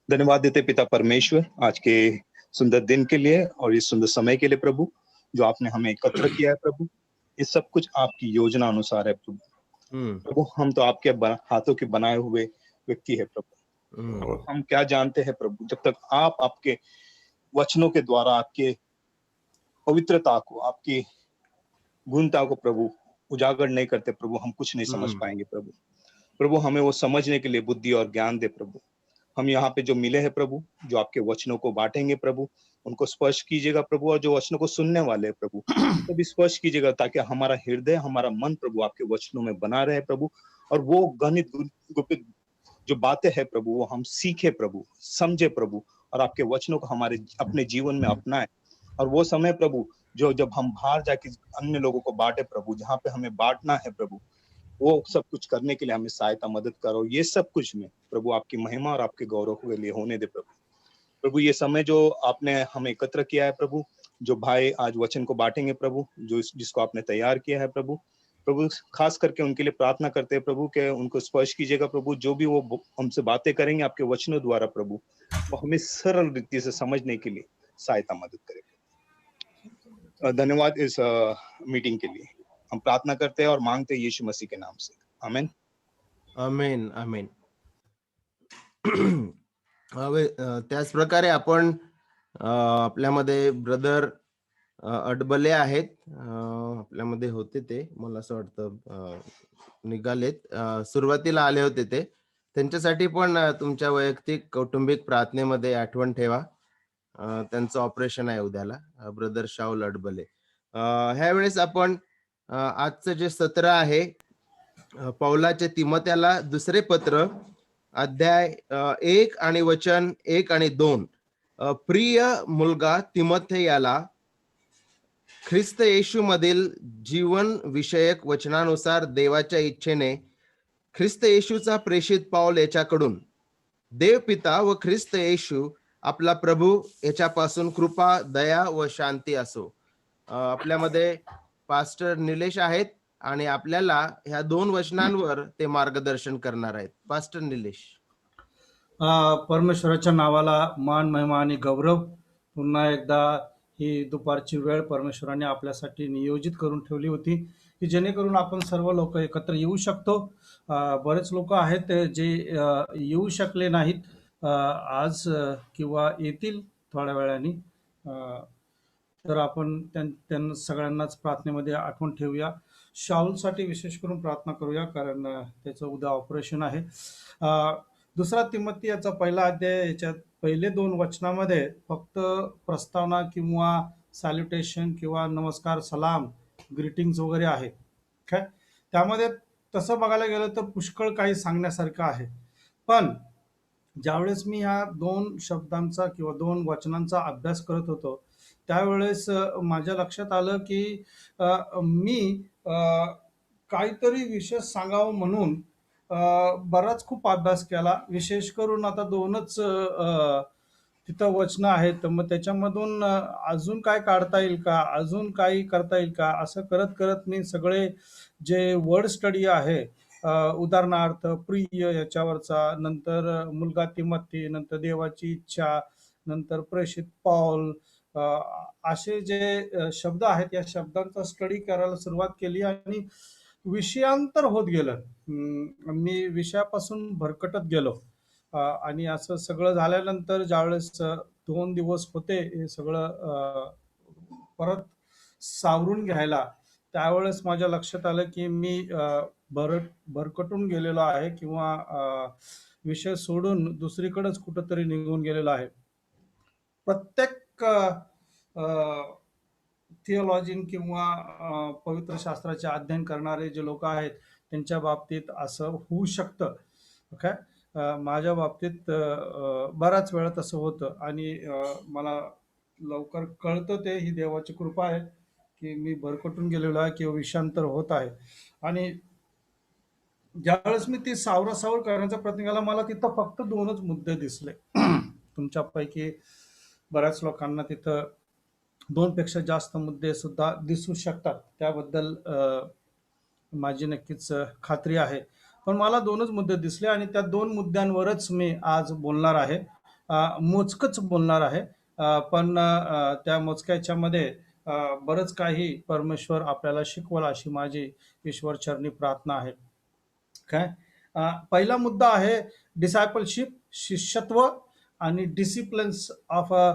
धन्यवाद देते पिता परमेश्वर आज के सुंदर दिन के लिए और इस सुंदर समय के लिए प्रभु, जो आपने हमें एकत्र किया है प्रभु। ये सब कुछ आपकी योजना अनुसार है प्रभु। हम्म प्रभु हम तो आपके हाथों के बनाए हुए व्यक्ति है प्रभु। हम्म और हम क्या जानते हैं प्रभु, जब तक आप आपके वचनों के द्वारा आपके पवित्रता को, आपकी गुणता को प्रभु उजागर नहीं करते प्रभु, हम कुछ नहीं समझ हम्म पाएंगे प्रभु। प्रभु हमें वो समझने के लिए बुद्धि और ज्ञान दे प्रभु। हम यहाँ पे जो मिले हैं प्रभु, जो आपके वचनों को बांटेंगे प्रभु, उनको स्पर्श कीजिएगा प्रभु। और जो वचनों को सुनने वाले हैं प्रभु, उनको भी स्पर्श कीजिएगा, ताकि हमारा हृदय, हमारा मन प्रभु आपके वचनों में बना रहे प्रभु। और वो गणित गुपित जो बातें हैं प्रभु, वो हम सीखे प्रभु, समझे प्रभु, और आपके वचनों को हमारे अपने जीवन में अपनाए। और वो समय प्रभु जो जब हम बाहर जाके अन्य लोगों को बांटे प्रभु, जहाँ पे हमें बांटना है प्रभु, वो सब कुछ करने के लिए हमें सहायता मदद करो। ये सब कुछ में प्रभु आपकी महिमा और आपके गौरव के लिए होने दे प्रभु। प्रभु ये समय जो आपने हमें एकत्र किया है प्रभु, जो भाई आज वचन को बांटेंगे प्रभु, जो जिसको आपने तैयार किया है प्रभु, प्रभु खास करके उनके लिए प्रार्थना करते हैं प्रभु के उनको स्पर्श कीजिएगा प्रभु। जो भी वो हमसे बातें करेंगे आपके वचनों द्वारा प्रभु, वो हमें सरल रीति से समझने के लिए सहायता मदद करे। धन्यवाद इस मीटिंग के लिए। हम प्रार्थना करते हैं और मांगते हैं यीशु मसीह के नाम से, आमीन। आमेन आमेन. त्याच प्रकारे आपण आपल्यामध्ये ब्रदर अडबले आहेत. आपल्यामध्ये होते ते, मला असं वाटतं निघालेत. सुरुवातीला आले होते ते. त्यांच्यासाठी पण तुमच्या वैयक्तिक कौटुंबिक प्रार्थनेमध्ये आठवण ठेवा. त्यांचं ऑपरेशन आहे उद्याला, ब्रदर शाऊल अडबले. ह्या वेळेस आपण आजचं जे सत्र आहे, पौलाचे तिमोथेला दुसरे पत्र अध्याय 1 आणि वचन 1 आणि 2. प्रिय मुलगा तिमोथेयाला ख्रिस्त येशू मधील जीवन विषयक वचनानुसार देवाच्या इच्छेने ख्रिस्त येशूचा प्रेषित पाऊल याच्याकडून, देव पिता व ख्रिस्त येशू आपला प्रभू याच्यापासून कृपा, दया व शांती असो. आपल्यामध्ये पास्टर निलेश आहेत आणि आपल्याला ह्या 2 वचनांवर ते मार्गदर्शन करणार आहेत. पास्टर निलेश. परमेश्वराच्या नावाला मान, महिमा आणि गौरव. पुन्हा एकदा ही दुपारची वेळ परमेश्वराने आपल्यासाठी नियोजित करून ठेवली होती, की जेणेकरून आपण सर्व लोक एकत्र येऊ शकतो. बरेच लोक आहेत जे येऊ शकले नाहीत आज किंवा येतील थोड्या वेळाने. तर आपण त्यांना सगळ्यांनाच प्रार्थनेमध्ये आठवण ठेवूया. शाऊलसाठी विशेष करून प्रार्थना करूया, कारण त्याचं उद्या ऑपरेशन आहे. दुसरा तिमोथी याचा पहिला अध्याय, याच्यात पहिले 2 वचनामध्ये फक्त प्रस्तावना किंवा सॅल्युटेशन किंवा नमस्कार, सलाम, ग्रीटिंग्स वगैरे आहे. काय त्यामध्ये तसं बघायला गेलं तर पुष्कळ काही सांगण्यासारखं आहे. पण ज्यावेळेस मी ह्या 2 शब्दांचा किंवा 2 वचनांचा अभ्यास करत होतो, त्यावेळेस माझ्या लक्षात आलं की मी काहीतरी विशेष सांगावं म्हणून बराच खूप अभ्यास केला. विशेष करून आता 2च तिथं वचनं आहेत, तर मग त्याच्यामधून अजून काय काढता येईल का, अजून काही करता येईल का, असं करत करत मी सगळे जे वर्ड स्टडी आहे, उदाहरणार्थ प्रिय याच्यावरचा, नंतर मुलगा तिमोथी, नंतर देवाची इच्छा, नंतर प्रेषित पौल, असे जे शब्द आहेत या शब्दांचा स्टडी करायला सुरुवात केली आणि विषयांतर होत गेलं. मी विषयापासून भरकटत गेलो. आणि असं सगळं झाल्यानंतर ज्यावेळेस 2 दिवस होते हे सगळं परत सावरून घ्यायला, त्यावेळेस माझ्या लक्षात आलं की मी भरकटून गेलेलो आहे किंवा विषय सोडून दुसरीकडेच कुठंतरी निघून गेलेलो आहे. प्रत्येक थिओलॉजी किंवा पवित्र शास्त्राचे अध्ययन करणारे जे लोक आहेत त्यांच्या बाबतीत असं होऊ शकतं. ओके, माझ्या बाबतीत बराच वेळा तसं होतं आणि मला लवकर कळतं. ते ही देवाची कृपा आहे की मी भरकटून गेलेलो आहे किंवा विषयांतर होत आहे. आणि ज्यावेळेस मी ती सावरासावर करण्याचा प्रयत्न केला, मला तिथं फक्त 2च मुद्दे दिसले. तुमच्यापैकी बऱ्याच लोकांना तिथं 2 पेक्षा जास्त मुद्दे सुद्धा दिसू शकतात, त्याबद्दल माझी नक्कीच खात्री आहे. पण मला 2च मुद्दे दिसले आणि त्या 2 मुद्द्यांवरच मी आज बोलणार आहे. मोजकंच बोलणार आहे. पण त्या मोजक्या ह्याच्यामध्ये बरंच काही परमेश्वर आपल्याला शिकवल अशी माझी ईश्वरचरणी प्रार्थना आहे. काय पहिला मुद्दा आहे डिसायपलशिप, शिष्यत्व आणि disciplines of a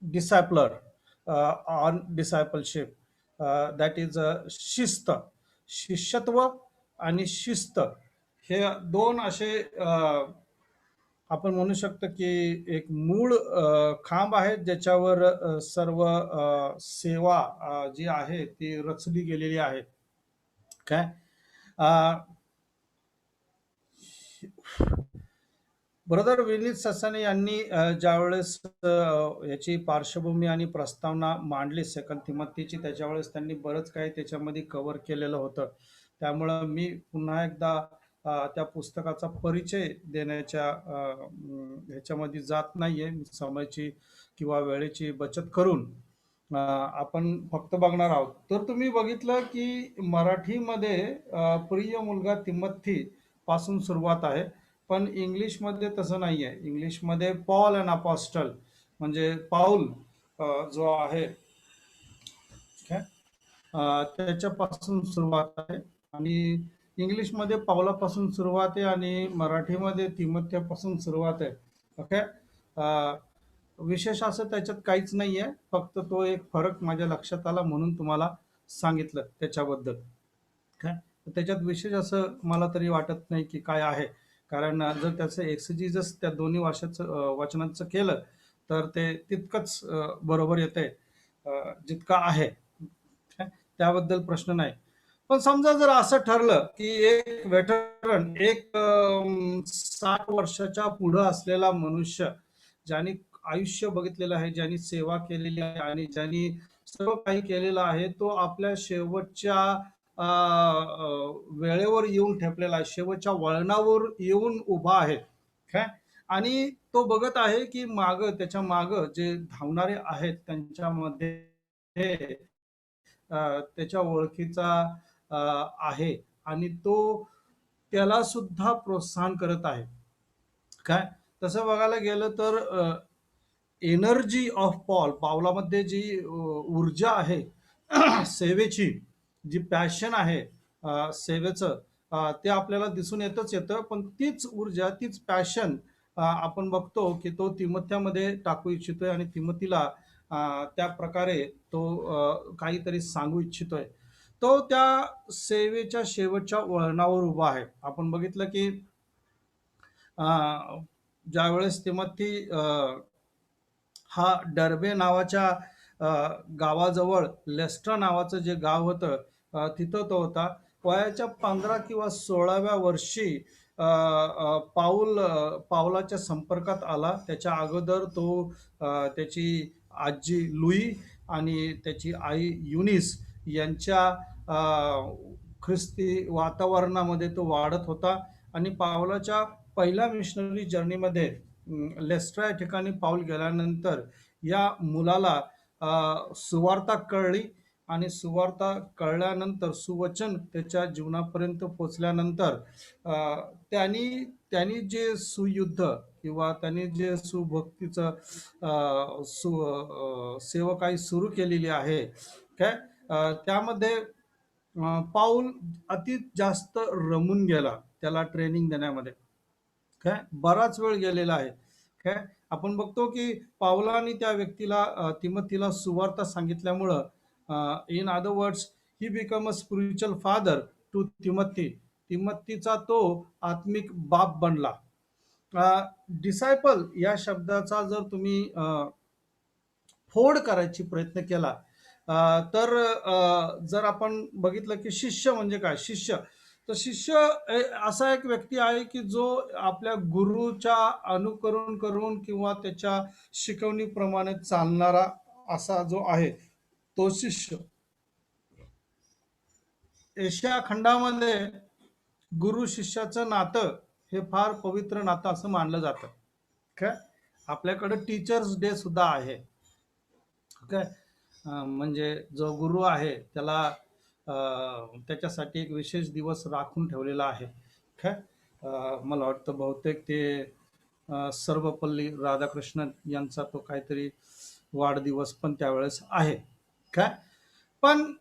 discipler on discipleship, that is शिस्त, शिष्यत्व आणि शिस्त हे दोन असे आपण म्हणू शकतो की एक मूळ खांब आहे ज्याच्यावर सर्व सेवा जी आहे ती रचली गेलेली आहे. काय ब्रदर विनीत ससाने यांनी ज्यावेळेस याची पार्श्वभूमी आणि प्रस्तावना मांडली सेकंड तिमोथीची, त्याच्यावेळेस त्यांनी बरंच काही त्याच्यामध्ये कव्हर केलेलं होतं. त्यामुळं मी पुन्हा एकदा त्या पुस्तकाचा परिचय देण्याच्या ह्याच्यामध्ये जात नाहीये. समयाची किंवा वेळेची बचत करून आपण फक्त बघणार आहोत. तर तुम्ही बघितलं की मराठीमध्ये प्रिय मुलगा तिमोथी पासून सुरुवात आहे, पण इंग्लिशमध्ये तसं नाही आहे. इंग्लिशमध्ये पॉल अँड अपॉस्टल म्हणजे पाऊल जो आहे त्याच्यापासून सुरुवात आहे. आणि इंग्लिशमध्ये पावलापासून सुरुवात आहे आणि मराठीमध्ये तिमोथीपासून सुरुवात आहे. ओके. विशेष असं त्याच्यात काहीच नाही आहे, फक्त तो एक फरक माझ्या लक्षात आला म्हणून तुम्हाला सांगितलं त्याच्याबद्दल. काय त्याच्यात विशेष असं मला तरी वाटत नाही की काय आहे, कारण जर त्याचं एक्सजिजस त्या दोन्ही वचनांचं केलं तर ते तितकंच बरोबर येते जितका आहे. त्याबद्दल प्रश्न नाही. पण समजा जर असं ठरलं की एक वेटरन, एक 60 वर्षाच्या पुढं असलेला मनुष्य, ज्यांनी आयुष्य बघितलेलं आहे, ज्यांनी सेवा केलेली आहे आणि ज्यांनी सर्व काही केलेलं आहे, तो आपल्या शेवटच्या वेळेवर येऊन ठेपलेला आहे, शेवटच्या वळणावर येऊन उभा आहे. काय आणि तो बघत आहे की त्याच्या माग जे धावणारे आहेत त्यांच्यामध्ये त्याच्या ओळखीचा आहे आणि तो त्याला सुद्धा प्रोत्साहन करत आहे. काय तसं बघायला गेलं तर एनर्जी ऑफ पावलामध्ये जी ऊर्जा आहे सेवेची, जी पॅशन आहे सेवेचं, ते आपल्याला दिसून येतं. पण तीच ऊर्जा, तीच पॅशन आपण बघतो की तो तिमोथ्यामध्ये टाकू इच्छितोय आणि तिमोथीला त्या प्रकारे तो काहीतरी सांगू इच्छितोय. तो त्या सेवेच्या शेवटच्या वळणावर उभा आहे. आपण बघितलं की ज्यावेळेस तिमोथी हा डर्बे नावाच्या गावाजवळ लेस्ट्रा नावाचं जे गाव होतं तिथं तो होता. वयाच्या 15 किंवा 16व्या वर्षी पावलाच्या संपर्कात आला. त्याच्या अगोदर तो त्याची आजी लुई आणि त्याची आई युनिस यांच्या ख्रिस्ती वातावरणामध्ये तो वाढत होता आणि पावलाच्या पहिल्या मिशनरी जर्नीमध्ये लेस्ट्रा या ठिकाणी पाऊल गेल्यानंतर या मुलाला सुवार्ता कळली आणि सुवार्ता कळल्यानंतर सुवचन त्याच्या जीवनापर्यंत पोचल्यानंतर त्यांनी जे सुयुद्ध किंवा त्यांनी जे सुभक्तीचं सेवकाई सुरू केलेली आहे काय त्यामध्ये पाऊल अति जास्त रमून गेला त्याला ट्रेनिंग देण्यामध्ये. काय बराच वेळ गेलेला आहे. काय आपण बघतो की पावलाने त्या व्यक्तीला तिमोथीला सुवार्ता सांगितल्यामुळं in other words he become a spiritual father to Timothy. तिमोथीचा तो आत्मिक बाप बनला. डिसायपल या शब्दाचा जर तुम्ही फोड करायची प्रयत्न केला तर जर आपण बघितलं की शिष्य म्हणजे काय, शिष्य तर शिष्य असा एक व्यक्ती आहे की जो आपल्या गुरुच्या अनुकरण करून किंवा त्याच्या शिकवणीप्रमाणे चालणारा असा जो आहे तो शिष्य. एशिया खंडामध्ये गुरु शिष्याचं नातं हे फार पवित्र नातं असं मानलं जातं. काय आपल्याकडे टीचर्स डे सुद्धा आहे. काय म्हणजे जो गुरु आहे त्याला त्याच्यासाठी एक विशेष दिवस राखून ठेवलेला आहे. काय मला वाटतं बहुतेक ते सर्वपल्ली राधाकृष्णन यांचा तो काहीतरी वाढदिवस पण त्यावेळेस आहे काय. पण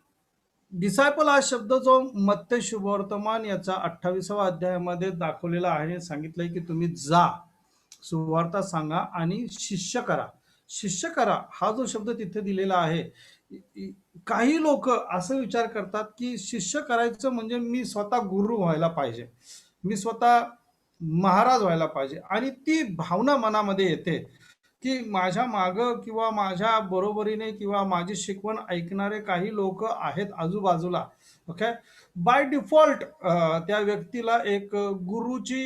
डिसायपल हा शब्द जो मत्ते शुभवर्तमान याचा 28व्या अध्यायामध्ये दाखवलेला आहे आणि सांगितलंय की तुम्ही जा, सुवार्ता सांगा आणि शिष्य करा. शिष्य करा हा जो शब्द तिथे दिलेला आहे, काही लोक असं विचार करतात की शिष्य करायचं म्हणजे मी स्वतः गुरु व्हायला पाहिजे, मी स्वतः महाराज व्हायला पाहिजे, आणि ती भावना मनामध्ये येते की माझ्या माग किंवा माझ्या बरोबरीने किंवा माझी शिकवण ऐकणारे काही लोक आहेत आजूबाजूला. ओके, बाय डिफॉल्ट त्या व्यक्तीला एक गुरुची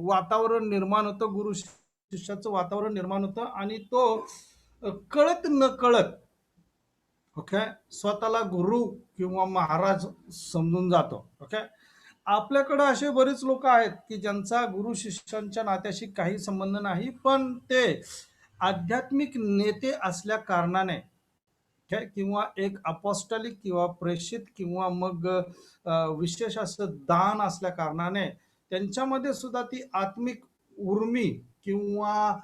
वातावरण निर्माण होतं, गुरु शिष्याचं वातावरण निर्माण होतं, आणि तो कळत न कळत ओके स्वतःला गुरु किंवा महाराज समजून जातो. ओके, आपल्याकडे असे बरेच लोक आहेत की ज्यांचा गुरु शिष्यांच्या नात्याशी काही संबंध नाही, पण ते आध्यात्मिक नेते असल्या कारणाने किंवा एक अपॉस्टलिक किंवा प्रेषित किंवा मग विशेष असं दान असल्या कारणाने त्यांच्यामध्ये सुद्धा ती आत्मिक उर्मी किंवा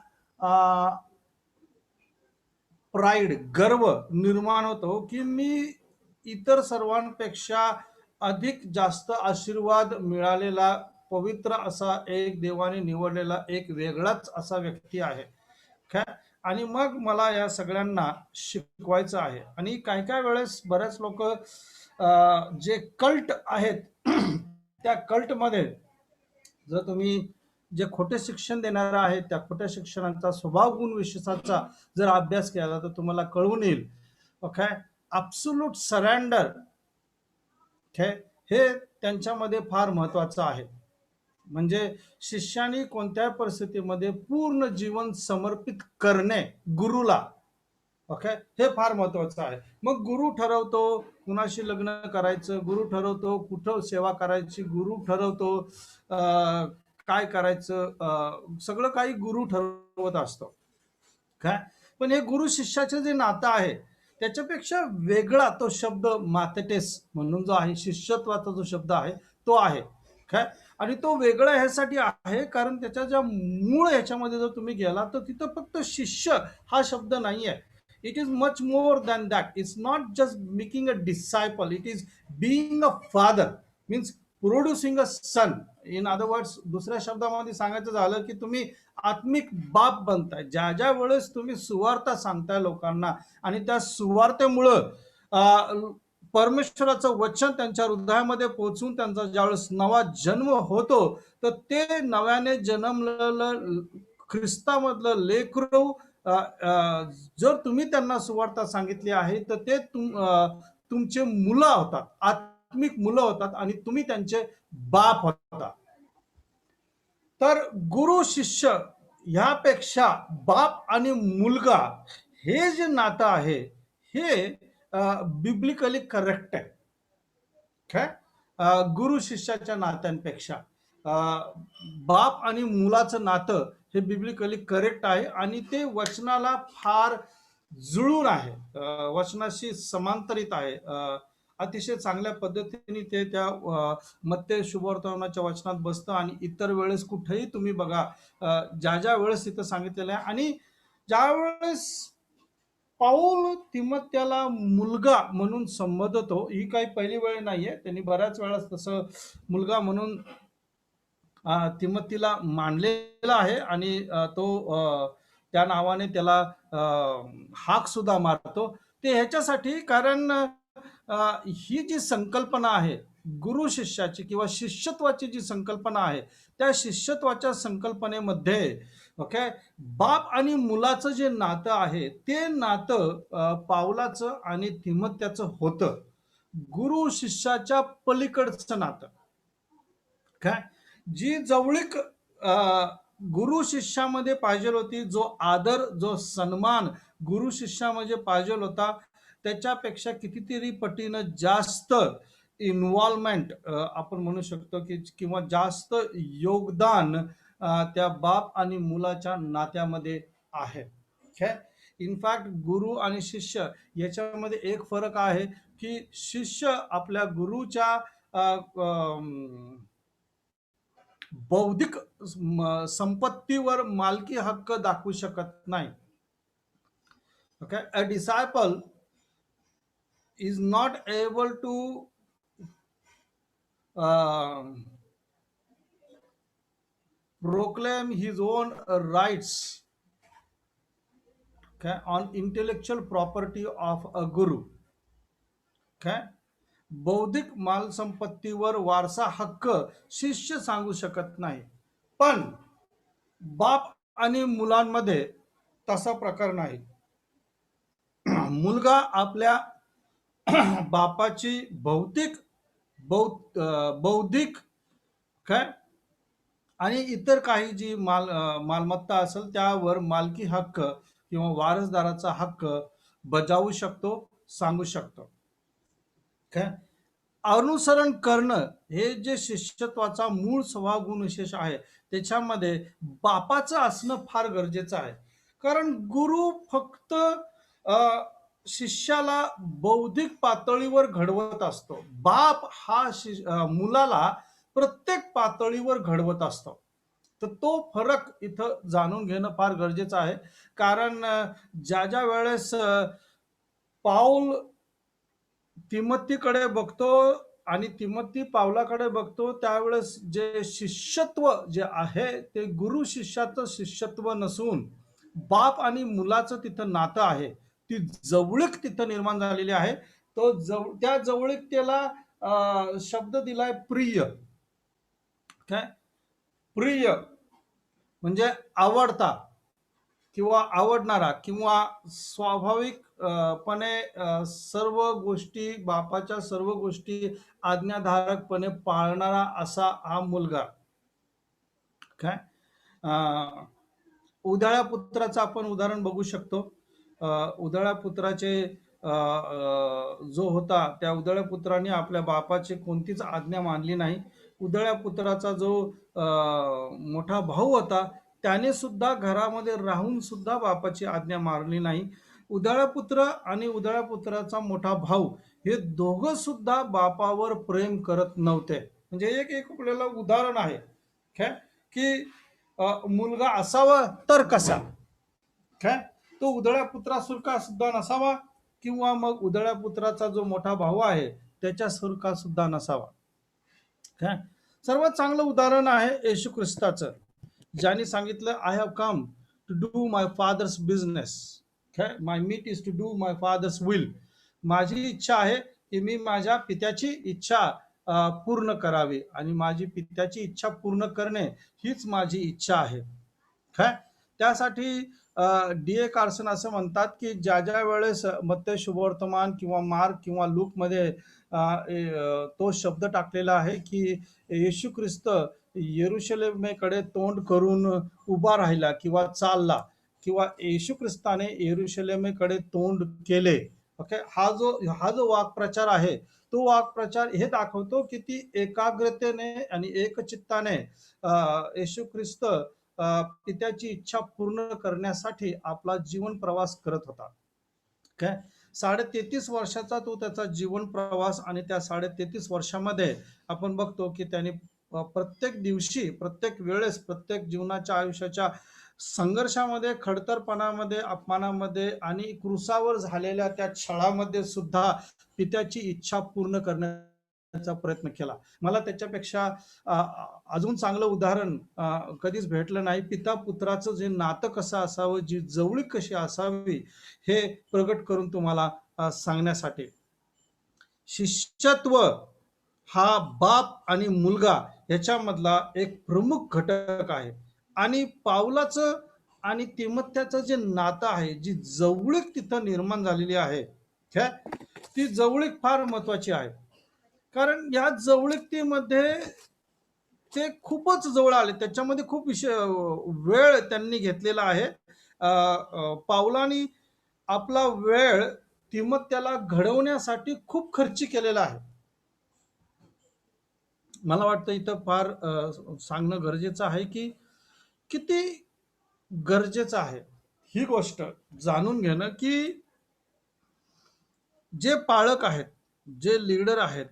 प्राईड, गर्व निर्माण होतो की मी इतर सर्वांपेक्षा अधिक जास्त आशीर्वाद मिळालेला पवित्र असा एक देवाने निवडलेला एक वेगळाच असा व्यक्ती आहे काय. आणि मग मला या सगळ्यांना शिकवायचं आहे. आणि काय काय वेळेस बऱ्याच लोक जे कल्ट आहेत त्या कल्टमध्ये जर तुम्ही जे खोटे शिक्षण देणार आहेत त्या खोट्या शिक्षणाचा स्वभाव गुण विशेषाचा जर अभ्यास केला तर तुम्हाला कळून येईल. ओके, अब्सोल्यूट सरेंडर हे त्यांच्यामध्ये फार महत्वाचं आहे. म्हणजे शिष्याने कोणत्या परिस्थितीमध्ये पूर्ण जीवन समर्पित करणे गुरुला. ओके, हे फार महत्वाचं आहे. मग गुरु ठरवतो कुणाशी लग्न करायचं, गुरु ठरवतो कुठं सेवा करायची, गुरु ठरवतो काय करायचं, सगळं काही गुरु ठरवत असतो काय. पण हे गुरु शिष्याचे जे नातं आहे त्याच्यापेक्षा वेगळा तो शब्द मातेटेस म्हणून जो आहे, शिष्यत्वाचा जो शब्द आहे तो आहे काय. आणि तो वेगळा ह्यासाठी आहे कारण त्याच्या ज्या मूळ ह्याच्यामध्ये जर तुम्ही गेला तर तिथं फक्त शिष्य हा शब्द नाही आहे. It is much more than that. It's not just making a disciple. It is being a father. Means producing a son. In other words, दुसऱ्या शब्दामध्ये सांगायचं झालं की तुम्ही आत्मिक बाप बनताय. ज्या ज्या वेळेस तुम्ही सुवार्ता सांगताय लोकांना आणि त्या सुवार्तेमुळं परमेश्वराचं वचन त्यांच्या हृदयामध्ये पोहोचून त्यांचा ज्यावेळेस नवा जन्म होतो तर ते नव्याने जन्मलेलं ख्रिस्तामधलं लेकरू जर तुम्ही त्यांना सुवार्ता सांगितली आहे तर ते तुमचे मुलं होतात, आत्मिक मुलं होतात आणि तुम्ही त्यांचे बाप होता. तर गुरु शिष्य ह्यापेक्षा बाप आणि मुलगा हे जे नातं आहे हे बिब्लिकली करेक्ट आहे काय. गुरु शिष्याच्या नात्यांपेक्षा बाप आणि मुलाचं नातं हे बिब्लिकली करेक्ट आहे आणि ते वचनाला फार जुळून आहे, वचनाशी समांतरित आहे. अतिशय चांगल्या पद्धतीने ते त्या मत्ते शुभवर्तमानाच्या वचनात बसतं. आणि इतर वेळेस कुठेही तुम्ही बघा ज्या ज्या वेळेस तिथं सांगितलेलं आहे. आणि ज्या वेळेस पाऊल तिमोथेला मुलगा म्हणून संबोधतो, ही काही पहिली वेळ नाहीये, त्यांनी बऱ्याच वेळा तसं मुलगा म्हणून तिमोथीला मानलेला आहे आणि तो त्या नावाने त्याला हाक सुद्धा मारतो. ते ह्याच्यासाठी कारण ही जी संकल्पना आहे गुरु शिष्याची किंवा शिष्यत्वाची जी संकल्पना आहे त्या शिष्यत्वाच्या संकल्पनेमध्ये ओके बाप आणि मुलाचं जे नातं आहे ते नातं पावलाचं आणि तिमोथेचं होतं, गुरु शिष्याच्या पलीकडचं नातं काय. जी जवळीक गुरु शिष्यामध्ये पाहिजे होती, जो आदर जो सन्मान गुरु शिष्यामध्ये पाहिजे होता त्याच्यापेक्षा कितीतरी पटीनं जास्त इन्व्हॉल्वमेंट आपण म्हणू शकतो की किंवा जास्त योगदान त्या बाप आणि मुलाच्या नात्यामध्ये आहे. इनफॅक्ट गुरु आणि शिष्य याच्यामध्ये एक फरक आहे की शिष्य आपल्या गुरुच्या बौद्धिक संपत्तीवर मालकी हक्क दाखवू शकत नाही. Okay, a disciple is not able to uh, proclaim his own rights, okay, on intellectual property of a guru. Okay, बौद्धिक मालसंपत्तीवर वारसा हक्क शिष्य सांगू शकत नाही, पण बाप आणि मुलांमध्ये तसा प्रकार नाही. मुलगा आपल्या बापाची बौद्धिक काय आणि इतर काही जी मालमत्ता असेल त्यावर मालकी हक्क किंवा वारसदाराचा हक्क बजावू शकतो, सांगू शकतो. काय अनुसरण करणं हे जे शिष्यत्वाचा मूळ स्वभाव गुण विशेष आहे, त्याच्यामध्ये बापाचं असणं फार गरजेचं आहे. कारण गुरु फक्त शिष्याला बौद्धिक पातळीवर घडवत असतो. बाप हा मुलाला प्रत्येक पातळीवर घडवत असतो. तर तो फरक इथं जाणून घेणं फार गरजेचं आहे. कारण ज्या वेळेस पाऊल तिमोथीकडे बघतो आणि तिमोथी पावलाकडे बघतो, त्यावेळेस जे शिष्यत्व जे आहे ते गुरु शिष्याचं शिष्यत्व नसून बाप आणि मुलाचं तिथं नातं आहे. ती जवळीक तिथं निर्माण झालेली आहे. त्या जवळीकतेला शब्द दिलाय प्रिय. काय प्रिय म्हणजे आवडता किंवा आवडणारा किंवा स्वाभाविकपणे सर्व गोष्टी बापाच्या सर्व गोष्टी आज्ञाधारकपणे पाळणारा असा हा मुलगा. काय उदाळ्या पुत्राचं आपण उदाहरण बघू शकतो. उदाळ्या पुत्राचे जो होता त्या उदाळ्या पुत्राने आपल्या बापाची कोणतीच आज्ञा मानली नाही. उदाळ्या पुत्राचा जो मोठा भाऊ होता त्याने सुद्धा घरामध्ये राहून सुद्धा बापाची आज्ञा मानली नाही. उदाळ्या पुत्र आणि उदाळ्या पुत्राचा मोठा भाऊ हे दोघं सुद्धा बापावर प्रेम करत नव्हते. म्हणजे एक आपल्याला उदाहरण आहे काय की मुलगा असावा तर कसा, काय तो उधळ्या पुत्रासारखा सुद्धा नसावा किंवा मग उधळ्या पुत्राचा जो मोठा भाऊ आहे त्याच्यासारखा सुद्धा नसावा. काय सर्वात चांगलं उदाहरण आहे येशू ख्रिस्ताचं, ज्याने सांगितलं I have come to do my father's business. काय my meat is to do my father's will. माझी इच्छा आहे की मी माझ्या पित्याची इच्छा पूर्ण करावी आणि माझी पित्याची इच्छा पूर्ण करणे हीच माझी इच्छा आहे. काय त्यासाठी डी ए कार्सन असं म्हणतात की ज्या वेळेस मत्ते शुभवर्तमान किंवा मार्क किंवा लूक मध्ये तो शब्द टाकलेला आहे की येशू ख्रिस्त येरुशलेमेकडे तोंड करून उभा राहिला किंवा चालला किंवा येशू ख्रिस्ताने येरुशलेमेकडे तोंड केले. ओके, हा जो वाक्प्रचार आहे तो वाक्प्रचार हे दाखवतो की ती एकाग्रतेने आणि एकचित्ताने येशू ख्रिस्त पित्याची इच्छा पूर्ण करण्यासाठी आपला जीवन प्रवास करत होता. काय 33.5 वर्षाचा तो त्याचा जीवन प्रवास आणि त्या 33.5 वर्षामध्ये आपण बघतो की त्याने प्रत्येक दिवशी प्रत्येक वेळेस प्रत्येक जीवनाच्या आयुष्याच्या संघर्षामध्ये खडतरपणामध्ये अपमानामध्ये आणि क्रुसावर झालेल्या त्या छळामध्ये सुद्धा पित्याची इच्छा पूर्ण करण्याचा प्रयत्न केला. मला त्याच्यापेक्षा अजून चांगलं उदाहरण कधीच भेटलं नाही. पिता पुत्राचं जे नातं कसं असावं, जी जवळीक कशी असावी हे प्रगट करून तुम्हाला सांगण्यासाठी. शिष्यत्व हा बाप आणि मुलगा याच्यामधला एक प्रमुख घटक आहे आणि पावलाचं आणि तिमोथ्याचं जे नातं आहे, जी जवळीक तिथं निर्माण झालेली आहे, ती जवळीक फार महत्वाची आहे. कारण या जवळीकतेमध्ये ते खूपच जवळ आले, त्याच्यामध्ये खूप वेळ त्यांनी घेतलेला आहे. पावलानी आपला वेळ तिमोथ्याला घडवण्यासाठी खूप खर्च केलेला आहे. मला वाटतं इथं फार सांगणं गरजेचं आहे की किती गरजेचं आहे ही गोष्ट जाणून घेणं की जे पालक आहेत, जे लीडर आहेत,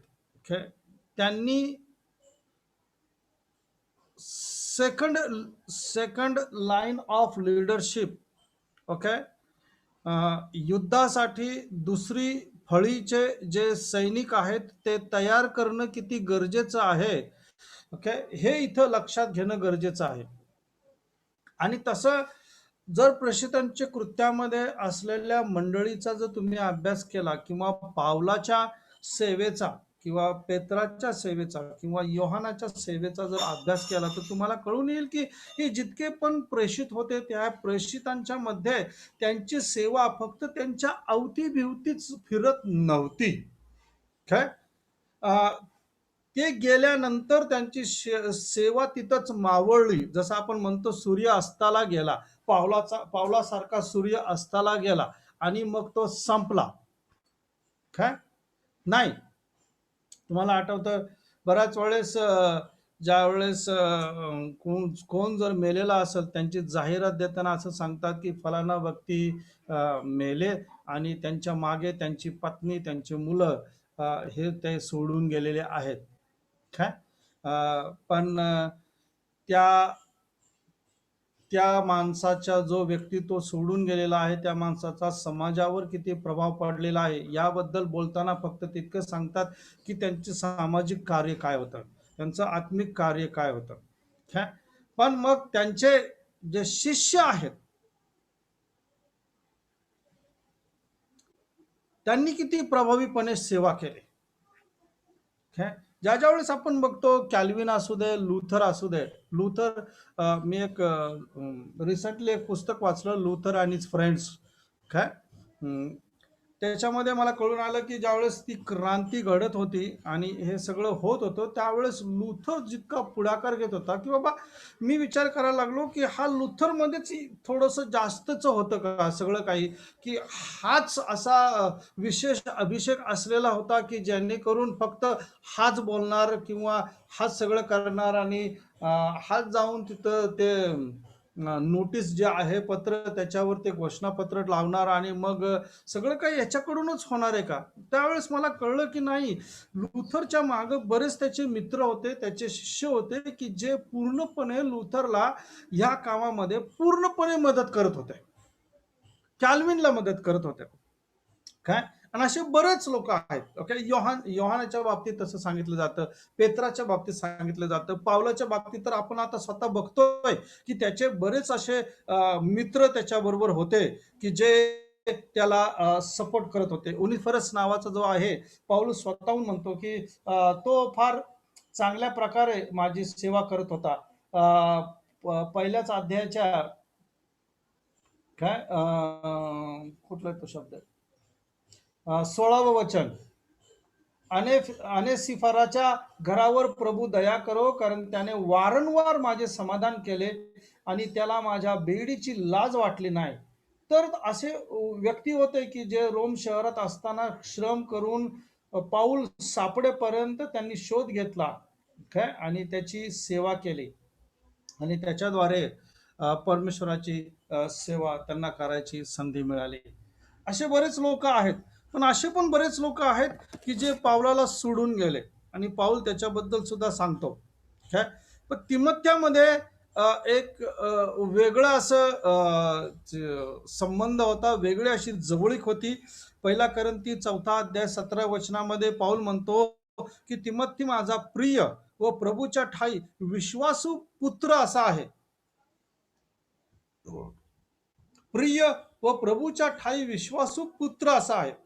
त्यांनी second second line of leadership. Okay. युद्धासाठी दुसरी फळीचे जे सैनिक आहेत ते तयार करणं किती गरजेचं आहे, ओके, हे इथं लक्षात घेणं गरजेचं आहे. आणि तसं जर प्रेषितांच्या कृत्यामध्ये असलेल्या मंडळीचा जर तुम्ही अभ्यास केला किंवा पावलाच्या सेवेचा किंवा पेत्राच्या सेवेचा किंवा योहानाच्या सेवेचा जर अभ्यास केला तर तुम्हाला कळून येईल की हे जितके पण प्रेषित होते त्या प्रेषितांच्या मध्ये त्यांची सेवा फक्त त्यांच्या अवतीभिवतीच फिरत नव्हती. काय ते गेल्यानंतर त्यांची सेवा तिथंच मावळली. जसं आपण म्हणतो सूर्य अस्ताला गेला, पावलासारखा सूर्य अस्ताला गेला आणि मग तो संपला. काय नाही, तुम्हाला आठवतं बऱ्याच वेळेस ज्या वेळेस कोण जर मेलेला असेल त्यांची जाहिरात देताना असं सांगतात की फलाना व्यक्ती मेले आणि त्यांच्या मागे त्यांची पत्नी त्यांची मुलं हे ते सोडून गेलेले आहेत. काय पण त्या त्या माणसाचा जो व्यक्ती तो सोडून गेलेला आहे त्या माणसाचा समाजावर किती प्रभाव पडलेला आहे याबद्दल बोलताना फक्त तितकं सांगतात की त्यांचे सामाजिक कार्य काय होतं, त्यांचं आत्मिक कार्य काय होतं. काय पण मग त्यांचे जे शिष्य आहेत त्यांनी किती प्रभावीपणे सेवा केली. ज्या ज्या वेळेस आपण बघतो कॅल्विन असू दे, लुथर असू दे. लुथर मी एक रिसेंटली एक पुस्तक वाचलं, लुथर आणि फ्रेंड्स. काय त्याच्यामध्ये मला कळून आलं की ज्यावेळेस ती क्रांती घडत होती आणि हे सगळं होत होतं त्यावेळेस लुथर जितका पुढाकार घेत होता की बाबा मी विचार करायला लागलो की हा लुथरमध्येच थोडंसं जास्तच होतं का सगळं काही, की हाच असा विशेष अभिषेक असलेला होता की जेणेकरून फक्त हाच बोलणार किंवा हाच सगळं करणार आणि हाच जाऊन तिथं ते नोटीस जे आहे पत्र त्याच्यावर ते घोषणापत्र लावणार आणि मग सगळं काही याच्याकडूनच होणार आहे का. त्यावेळेस मला कळलं की नाही, लुथरच्या मागे बरेच त्याचे मित्र होते, त्याचे शिष्य होते की जे पूर्णपणे लुथरला या कामामध्ये पूर्णपणे मदत करत होते, कॅल्विनला मदत करत होते. काय आणि असे बरेच लोक आहेत. ओके, योहानाच्या बाबतीत तसं सांगितलं जातं, पेत्राच्या बाबतीत सांगितलं जातं, पावलाच्या बाबतीत तर आपण आता स्वतः बघतोय की त्याचे बरेच असे मित्र त्याच्याबरोबर होते की जे त्याला सपोर्ट करत होते. उनिफरस नावाचा जो आहे, पाऊल स्वतःहून म्हणतो की तो फार चांगल्या प्रकारे माझी सेवा करत होता. पहिल्याच अध्यायाच्या काय कुठला तो शब्द 16वं वचन, अनेसिफराच्या घरावर प्रभू दया करो कारण त्याने वारंवार माझे समाधान केले आणि त्याला माझ्या बेडीची लाज वाटली नाही. तर असे व्यक्ती होते की जे रोम शहरात असताना श्रम करून पाऊल सापडेपर्यंत त्यांनी शोध घेतला काय आणि त्याची सेवा केली आणि त्याच्याद्वारे परमेश्वराची सेवा त्यांना करायची संधी मिळाली. असे बरेच लोक आहेत. पण असे पण बरेच लोक आहेत की जे पावलाला सोडून गेले आणि पाऊल त्याच्याबद्दल सुद्धा सांगतो. काय पण तिमोथ्यामध्ये एक वेगळं असं संबंध होता, वेगळी अशी जवळीक होती. पहिला करंती 4 अध्याय 17 वचनामध्ये पाऊल म्हणतो की तिमोथी माझा प्रिय व प्रभूच्या ठाई विश्वासू पुत्र असा आहे. प्रिय व प्रभूच्या ठाई विश्वासू पुत्र असा आहे.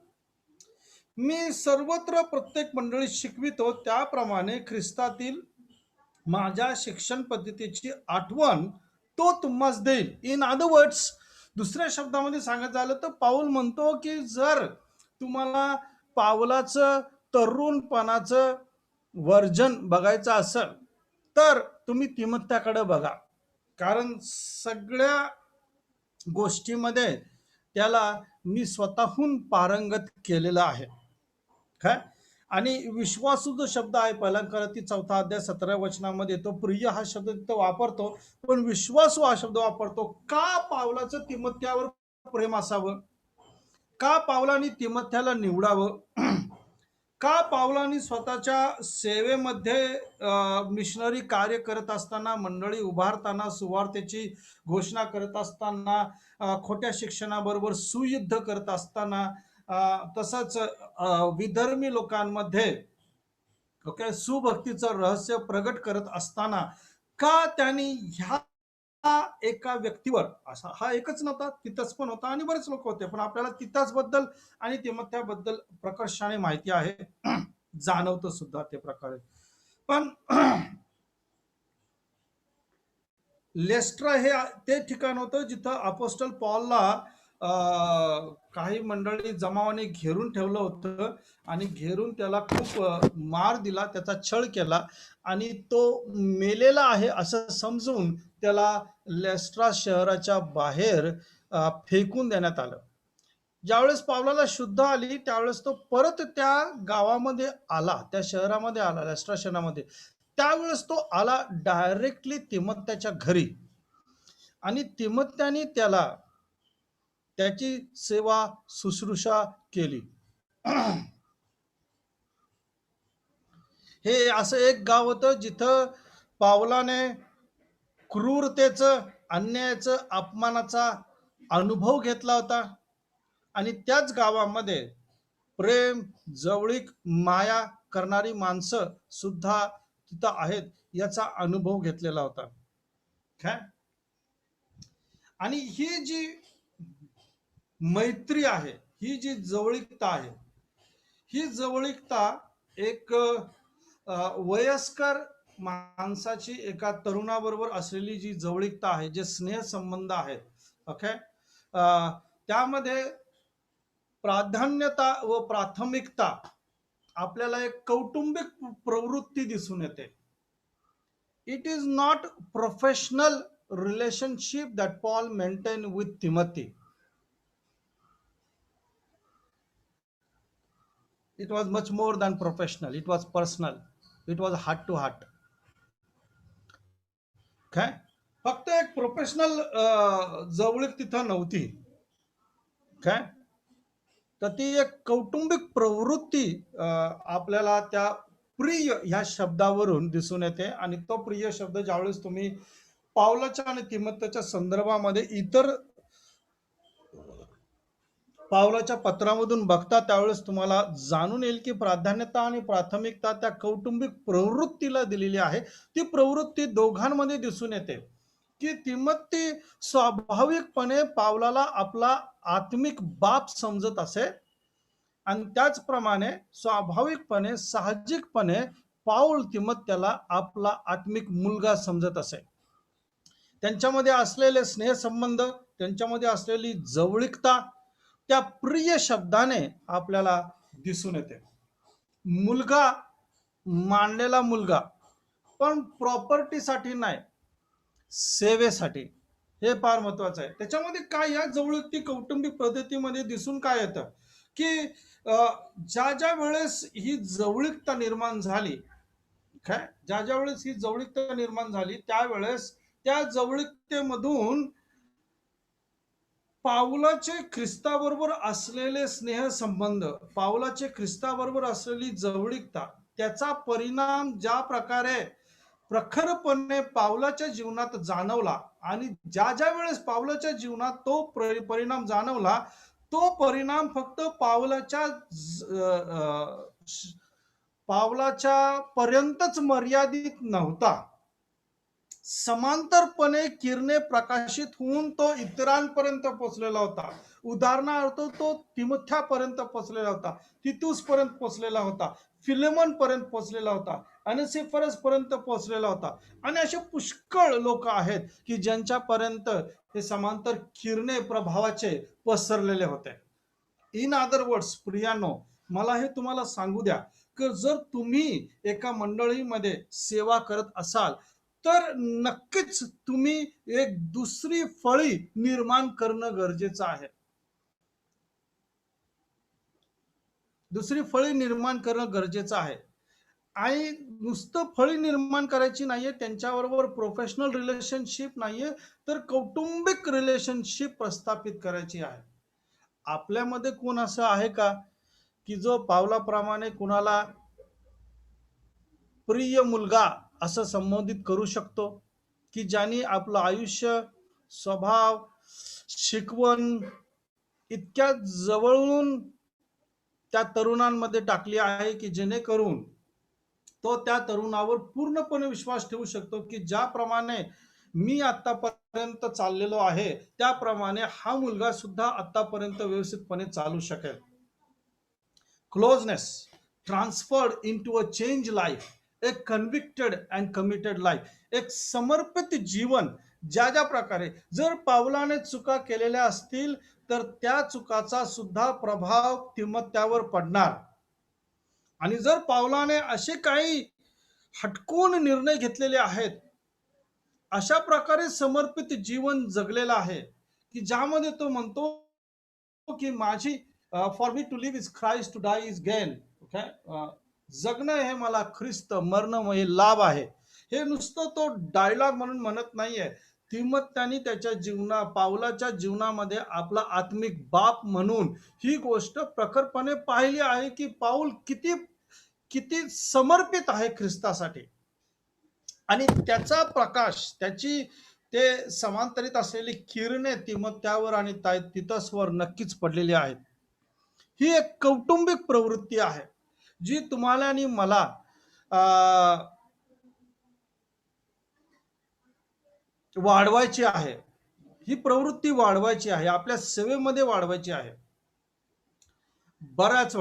मी सर्वत्र प्रत्येक मंडळी शिकवितो त्याप्रमाणे ख्रिस्तातील माझ्या शिक्षण पद्धतीची आठवण तो तुम्हास देईल. इन अदर वर्ड्स, दुसऱ्या शब्दामध्ये सांगायचं झालं तर पाऊल म्हणतो की जर तुम्हाला पावलाचं तरुणपणाचं वर्जन बघायचं असेल तर तुम्ही तिमोथ्याकडे बघा, कारण सगळ्या गोष्टीमध्ये त्याला मी स्वतःहून पारंगत केलेलं आहे. काय आणि विश्वासू जो शब्द आहे पहिला करंती 4 अध्याय 17 वचनामध्ये तो प्रिय हा शब्द तिथं वापरतो, पण विश्वासू हा शब्द वापरतो. का पावलाचं तिमोथ्यावर प्रेम असावं, का पावलाने तिमोथ्याला निवडावं, का पावलांनी स्वतःच्या सेवेमध्ये मिशनरी कार्य करत असताना, मंडळी उभारताना, सुवार्तेची घोषणा करत असताना, खोट्या शिक्षणाबरोबर सुयुद्ध करत असताना, तसंच विधर्मी लोकांमध्ये ओके सुभक्तीचं रहस्य प्रगट करत असताना का त्यांनी ह्या एका व्यक्तीवर असा हा एकच नव्हता, तिथंच पण होता आणि बरेच लोक होते, पण आपल्याला तिथंच बद्दल आणि तिमोथेबद्दल प्रकर्षाने माहिती आहे. जाणवतं सुद्धा ते प्रकारे. पण लेस्ट्रा हे ते ठिकाण होतं जिथं अपोस्टल पॉलला काही मंडळी जमावाने घेरून ठेवलं होतं आणि घेरून त्याला खूप मार दिला, त्याचा छळ केला आणि तो मेलेला आहे असं समजून त्याला लेस्ट्रा शहराच्या बाहेर फेकून देण्यात आलं. ज्यावेळेस पावलाला शुद्ध आली त्यावेळेस तो परत त्या गावामध्ये आला, त्या शहरामध्ये आला, लेस्ट्रा शहरामध्ये. त्यावेळेस तो आला डायरेक्टली तिमोथेच्या घरी आणि तिमोथेने त्याला त्याची सेवा शुश्रूषा केली. हे असं एक गाव होतं जिथं पावलाने क्रूरतेचं, अन्यायाचं, अपमानाचा अनुभव घेतला होता आणि त्याच गावामध्ये प्रेम, जवळीक, माया करणारी माणसं सुद्धा तिथं आहेत याचा अनुभव घेतलेला होता. काय आणि ही जी मैत्री आहे, ही जी जवळीकता आहे, ही जवळीकता एक वयस्कर माणसाची एका तरुणाबरोबर असलेली जी जवळीकता आहे, जे स्नेहसंबंध आहेत, ओके, त्यामध्ये प्राधान्यता व प्राथमिकता आपल्याला एक कौटुंबिक प्रवृत्ती दिसून येते. It is not professional relationship that Paul maintained with Timothy. It was much more than professional. It was personal. It was heart to heart. काय फक्त एक प्रोफेशनल जवळीक तिथं नव्हती. काय तर ती एक कौटुंबिक प्रवृत्ती आपल्याला त्या प्रिय ह्या शब्दावरून दिसून येते आणि तो प्रिय शब्द ज्यावेळेस तुम्ही पावलाच्या आणि तिमोथेच्या संदर्भामध्ये इतर पावलाच्या पत्रामधून बघता त्यावेळेस तुम्हाला जाणून येईल की प्राधान्यता आणि प्राथमिकता त्या कौटुंबिक प्रवृत्तीला दिलेली आहे. ती प्रवृत्ती दोघांमध्ये दिसून येते की तिमोथी स्वाभाविकपणे पावलाला आपला आत्मिक बाप समजत असे आणि त्याचप्रमाणे स्वाभाविकपणे साहजिकपणे पाऊल तिमोथेला आपला आत्मिक मुलगा समजत असे. त्यांच्यामध्ये असलेले स्नेहसंबंध, त्यांच्यामध्ये असलेली जवळीकता त्या प्रिय शब्दाने आपल्याला दिसून येते. मुलगा, मानलेला मुलगा, पण प्रॉपर्टीसाठी नाही, सेवेसाठी. हे फार महत्वाचं आहे. त्याच्यामध्ये काय या जवळीक कौटुंबिक पद्धतीमध्ये दिसून काय येतं की ज्या ज्या वेळेस ही जवळीकता निर्माण झाली, काय ज्या ज्या वेळेस ही जवळीकता निर्माण झाली त्यावेळेस त्या जवळीकतेमधून पावलाचे ख्रिस्ताबरोबर असलेले स्नेहसंबंध, पावलाचे ख्रिस्ताबरोबर असलेली जवळीकता, त्याचा परिणाम ज्या प्रकारे प्रखरपणे पावलाच्या जीवनात जाणवला आणि ज्या ज्या वेळेस पावलाच्या जीवनात तो परिणाम जाणवला, तो परिणाम फक्त पावलाच्या पर्यंतच मर्यादित नव्हता. समांतरपणे किरणे प्रकाशित होऊन तो इतरांपर्यंत पोहोचलेला होता. उदाहरणार्थ तो तिमोथ्यापर्यंत पोहोचलेला होता, तितुस पर्यंत पोहोचलेला होता, फिलेमन पर्यंत पोहोचलेला होता, अनेसिफरस पर्यंत पोहोचलेला होता आणि असे पुष्कळ लोक आहेत की ज्यांच्यापर्यंत हे समांतर किरणे प्रभावाचे पसरलेले होते. इन अदर वर्ड्स प्रियानो, मला हे तुम्हाला सांगू द्या की जर तुम्ही एका मंडळीमध्ये सेवा करत असाल तर नक्कीच तुम्ही एक दुसरी फळी निर्माण करणं गरजेचं आहे. दुसरी फळी निर्माण करणं गरजेचं आहे आणि नुसतं फळी निर्माण करायची नाहीये, त्यांच्याबरोबर प्रोफेशनल रिलेशनशिप नाहीये, तर कौटुंबिक रिलेशनशिप प्रस्थापित करायची आहे. आपल्यामध्ये कोण असं आहे का की जो पावलाप्रमाणे कुणाला प्रिय मुलगा असं संबोधित करू शकतो, की ज्यांनी आपलं आयुष्य, स्वभाव, शिकवण इतक्या जवळून त्या तरुणांमध्ये टाकली आहे, की जेणेकरून तो त्या तरुणावर पूर्णपणे विश्वास ठेवू शकतो, की ज्याप्रमाणे मी आतापर्यंत चाललेलो आहे त्याप्रमाणे हा मुलगा सुद्धा आतापर्यंत व्यवस्थितपणे चालू शकेल. Closeness transferred into a change life, एक कन्व्हिक्टेड अँड कमिटेड लाईफ, एक समर्पित जीवन. ज्या ज्या प्रकारे जर पावलाने चुका केलेल्या असतील तर त्या चुकाचा सुद्धा प्रभाव तिमोथेवर पडणार. आणि जर पावलाने असे काही हटकून निर्णय घेतलेले आहेत, अशा प्रकारे समर्पित जीवन जगलेलं आहे, की ज्यामध्ये तो म्हणतो की माझी for me to live is Christ, to die is gain. Okay, जगणं हे मला ख्रिस्त, मरणं हे लाभ आहे. हे नुसतं तो डायलॉग म्हणून म्हणत नाहीये. तिमोथेने त्याच्या पावलाच्या जीवनामध्ये आपला आत्मिक बाप म्हणून ही गोष्ट प्रखरपणे पाहिली आहे, की पाऊल किती किती समर्पित आहे ख्रिस्तासाठी. आणि त्याचा प्रकाश, त्याची ते समांतरित असलेली किरणे तिमोथेवर आणि तीतसवर नक्कीच पडलेली आहेत. ही एक कौटुंबिक प्रवृत्ती आहे, जी तुम्हाला आणि मला वाढवायची आहे. ही प्रवृत्ती वाढवायची आहे, आपल्या सेवेमध्ये वाढवायची आहे. बऱ्याच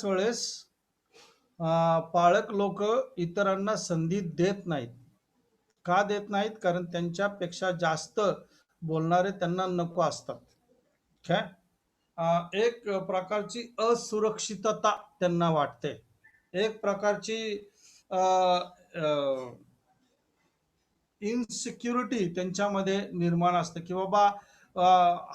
वेळेस पाळक लोक इतरांना संधी देत नाहीत. का देत नाहीत? कारण त्यांच्यापेक्षा जास्त बोलणारे त्यांना नको असतात. काय? एक प्रकारची असुरक्षितता त्यांना वाटते. एक प्रकारची इनसिक्युरिटी त्यांच्यामध्ये निर्माण असते, की बाबा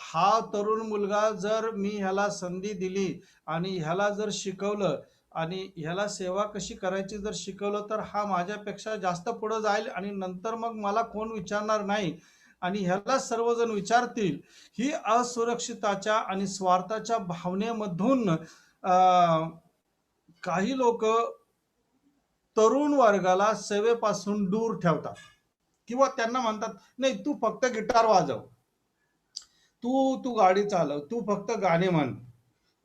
हा तरुण मुलगा जर मी ह्याला संधी दिली आणि ह्याला जर शिकवलं आणि ह्याला सेवा कशी करायची जर शिकवलं तर हा माझ्यापेक्षा जास्त पुढे जाईल आणि नंतर मग मला कोण विचारणार नाही आणि ह्याला सर्वजण विचारतील. ही असुरक्षिताच्या आणि स्वार्थाच्या भावनेमधून काही लोक तरुण वर्गाला सेवेपासून दूर ठेवतात किंवा त्यांना म्हणतात, नाही तू फक्त गिटार वाजव, तू गाडी चालव, तू फक्त गाणे म्हण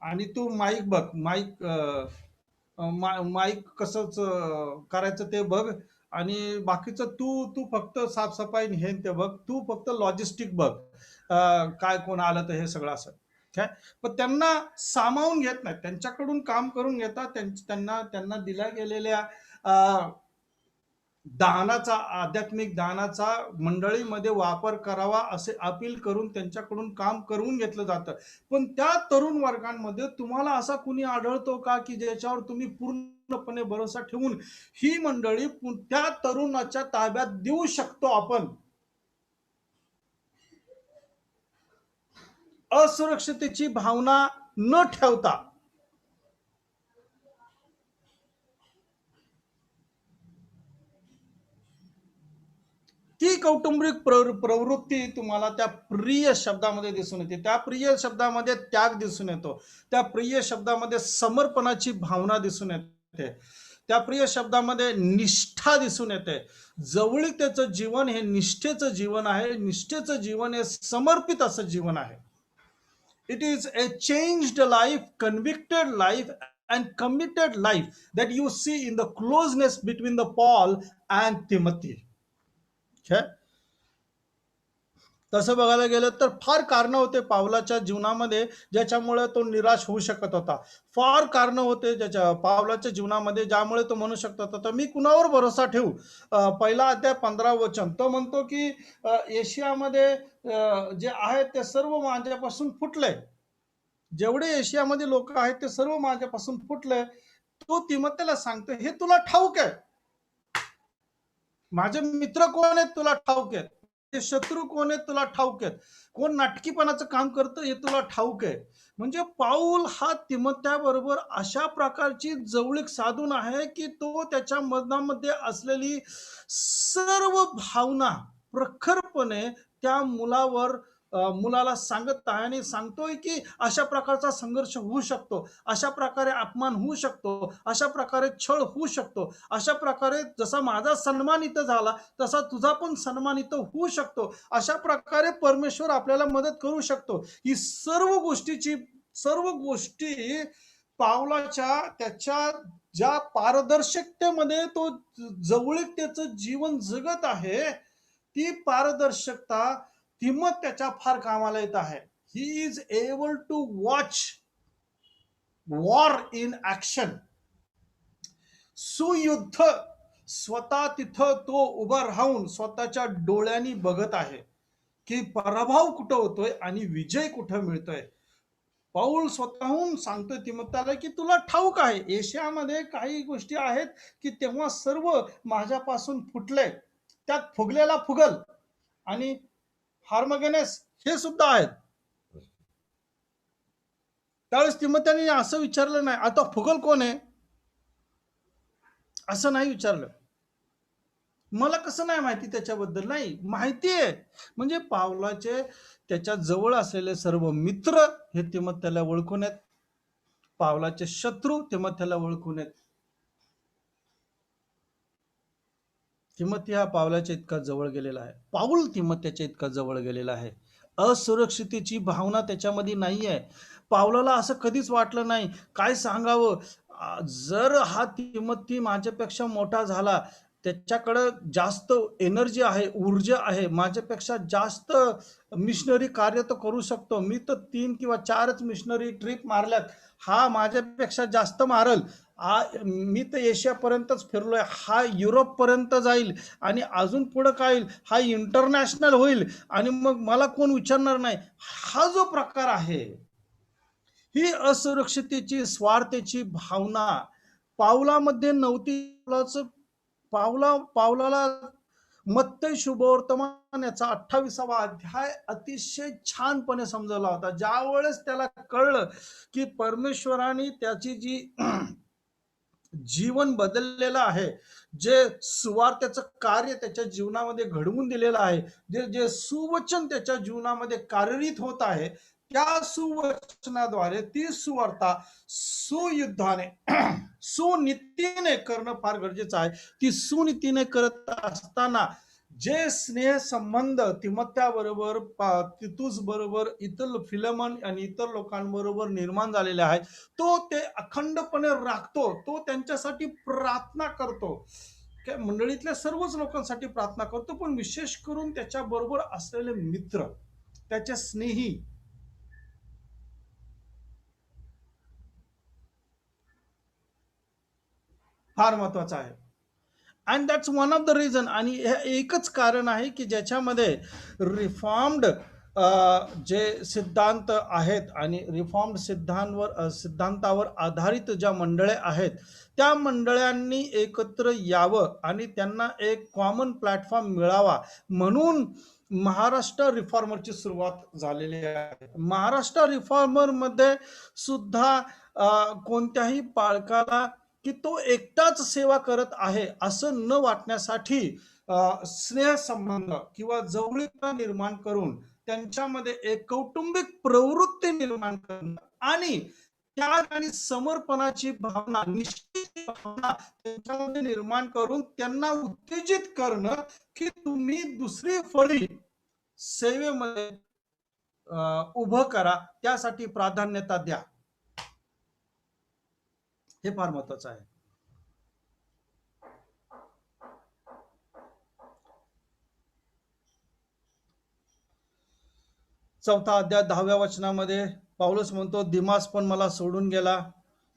आणि तू माईक बघ, माईक कसंच करायचं ते बघ आणि बाकीचं तू तू फक्त साफसफाई हे ते बघ, तू फक्त लॉजिस्टिक बघ, काय कोण आलं तर हे सगळं असं. काय पण त्यांना सामावून घेत नाही, त्यांच्याकडून काम करून घेतात, त्यांना दिल्या गेलेल्या दानाचा, आध्यात्मिक दानाचा मंडळीमध्ये वापर करावा असे अपील करून त्यांच्याकडून काम करून घेतलं जातं. पण त्या तरुण वर्गांमध्ये तुम्हाला असा कुणी आढळतो का की ज्याच्यावर तुम्ही पूर्णपणे भरोसा ठेवून ही मंडळी त्या तरुणाच्या ताब्यात देऊ शकतो आपण? असुरक्षिततेची भावना न ठेवता ती कौटुंबिक प्रवृत्ती तुम्हाला त्या प्रिय शब्दामध्ये दिसून येते. त्या प्रिय शब्दामध्ये त्याग दिसून येतो. त्या प्रिय शब्दामध्ये समर्पणाची भावना दिसून येते. त्या प्रिय शब्दामध्ये निष्ठा दिसून येते. जवळीकतेचं जीवन हे निष्ठेचं जीवन आहे. निष्ठेचं जीवन हे समर्पित असं जीवन आहे. It is a changed life, convicted life and committed life that you see in the closeness between the Paul and Timothy. तसं बघायला गेलं तर फार कारणं होते पावलाच्या जीवनामध्ये ज्याच्यामुळे तो निराश होऊ शकत होता. फार कारणं होते ज्याच्या पावलाच्या जीवनामध्ये ज्यामुळे तो म्हणू शकत होता, तर मी कुणावर भरोसा ठेवू? पहिला अध्याय 15 वचन तो म्हणतो की एशियामध्ये जे आहेत ते सर्व माझ्यापासून फुटले. जेवढे एशियामध्ये लोक आहेत ते सर्व माझ्यापासून फुटले. तो तिमोथेला सांगतो, हे तुला ठाऊक आहे. माझे मित्र कोण आहेत तुला ठाऊक आहेत, ते शत्रू कोण आहेत तुला ठाऊक आहेत, कोण नाटकीपणाचं काम करतं हे तुला ठाऊक आहे. म्हणजे पाऊल हा तिमोथेबरोबर अशा प्रकारची जवळीक साधून आहे की तो त्याच्या मनामध्ये असलेली सर्व भावना प्रखरपणे त्या मुलावर मुलाला सांगत आहे आणि सांगतोय की अशा प्रकारचा संघर्ष होऊ शकतो, अशा प्रकारे अपमान होऊ शकतो, अशा प्रकारे छळ होऊ शकतो, अशा प्रकारे जसा माझा सन्मान इथं झाला तसा तुझा पण सन्मान इथं होऊ शकतो, अशा प्रकारे परमेश्वर आपल्याला मदत करू शकतो. ही सर्व गोष्टी पावलाच्या त्याच्या ज्या पारदर्शकतेमध्ये तो जवळीकतेचं जीवन जगत आहे, ती पारदर्शकता त्याच्या फार कामाला येत आहे. He is able to watch war in action. सुयुद्ध स्वतः तिथं तो उभा राहून स्वतःच्या डोळ्यांनी बघत आहे की पराभव कुठं होतोय आणि विजय कुठं मिळतोय. पाऊल स्वतःहून सांगतोय तिमोथेला की तुला ठाऊक आहे एशियामध्ये काही गोष्टी आहेत की तेव्हा सर्व माझ्यापासून फुटले, त्यात फुगलेला फुगल आणि हार्मगेनेस हे सुद्धा आहेत. त्यावेळेस तिमोथेने असं विचारलं नाही आता फुगल कोण आहे, असं नाही विचारलं. मला कसं नाही माहिती त्याच्याबद्दल, नाही माहिती आहे. म्हणजे पावलाचे त्याच्या जवळ असलेले सर्व मित्र हे तिमोथेला ओळखून आहेत, पावलाचे शत्रू तिमोथेला ओळखून आहेत. तिमोथी हा पावलाच्या इतका जवळ गेलेला आहे, पाऊल तिमोथेच्या इतका जवळ गेलेला आहे. असुरक्षितेची भावना त्याच्यामध्ये नाही आहे. पावलाला असं कधीच वाटलं नाही काय सांगावं, जर हा तिमोथी माझ्यापेक्षा मोठा झाला, त्याच्याकडं जास्त एनर्जी आहे, ऊर्जा आहे, माझ्यापेक्षा जास्त मिशनरी कार्य तो करू शकतो, मी तर 3 किंवा 4च मिशनरी ट्रिप मारल्यात, हा माझ्यापेक्षा जास्त मारल, मी तर एशियापर्यंतच फिरलोय, हा युरोपपर्यंत जाईल आणि अजून पुढं काय होईल, हा इंटरनॅशनल होईल आणि मग मला कोण विचारणार नाही. हा जो प्रकार आहे, ही असुरक्षितेची स्वार्थेची भावना पावलामध्ये नव्हती. पावलाला मत्तई शुभवर्तमान याचा 28वा अध्याय अतिशय छानपणे समजवला होता. ज्या वेळेस त्याला कळलं की परमेश्वराने त्याची जी जीवन बदललेलं आहे, जे सुवार्तेचं कार्य त्याच्या जीवनामध्ये घडवून दिलेलं आहे, जे जे सुवचन त्याच्या जीवनामध्ये कार्यरत होत आहे, त्या सुवचनाद्वारे ती सुवार्ता सुयुद्धाने सुनीतीने करणं फार गरजेचं आहे. ती सुनीतीने करत असताना जे स्नेह संबंध तिमोथेबरोबर, तितुस बरोबर, इतर फिलेमन आणि इतर लोकांबरोबर निर्माण झालेले आहेत, तो ते अखंडपणे राखतो, तो त्यांच्यासाठी प्रार्थना करतो, मंडळीतल्या सर्वच लोकांसाठी प्रार्थना करतो, पण विशेष करून त्याच्या बरोबर असलेले मित्र, त्याचे स्नेही फार महत्वाचं आहे. And that's one of the reason. आणि हे एकच कारण आहे की ज्याच्यामध्ये रिफॉर्म्ड जे सिद्धांत आहेत आणि रिफॉर्म्ड सिद्धांतावर आधारित ज्या मंडळे आहेत, त्या मंडळांनी एकत्र यावं आणि त्यांना एक कॉमन प्लॅटफॉर्म मिळावा, म्हणून महाराष्ट्र रिफॉर्मरची सुरुवात झालेली आहे. महाराष्ट्र रिफॉर्मरमध्ये सुद्धा कोणत्याही पालकाला की तो एकटाच सेवा करत आहे असं न वाटण्यासाठी स्नेहसंबंध किंवा जवळीकता निर्माण करून त्यांच्यामध्ये एक कौटुंबिक प्रवृत्ती निर्माण करणं आणि त्याग आणि समर्पणाची भावना, निष्ठेची भावना त्यांच्यामध्ये निर्माण करून त्यांना उत्तेजित करणं की तुम्ही दुसरी फळी सेवेमध्ये उभं करा, त्यासाठी प्राधान्यता द्या. हे फार महत्वाचं आहे. चौथा अध्याय 10व्या वचनामध्ये पाऊलच म्हणतो दिमास पण मला सोडून गेला.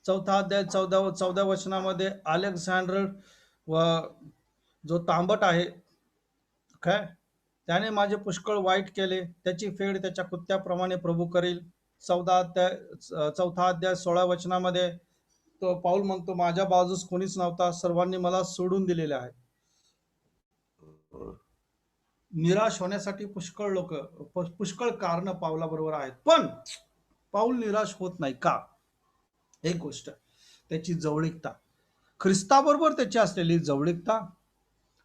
चौथा अध्याय 14व्या वचनामध्ये अलेक्झांडर व जो तांबट आहे काय, त्याने माझे पुष्कळ वाईट केले, त्याची फेड त्याच्या कृत्याप्रमाणे प्रभू करील. चौथा अध्याय 16 वचनामध्ये तो पाऊल म्हणतो माझ्या बाजूस कोणीच नव्हता, सर्वांनी मला सोडून दिलेले आहे. निराश होण्यासाठी पुष्कळ कारण पावला बरोबर आहेत, पण पाऊल निराश होत नाही का? एक गोष्ट त्याची जवळीकता, ख्रिस्ताबरोबर त्याची असलेली जवळीकता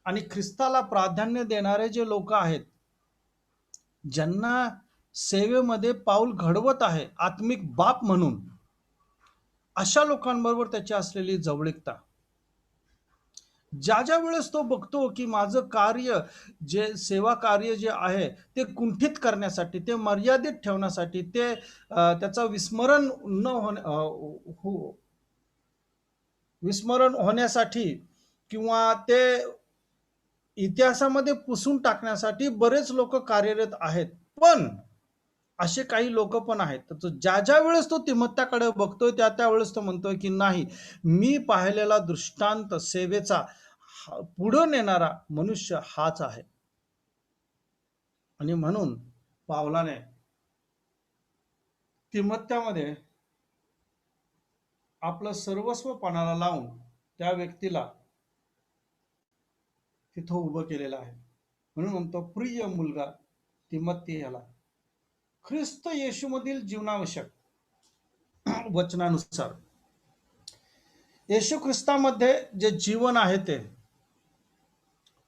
आणि ख्रिस्ताला प्राधान्य देणारे जे लोक आहेत, ज्यांना सेवेमध्ये पाऊल घडवत आहे आत्मिक बाप म्हणून, अशा लोकांबरोबर त्याची असलेली जवळीकता, ज्या ज्या वेळेस तो बघतो की माझं कार्य, जे सेवा कार्य जे आहे ते कुंठित करण्यासाठी, ते मर्यादित ठेवण्यासाठी, ते त्याचा विस्मरण न विस्मरण होण्यासाठी किंवा ते इतिहासामध्ये पुसून टाकण्यासाठी बरेच लोक कार्यरत आहेत. पण असे काही लोक पण आहेत, तर ज्या ज्या वेळेस तो तिमोथ्याकडे बघतोय त्या त्यावेळेस तो म्हणतोय की नाही, मी पाहिलेला दृष्टांत सेवेचा पुढे नेणारा मनुष्य हाच आहे. आणि म्हणून पावलाने तिमोथ्यामध्ये आपलं सर्वस्व पणाला लावून त्या व्यक्तीला तिथं उभं केलेलं आहे. म्हणून म्हणतो, प्रिय मुलगा तिमोथी याला ख्रिस्त येशूमधील जीवनावश्यक वचनानुसार, येशू ख्रिस्तामध्ये जे जीवन आहे ते,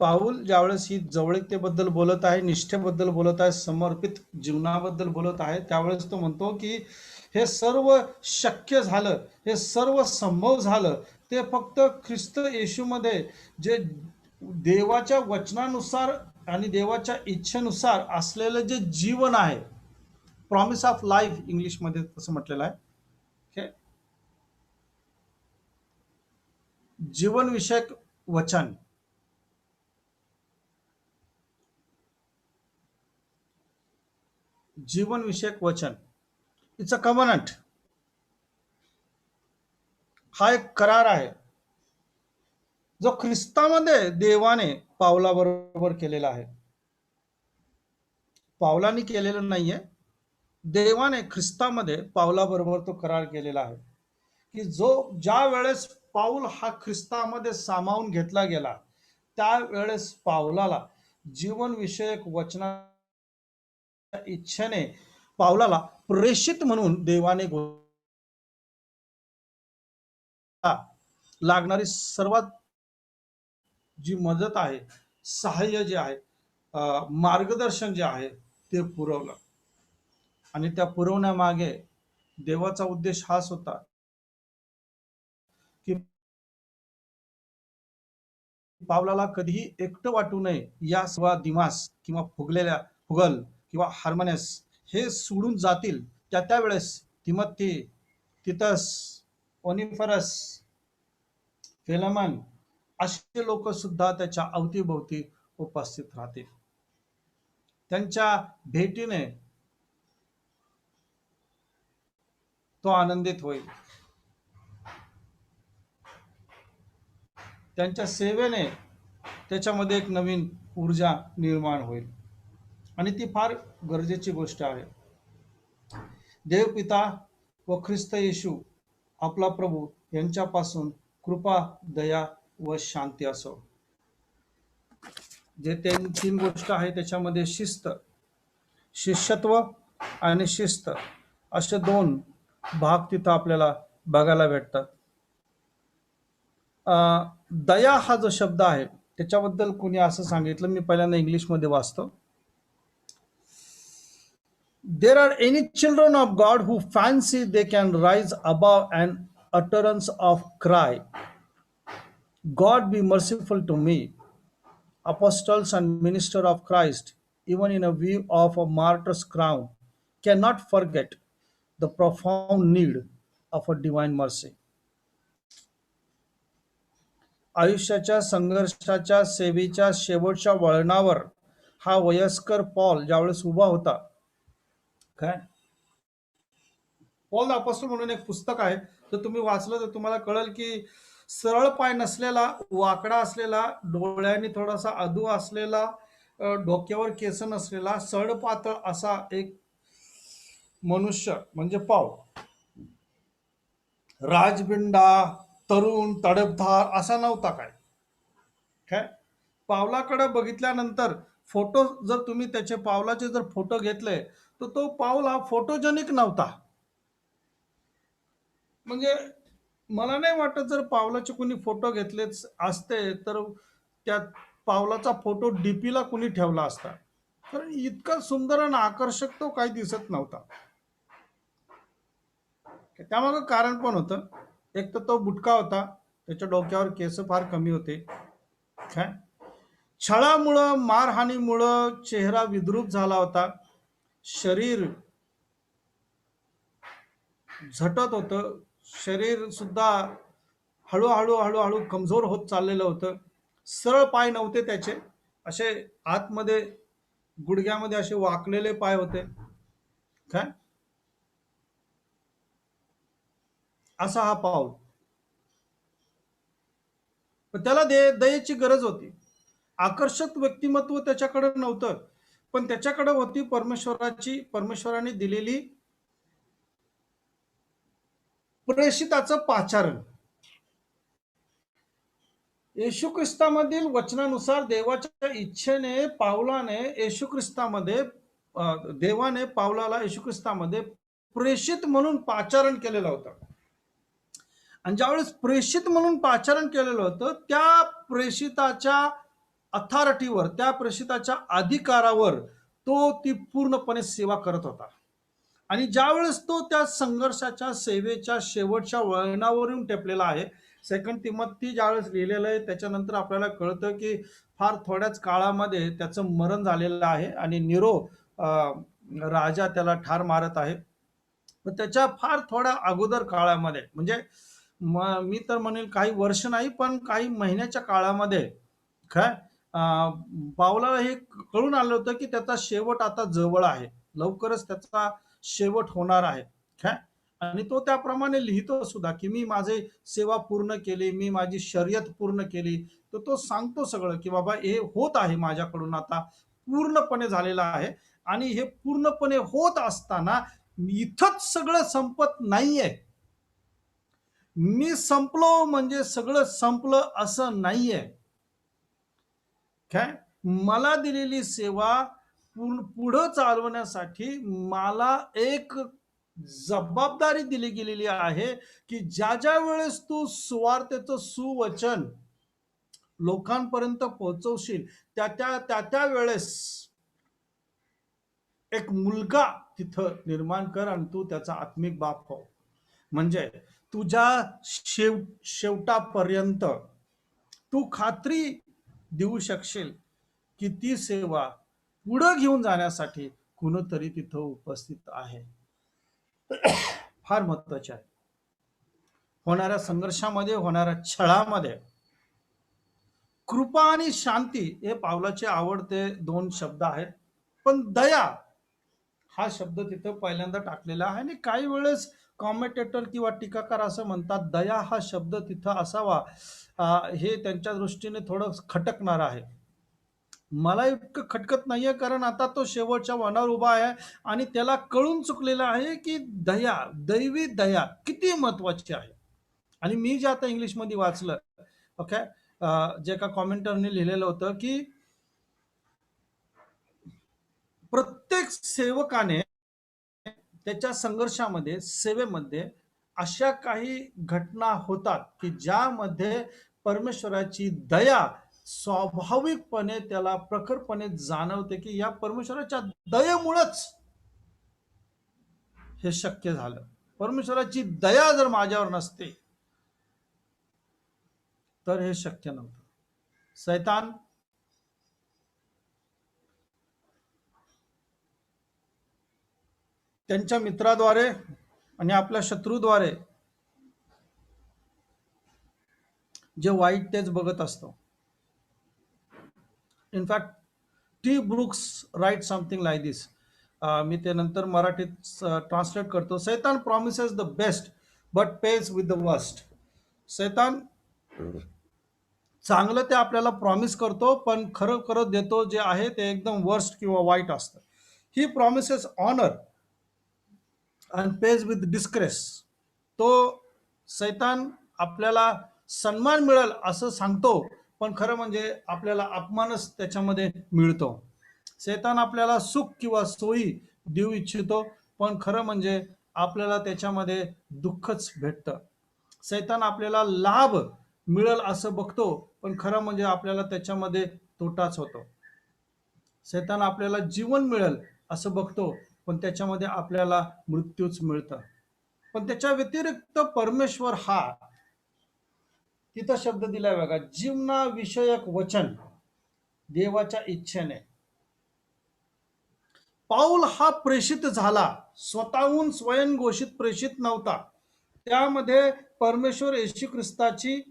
पाऊल ज्यावेळेस ही जवळीकतेबद्दल बोलत आहे, निष्ठेबद्दल बोलत आहे, समर्पित जीवनाबद्दल बोलत आहे, त्यावेळेस तो म्हणतो की हे सर्व शक्य झालं, हे सर्व संभव झालं, ते फक्त ख्रिस्त येशूमध्ये जे देवाच्या वचनानुसार आणि देवाच्या इच्छेनुसार असलेलं जे जीवन आहे, प्रॉमिस ऑफ लाईफ इंग्लिशमध्ये तसं म्हटलेलं आहे, जीवन विषयक वचन, जीवन विषयक वचन, इट्स अ कव्हनंट, हा एक करार आहे जो ख्रिस्तामध्ये देवाने पावलाबरोबर केलेला आहे. पावलाने केलेलं नाहीये, देवाने ख्रिस्तामध्ये पावलाबरोबर तो करार केलेला आहे की जो ज्या वेळेस पाऊल हा ख्रिस्तामध्ये सामावून घेतला गेला, त्यावेळेस पावलाला जीवन विषयक वचना इच्छेने पावलाला प्रेषित म्हणून देवाने लागणारी सर्वात जी मदत आहे, सहाय्य जे आहे, मार्गदर्शन जे आहे ते पुरवलं. आणि त्या पुरवण्यामागे देवाचा उद्देश हाच होता की पावलाला कधीही एकटं वाटू नये. या सर्व दिमास किंवा फुगल किंवा हार्मोनियस हे सोडून जातील, त्यावेळेस तिमोथी, तितस, ओनिफरस, फिलेमन असे लोक सुद्धा त्याच्या अवतीभोवती उपस्थित राहतील. त्यांच्या भेटीने तो आनंदित होईल, त्यांच्या सेवेने त्याच्यामध्ये एक नवीन ऊर्जा निर्माण होईल. आणि ती फार गरजेची गोष्ट आहे. देवपिता व ख्रिस्त येशू आपला प्रभू यांच्यापासून कृपा, दया व शांती असो. जे तीन गोष्ट आहे त्याच्यामध्ये शिष्यत्व आणि शिस्त असे दोन भाग तिथं आपल्याला बघायला भेटतात. दया हा जो शब्द आहे त्याच्याबद्दल कुणी असं सांगितलं, मी पहिल्यांदा इंग्लिशमध्ये वाचतो. There are any children of God who fancy they can rise above an utterance of cry, God be merciful to me. Apostles and minister of Christ, even in a view of a martyr's crown, cannot forget the profound need of a divine mercy. आयुष्याच्या संघर्षाच्या सेवेच्या शेवटच्या वळणावर हा वयस्कर Paul ज्यावेळेस उभा होता, काय पॉल द अपोस्टल म्हणून एक पुस्तक आहे, तर तुम्ही वाचलं तर तुम्हाला कळेल की सरळ पाय नसलेला, वाकडा असलेला, डोळ्यांनी थोडासा अधू असलेला, डोक्यावर केस नसलेला, सडपातळ असा एक मनुष्य म्हणजे पाऊल. राजबिंडा, तरुण, तडफदार असा नव्हता काय. पावलाकडे बघितल्यानंतर फोटो जर तुम्ही त्याचे पावलाचे जर फोटो घेतले तर तो पाऊल हा फोटोजेनिक नव्हता. म्हणजे मला नाही वाटत जर पावलाचे कुणी फोटो घेतलेच असते तर त्या पावलाचा फोटो डीपीला कुणी ठेवला असता. कारण इतका सुंदर आणि आकर्षक तो काही दिसत नव्हता. त्यामागं कारण पण होतं. एक तर तो बुटका होता, त्याच्या डोक्यावर केस फार कमी होते. काय छळामुळं, मारहाणीमुळं चेहरा विद्रूप झाला होता. शरीर झटत होतं. शरीर सुद्धा हळूहळू हळूहळू कमजोर होत चाललेलं होतं. सरळ पाय नव्हते त्याचे, असे आतमध्ये गुडघ्यामध्ये असे वाकलेले पाय होते. काय असा हा पाऊल. पण त्याला दयेची गरज होती. आकर्षक व्यक्तिमत्व त्याच्याकडे नव्हतं, पण त्याच्याकडे होती परमेश्वराने दिलेली प्रेषिताचं पाचारण. येशू ख्रिस्तामधील वचनानुसार देवाच्या इच्छेने देवाने पावलाला येशू ख्रिस्तामध्ये प्रेषित म्हणून पाचारण केलेलं होतं. आणि ज्यावेळेस प्रेषित म्हणून पाचारण केलेलं होतं, त्या प्रेषिताच्या अथॉरिटीवर, त्या प्रेषिताच्या अधिकारावर तो ती पूर्णपणे सेवा करत होता. आणि ज्यावेळेस तो त्या संघर्षाच्या सेवेच्या शेवटच्या वळणावरून टेपलेला आहे. सेकंड तिमोथी ज्यावेळेस लिहिलेलं आहे, त्याच्यानंतर आपल्याला कळतं की फार थोड्याच काळामध्ये त्याचं मरण झालेलं आहे आणि निरो राजा त्याला ठार मारत आहे. पण त्याच्या फार थोड्या अगोदर काळामध्ये, म्हणजे मी तर म्हणेल काही वर्ष नाही, पण काही महिन्याच्या काळामध्ये काय पावलाला हे कळून आलं होतं की त्याचा शेवट आता जवळ आहे, लवकरच त्याचा शेवट होणार आहे. काय आणि तो त्याप्रमाणे लिहितो सुद्धा की मी माझी सेवा पूर्ण केली, मी माझी शर्यत पूर्ण केली. तर तो सांगतो सगळं की बाबा हे होत आहे माझ्याकडून, आता पूर्णपणे झालेलं आहे. आणि हे पूर्णपणे होत असताना इथंच सगळं संपत नाहीये. मी संपलो म्हणजे सगळं संपलं असं नाहीये. काय मला दिलेली सेवा पुढं चालवण्यासाठी मला एक जबाबदारी दिली गेलेली आहे की ज्या वेळेस तू सुवार्तेचं सुवचन लोकांपर्यंत पोहोचवशील, त्या वेळेस एक मुलगा तिथं निर्माण कर आणि तू त्याचा आत्मिक बाप हो. म्हणजे तुझ्या शेवटापर्यंत तू खात्री देऊ शकशील की ती सेवा पुढं घेऊन जाण्यासाठी कुणीतरी तिथं उपस्थित आहे. फार महत्वाचे आहे. होणाऱ्या संघर्षामध्ये, होणाऱ्या छळामध्ये कृपा आणि शांती हे पावलाचे आवडते 2 शब्द आहेत. पण दया हा शब्द तिथं पहिल्यांदा टाकलेला आहे. आणि काही वेळेस कॉमेंटेटर किंवा टीकाकार असं म्हणतात दया हा शब्द तिथं असावा, हे त्यांच्या दृष्टीने थोडं खटकणार आहे. मला इतकं खटकत नाहीये, कारण आता तो शेवटच्या वनावर उभा आहे आणि त्याला कळून चुकलेलं आहे की दया, दैवी दया किती महत्वाची आहे. आणि मी जे आता इंग्लिशमध्ये वाचलं, ओके, जे एका कॉमेंटरने लिहिलेलं होतं की प्रत्येक सेवकाने त्याच्या संघर्षामध्ये, सेवेमध्ये अशा काही घटना होतात की ज्यामध्ये परमेश्वराची दया स्वाभाविकपणे त्याला प्रखरपणे जाणवते की या परमेश्वराच्या दयेमुळेच हे शक्य झालं. परमेश्वराची दया जर माझ्यावर नसते तर हे शक्य नव्हतं. शैतान त्यांच्या मित्राद्वारे आणि आपल्या शत्रूद्वारे जे वाईट तेच बघत असतो. In fact T Brooks write something like this. मी ते नंतर मराठीत ट्रान्सलेट करतो. सैतान promises the best but pays with the worst. सैतान चांगलं ते आपल्याला प्रॉमिस करतो, पण खरं खरं देतो जे आहे ते एकदम वर्स्ट किंवा वाईट असतं. He promises honour and pays with disgrace. तो सैतान आपल्याला सन्मान मिळेल असं सांगतो, पण खरं म्हणजे आपल्याला अपमानच त्याच्यामध्ये मिळतो. सैतान आपल्याला सुख किंवा सोयी देऊ इच्छितो, पण खरं म्हणजे आपल्याला त्याच्यामध्ये दुःखच भेटतं. सैतान आपल्याला लाभ मिळेल असं बघतो, पण खरं म्हणजे आपल्याला त्याच्यामध्ये तोटाच होतो. सैतान आपल्याला जीवन मिळेल असं बघतो, पण त्याच्यामध्ये आपल्याला मृत्यूच मिळतं. पण त्याच्या व्यतिरिक्त परमेश्वर हा, तिथं शब्द दिलाय बघा, जीवनाविषयक वचन देवाच्या इच्छेने. पाऊल हा प्रेषित झाला, स्वतःहून स्वयंघोषित प्रेषित नव्हता. त्यामध्ये परमेश्वर येशू ख्रिस्ताची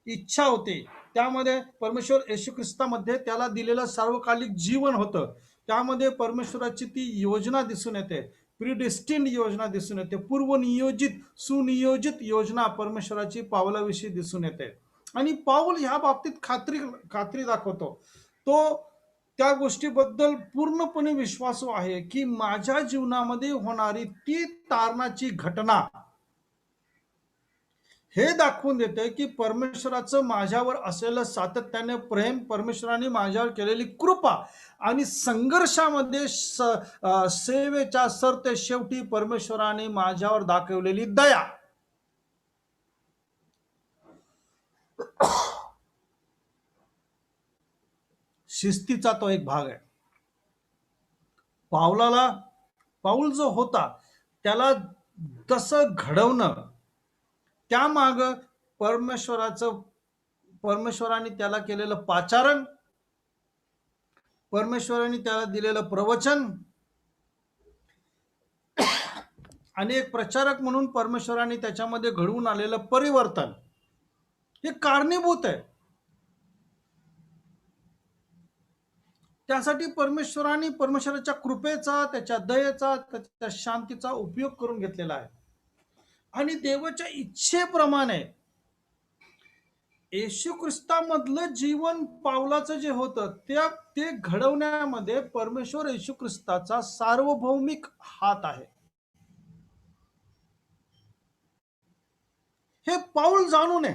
इच्छा होती. त्यामध्ये परमेश्वर येशू ख्रिस्तामध्ये त्याला दिलेलं सार्वकालिक जीवन होतं. त्यामध्ये परमेश्वराची ती योजना दिसून येते, प्रिडेस्टिन्ड योजना दिसून येते, पूर्वनियोजित सुनियोजित योजना परमेश्वराची पावलाविषयी दिसून येते. आणि पाऊल ह्या बाबतीत खात्री दाखवतो. तो त्या गोष्टीबद्दल पूर्णपणे विश्वासू आहे की माझ्या जीवनामध्ये होणारी ती तारणाची घटना हे दाखवून देते की परमेश्वराचं माझ्यावर असलेलं सातत्याने प्रेम, परमेश्वराने माझ्यावर केलेली कृपा आणि संघर्षामध्ये सेवेच्या सरते शेवटी परमेश्वराने माझ्यावर दाखवलेली दया. शिस्तीचा तो एक भाग आहे. पाऊल जो होता त्याला तसं घडवणं, त्यामाग परमेश्वराने त्याला केलेलं पाचारण, परमेश्वराने त्याला दिलेलं प्रवचन आणि एक प्रचारक म्हणून परमेश्वराने त्याच्यामध्ये घडवून आलेलं परिवर्तन हे कारणीभूत आहे. त्यासाठी परमेश्वराच्या कृपेचा, त्याच्या दयेचा, त्याच्या शांतीचा उपयोग करून घेतलेला आहे. आणि देवाच्या इच्छेप्रमाणे येशू ख्रिस्तामधलं जीवन पावलाचं जे होतं ते घडवण्यामध्ये परमेश्वर येशू ख्रिस्ताचा सार्वभौमिक हात आहे. हे पाऊल जाणू नये.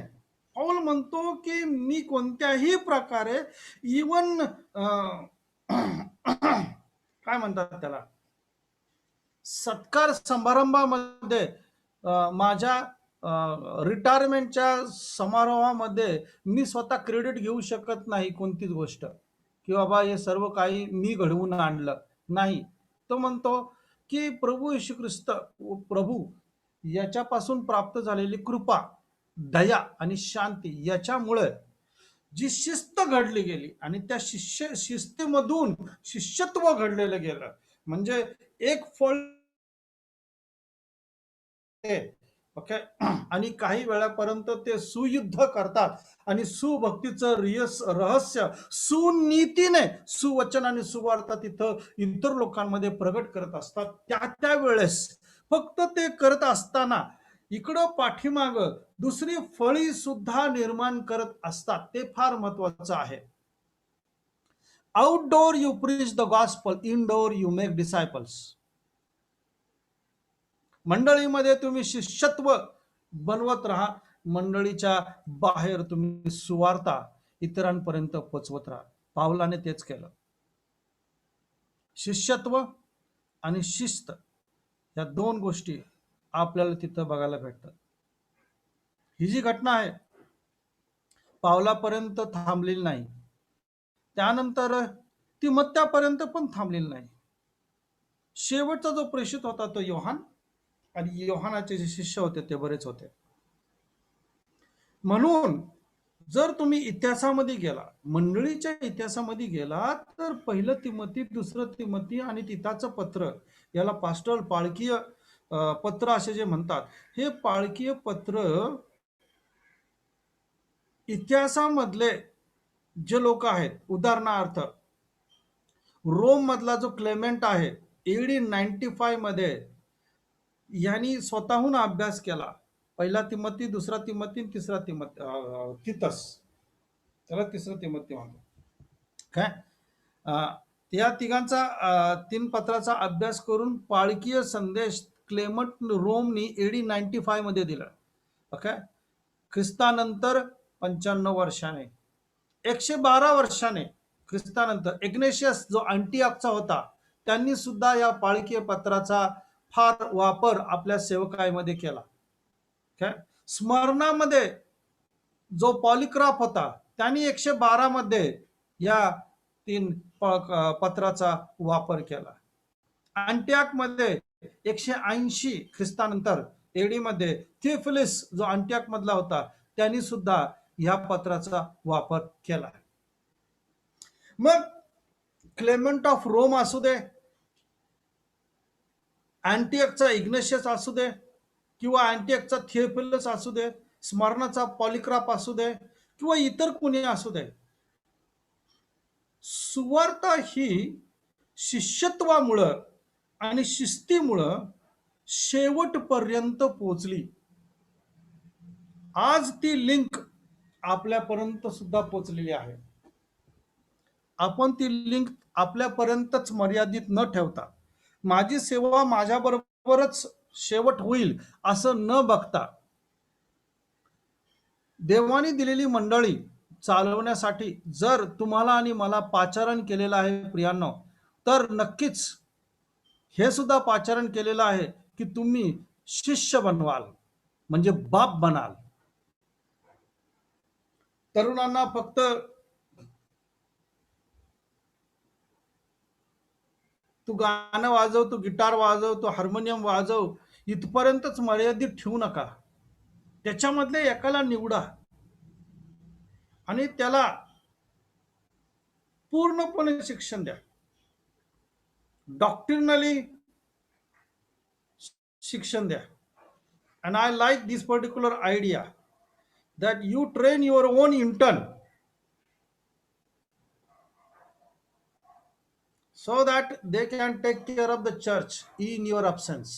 पाऊल म्हणतो की मी कोणत्याही प्रकारे इवन काय म्हणतात त्याला, सत्कार समारंभामध्ये माझ्या रिटायरमेंटच्या समारोहामध्ये मी स्वतः क्रेडिट घेऊ शकत नाही कोणतीच गोष्ट, की बाबा हे सर्व काही मी घडवून आणलं नाही. तो म्हणतो की प्रभू येशू ख्रिस्त, प्रभू याच्यापासून प्राप्त झालेली कृपा, दया आणि शांती याच्यामुळे जी शिस्त घडली गेली आणि त्या शिस्तीमधून शिष्यत्व घडलेलं गेलं, म्हणजे एक फळ ओके. आणि काही वेळापर्यंत ते सुयुद्ध करतात आणि सुभक्तीचं रहस्य सुनीतीने, सुवचन आणि सुवार्ता तिथं इतर लोकांमध्ये प्रगट करत असतात. त्या वेळेस फक्त ते करत असताना इकडं पाठीमाग दुसरी फळी सुद्धा निर्माण करत असतात. ते फार महत्वाचं आहे. Outdoor you preach the gospel, indoor you make disciples. मंडळीमध्ये तुम्ही शिष्यत्व बनवत राहा, मंडळीच्या बाहेर तुम्ही सुवार्ता इतरांपर्यंत पोचवत राहा. पावलाने तेच केलं. शिष्यत्व आणि शिस्त या दोन गोष्टी आपल्याला तिथं बघायला भेटतात. ही जी घटना आहे पावलापर्यंत थांबलेली नाही, त्यानंतर ती मत्त्यापर्यंत पण थांबलेली नाही. शेवटचा जो प्रेषित होता तो योहान, आणि योहानाचे जे शिष्य होते ते बरेच होते. म्हणून जर तुम्ही इतिहासामध्ये गेला, मंडळीच्या इतिहासामध्ये गेला, तर पहिलं तिमोथी, दुसरं तिमोथी आणि तिताचं पत्र, याला पास्टल पाळकीय पत्र असे जे म्हणतात, हे पाळकीय पत्र इतिहासामधले जे लोक आहेत, उदाहरणार्थ रोम मधला जो क्लेमेंट आहे AD 95 मध्ये, यांनी स्वतःहून अभ्यास केला. पहिला तिमोथी, दुसरा तिमोथी, तिसरा तितस, त्याला तिसरा तिमोथी म्हणतो काय. या तिघांचा 3 पत्राचा अभ्यास करून पाळकीय संदेश क्लेमंट रोमनी AD 95 मध्ये दिला. ओके. ख्रिस्तानंतर 95 वर्षाने, 112 वर्षाने ख्रिस्तानंतर इग्नेशियस जो अँटिओकचा होता, त्यांनी सुद्धा या पाळकीय पत्राचा फार वापर आपल्या सेवकाईमध्ये केला. स्मरणामध्ये जो पॉलिक्राफ होता, त्यांनी 112 मध्ये या 3 पत्राचा वापर केला. अँटियाकमध्ये 180 ख्रिस्तानंतर एडी मध्ये थियोफिलस जो अँटियाक मधला होता त्यांनी सुद्धा ह्या पत्राचा वापर केला. मग क्लेमेंट ऑफ रोम असू दे, अँटियकचा इग्नेशियस असू दे, किंवा अँटियकचा थियोफिलस असू दे, स्मरणाचा पॉलिक्राफ असू दे, किंवा इतर कुणी असू दे, सुवार्ता ही शिष्यत्वामुळं आणि शिस्तीमुळं शेवटपर्यंत पोचली. आज ती लिंक आपल्यापर्यंत सुद्धा पोचलेली आहे. आपण ती लिंक आपल्यापर्यंतच मर्यादित न ठेवता माझी सेवा माझ्याबरोबरच शेवट होईल असं न बघता देवाने दिलेली मंडळी चालवण्यासाठी जर तुम्हाला आणि मला पाचारण केलेलं आहे प्रियांनो, तर नक्कीच हे सुद्धा पाचारण केलेलं आहे की तुम्ही शिष्य बनवाल, म्हणजे बाप बनाल. तरुणांना फक्त तू गाणं वाजव, तू गिटार वाजव, तू हार्मोनियम वाजव इथपर्यंतच मर्यादित ठेवू नका. त्याच्यामधले एकाला निवडा आणि त्याला पूर्णपणे शिक्षण द्या. डॉक्ट्रिनली शिक्षण द्या. And I like this particular idea that you train your own intern so that they can take care of the church in your absence.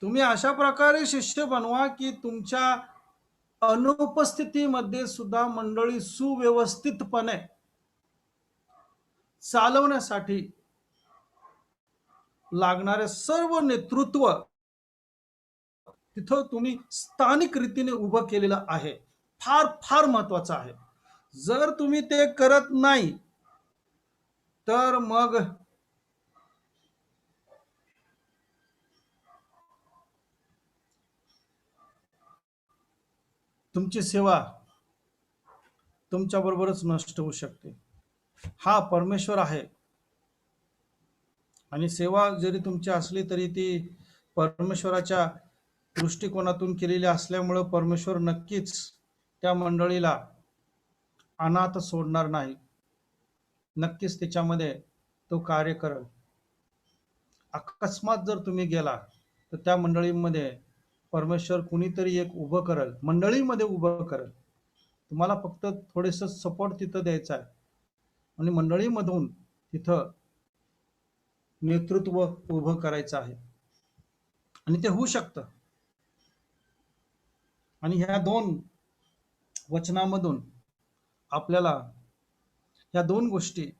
तुम्ही अशा प्रकारे शिष्य बनवा की तुमच्या अनुपस्थितीमध्ये सुद्धा मंडळी सुव्यवस्थितपणे चालवण्यासाठी लागणारे सर्व नेतृत्व तिथं तुम्ही स्थानिक रीतीने उभं केलेलं आहे. फार फार महत्वाचं आहे. जर तुम्ही ते करत नाही तर मग तुमची सेवा तुमच्या बरोबरच नष्ट होऊ शकते. हा परमेश्वर आहे आणि सेवा जरी तुमची असली तरी ती परमेश्वराच्या दृष्टिकोनातून केलेली असल्यामुळे परमेश्वर नक्कीच त्या मंडळीला अनाथ सोडणार नाही. नक्कीच त्याच्यामध्ये तो कार्य करेल. अकस्मात जर तुम्ही गेला तर त्या मंडळीमध्ये परमेश्वर कुणीतरी एक उभं करेल, मंडळीमध्ये उभं करेल. तुम्हाला फक्त थोडेसं सपोर्ट तिथं द्यायचा आहे आणि मंडळीमधून तिथं नेतृत्व उभं करायचं आहे आणि ते होऊ शकतं. आणि ह्या 2 वचनामधून आपल्याला ह्या 2 गोष्टी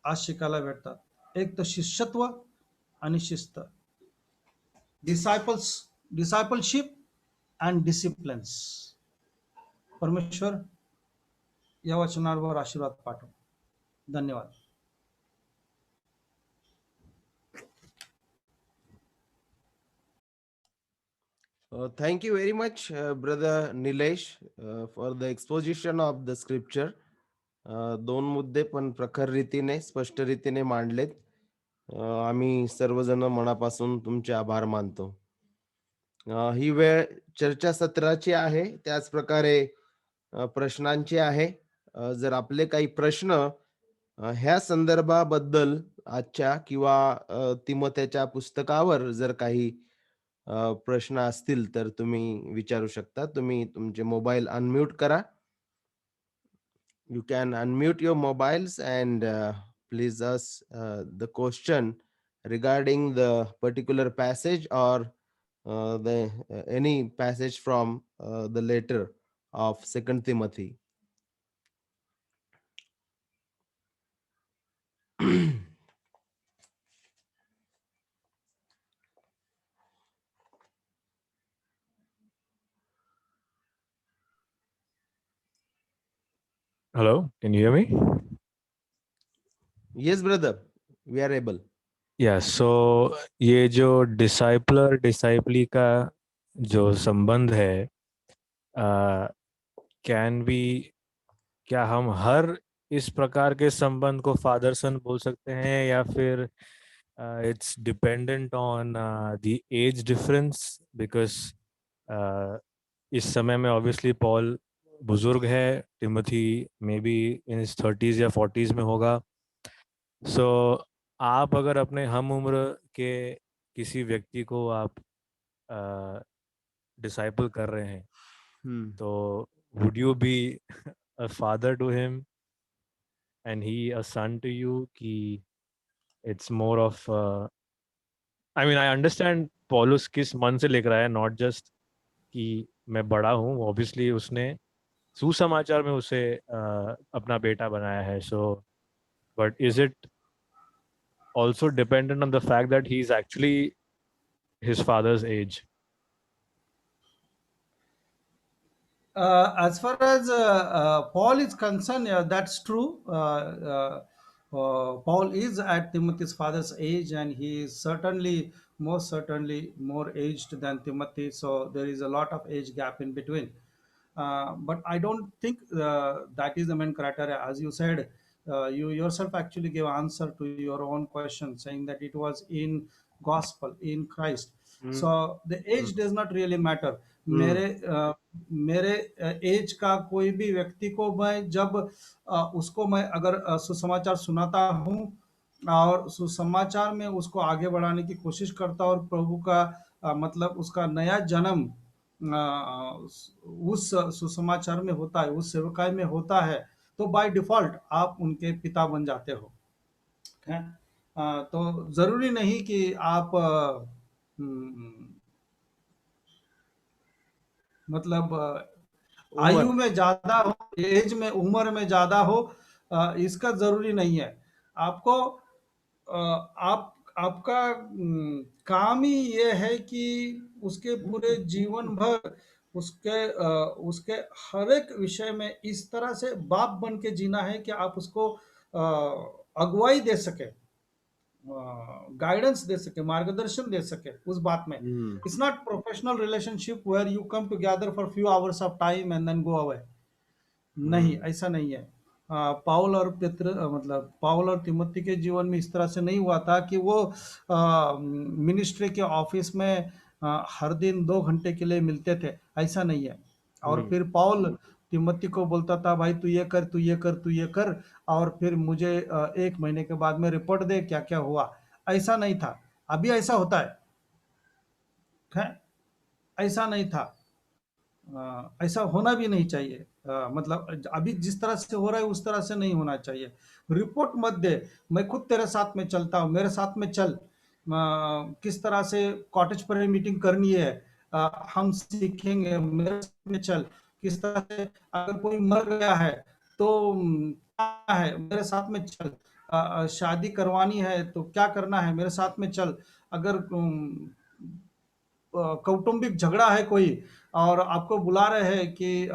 आज शिकायला भेटतात. एक तर शिष्यत्व आणि शिस्त. डिसायपलशिप अँड डिसिप्लिन्स. परमेश्वर या वचनावर आशीर्वाद पाठव. धन्यवाद. Thank you very much, Brother Nilesh, for the exposition of the scripture. 2 मुद्दे पण प्रखर रीतीने, स्पष्ट रीतीने मांडलेत. आम्ही सर्वजण मनापासून तुमचे आभार मानतो. ही वेळ चर्चासत्राची आहे, त्याच प्रकारे प्रश्नांची आहे. जर आपले काही प्रश्न ह्या संदर्भाबद्दल आजच्या किंवा तिमोथेच्या पुस्तकावर जर काही प्रश्न असतील तर तुम्ही विचारू शकता. तुम्ही तुमचे मोबाईल अनम्यूट करा. You can unmute your mobiles and please ask the question regarding the particular passage or any passage from the letter of 2 Timothy. Hello, can you hear me? Yes, brother, we are able. Yeah, so ये जो डिसाइपलर डिसाइपली का जो संबंध है, क्या हम हर इस प्रकार के संबंध को फादर सन बोल सकते हैं, या फिर it's dependent on the age difference? Because इस समय में ऑब्वियसली पॉल बुजुर्ग है, Timothy may be in his 30s या 40s में होगा. सो आप अगर अपने हम उम्र के किसी व्यक्ति को आप डिसाइपल कर रहे हैं, तो would you be a father to him and he a son to you? कि it's more of I mean I understand पॉलुस किस मन से लिख रहा है, not just कि मैं बड़ा हूँ. obviously उसने सुसमाचार में उसे अपना बेटा बनाया है. so but is it also dependent on the fact that he is actually his father's age? As far as Paul is concerned, yeah, that's true. Paul is at Timothy's father's age, and he is certainly, most certainly, more aged than Timothy. So there is a lot of age gap in between. But I don't think that is the main criteria. As you said, you yourself actually gave answer to your own question, saying that it was in gospel, in Christ. So the age does not really matter. मेरे age का कोई भी व्यक्ति को मैं जब उसको मैं अगर सुसमाचार सुनाता हूँ और सुसमाचार में उसको आगे बढ़ाने की कोशिश करता हूँ, और प्रभु का मतलब उसका नया जन्म उस सुसमाचार में होता है, उस सेवकाई में होता है, तो बाय डिफॉल्ट आप उनके पिता बन जाते हो. है तो जरूरी नहीं कि आप मतलब आयु में ज्यादा हो, एज में, उम्र में ज्यादा हो, इसका जरूरी नहीं है. आपको आप आपका काम ही ये है कि उसके पूरे जीवन भर उसके हर एक विषय में इस तरह से बाप बन के जीना है कि आप उसको अगुवाई दे सके, गाइडेंस दे सके, मार्गदर्शन दे सके उस बात में. It's not professional relationship where you come together for few hours of time and then go away. नहीं, ऐसा नहीं है. पाउल और मतलब पाउल और तिमोथी के जीवन में इस तरह से नहीं हुआ था कि वो मिनिस्ट्री के ऑफिस में हर दिन 2 घंटे के लिए मिलते थे. ऐसा नहीं है. और फिर पाउल तिमोथी को बोलता था, भाई तू ये कर, तू ये कर, तू ये कर, और फिर मुझे 1 महीने के बाद में रिपोर्ट दे क्या क्या हुआ. ऐसा नहीं था. अभी ऐसा होता है, ऐसा नहीं था. ऐसा होना भी नहीं चाहिए. मतलब अभी जिस तरह से हो रहा है उस तरह से नहीं होना चाहिए. रिपोर्ट मत दे, मैं खुद तेरे साथ में चलता हूँ, मेरे साथ में चल. किस तरह से कॉटेज पर मीटिंग करनी है हम सीखेंगे, मेरे साथ में चल. किस तरह से अगर कोई मर गया है तो क्या है, मेरे साथ में चल. शादी करवानी है तो क्या करना है, मेरे साथ में चल. अगर कौटुंबिक झगड़ा है कोई और आपको बुला रहे हैं कि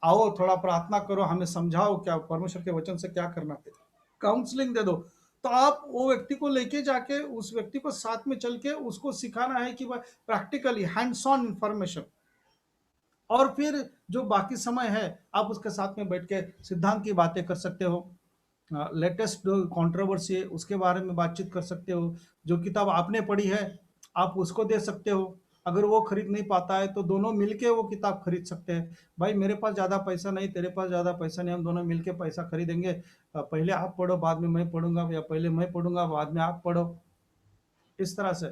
आओ थोड़ा प्रार्थना करो, हमें समझाओ क्या परमेश्वर के वचन से क्या करना है, काउंसलिंग दे दो, तो आप वो व्यक्ति को लेके जाके उस व्यक्ति को साथ में चल के उसको सिखाना है कि प्रैक्टिकली हैंड्स ऑन इंफॉर्मेशन. और फिर जो बाकी समय है आप उसके साथ में बैठ के सिद्धांत की बातें कर सकते हो, लेटेस्ट कंट्रोवर्सी है उसके बारे में बातचीत कर सकते हो. जो किताब आपने पढ़ी है आप उसको दे सकते हो. अगर वो खरीद नहीं पाता है तो दोनों मिलके वो किताब खरीद सकते हैं. भाई मेरे पास ज़्यादा पैसा नहीं, तेरे पास ज़्यादा पैसा नहीं, हम दोनों मिलके पैसा खरीदेंगे. पहले आप पढ़ो बाद में मैं पढ़ूंगा, या पहले मैं पढ़ूंगा बाद में आप पढ़ो. इस तरह से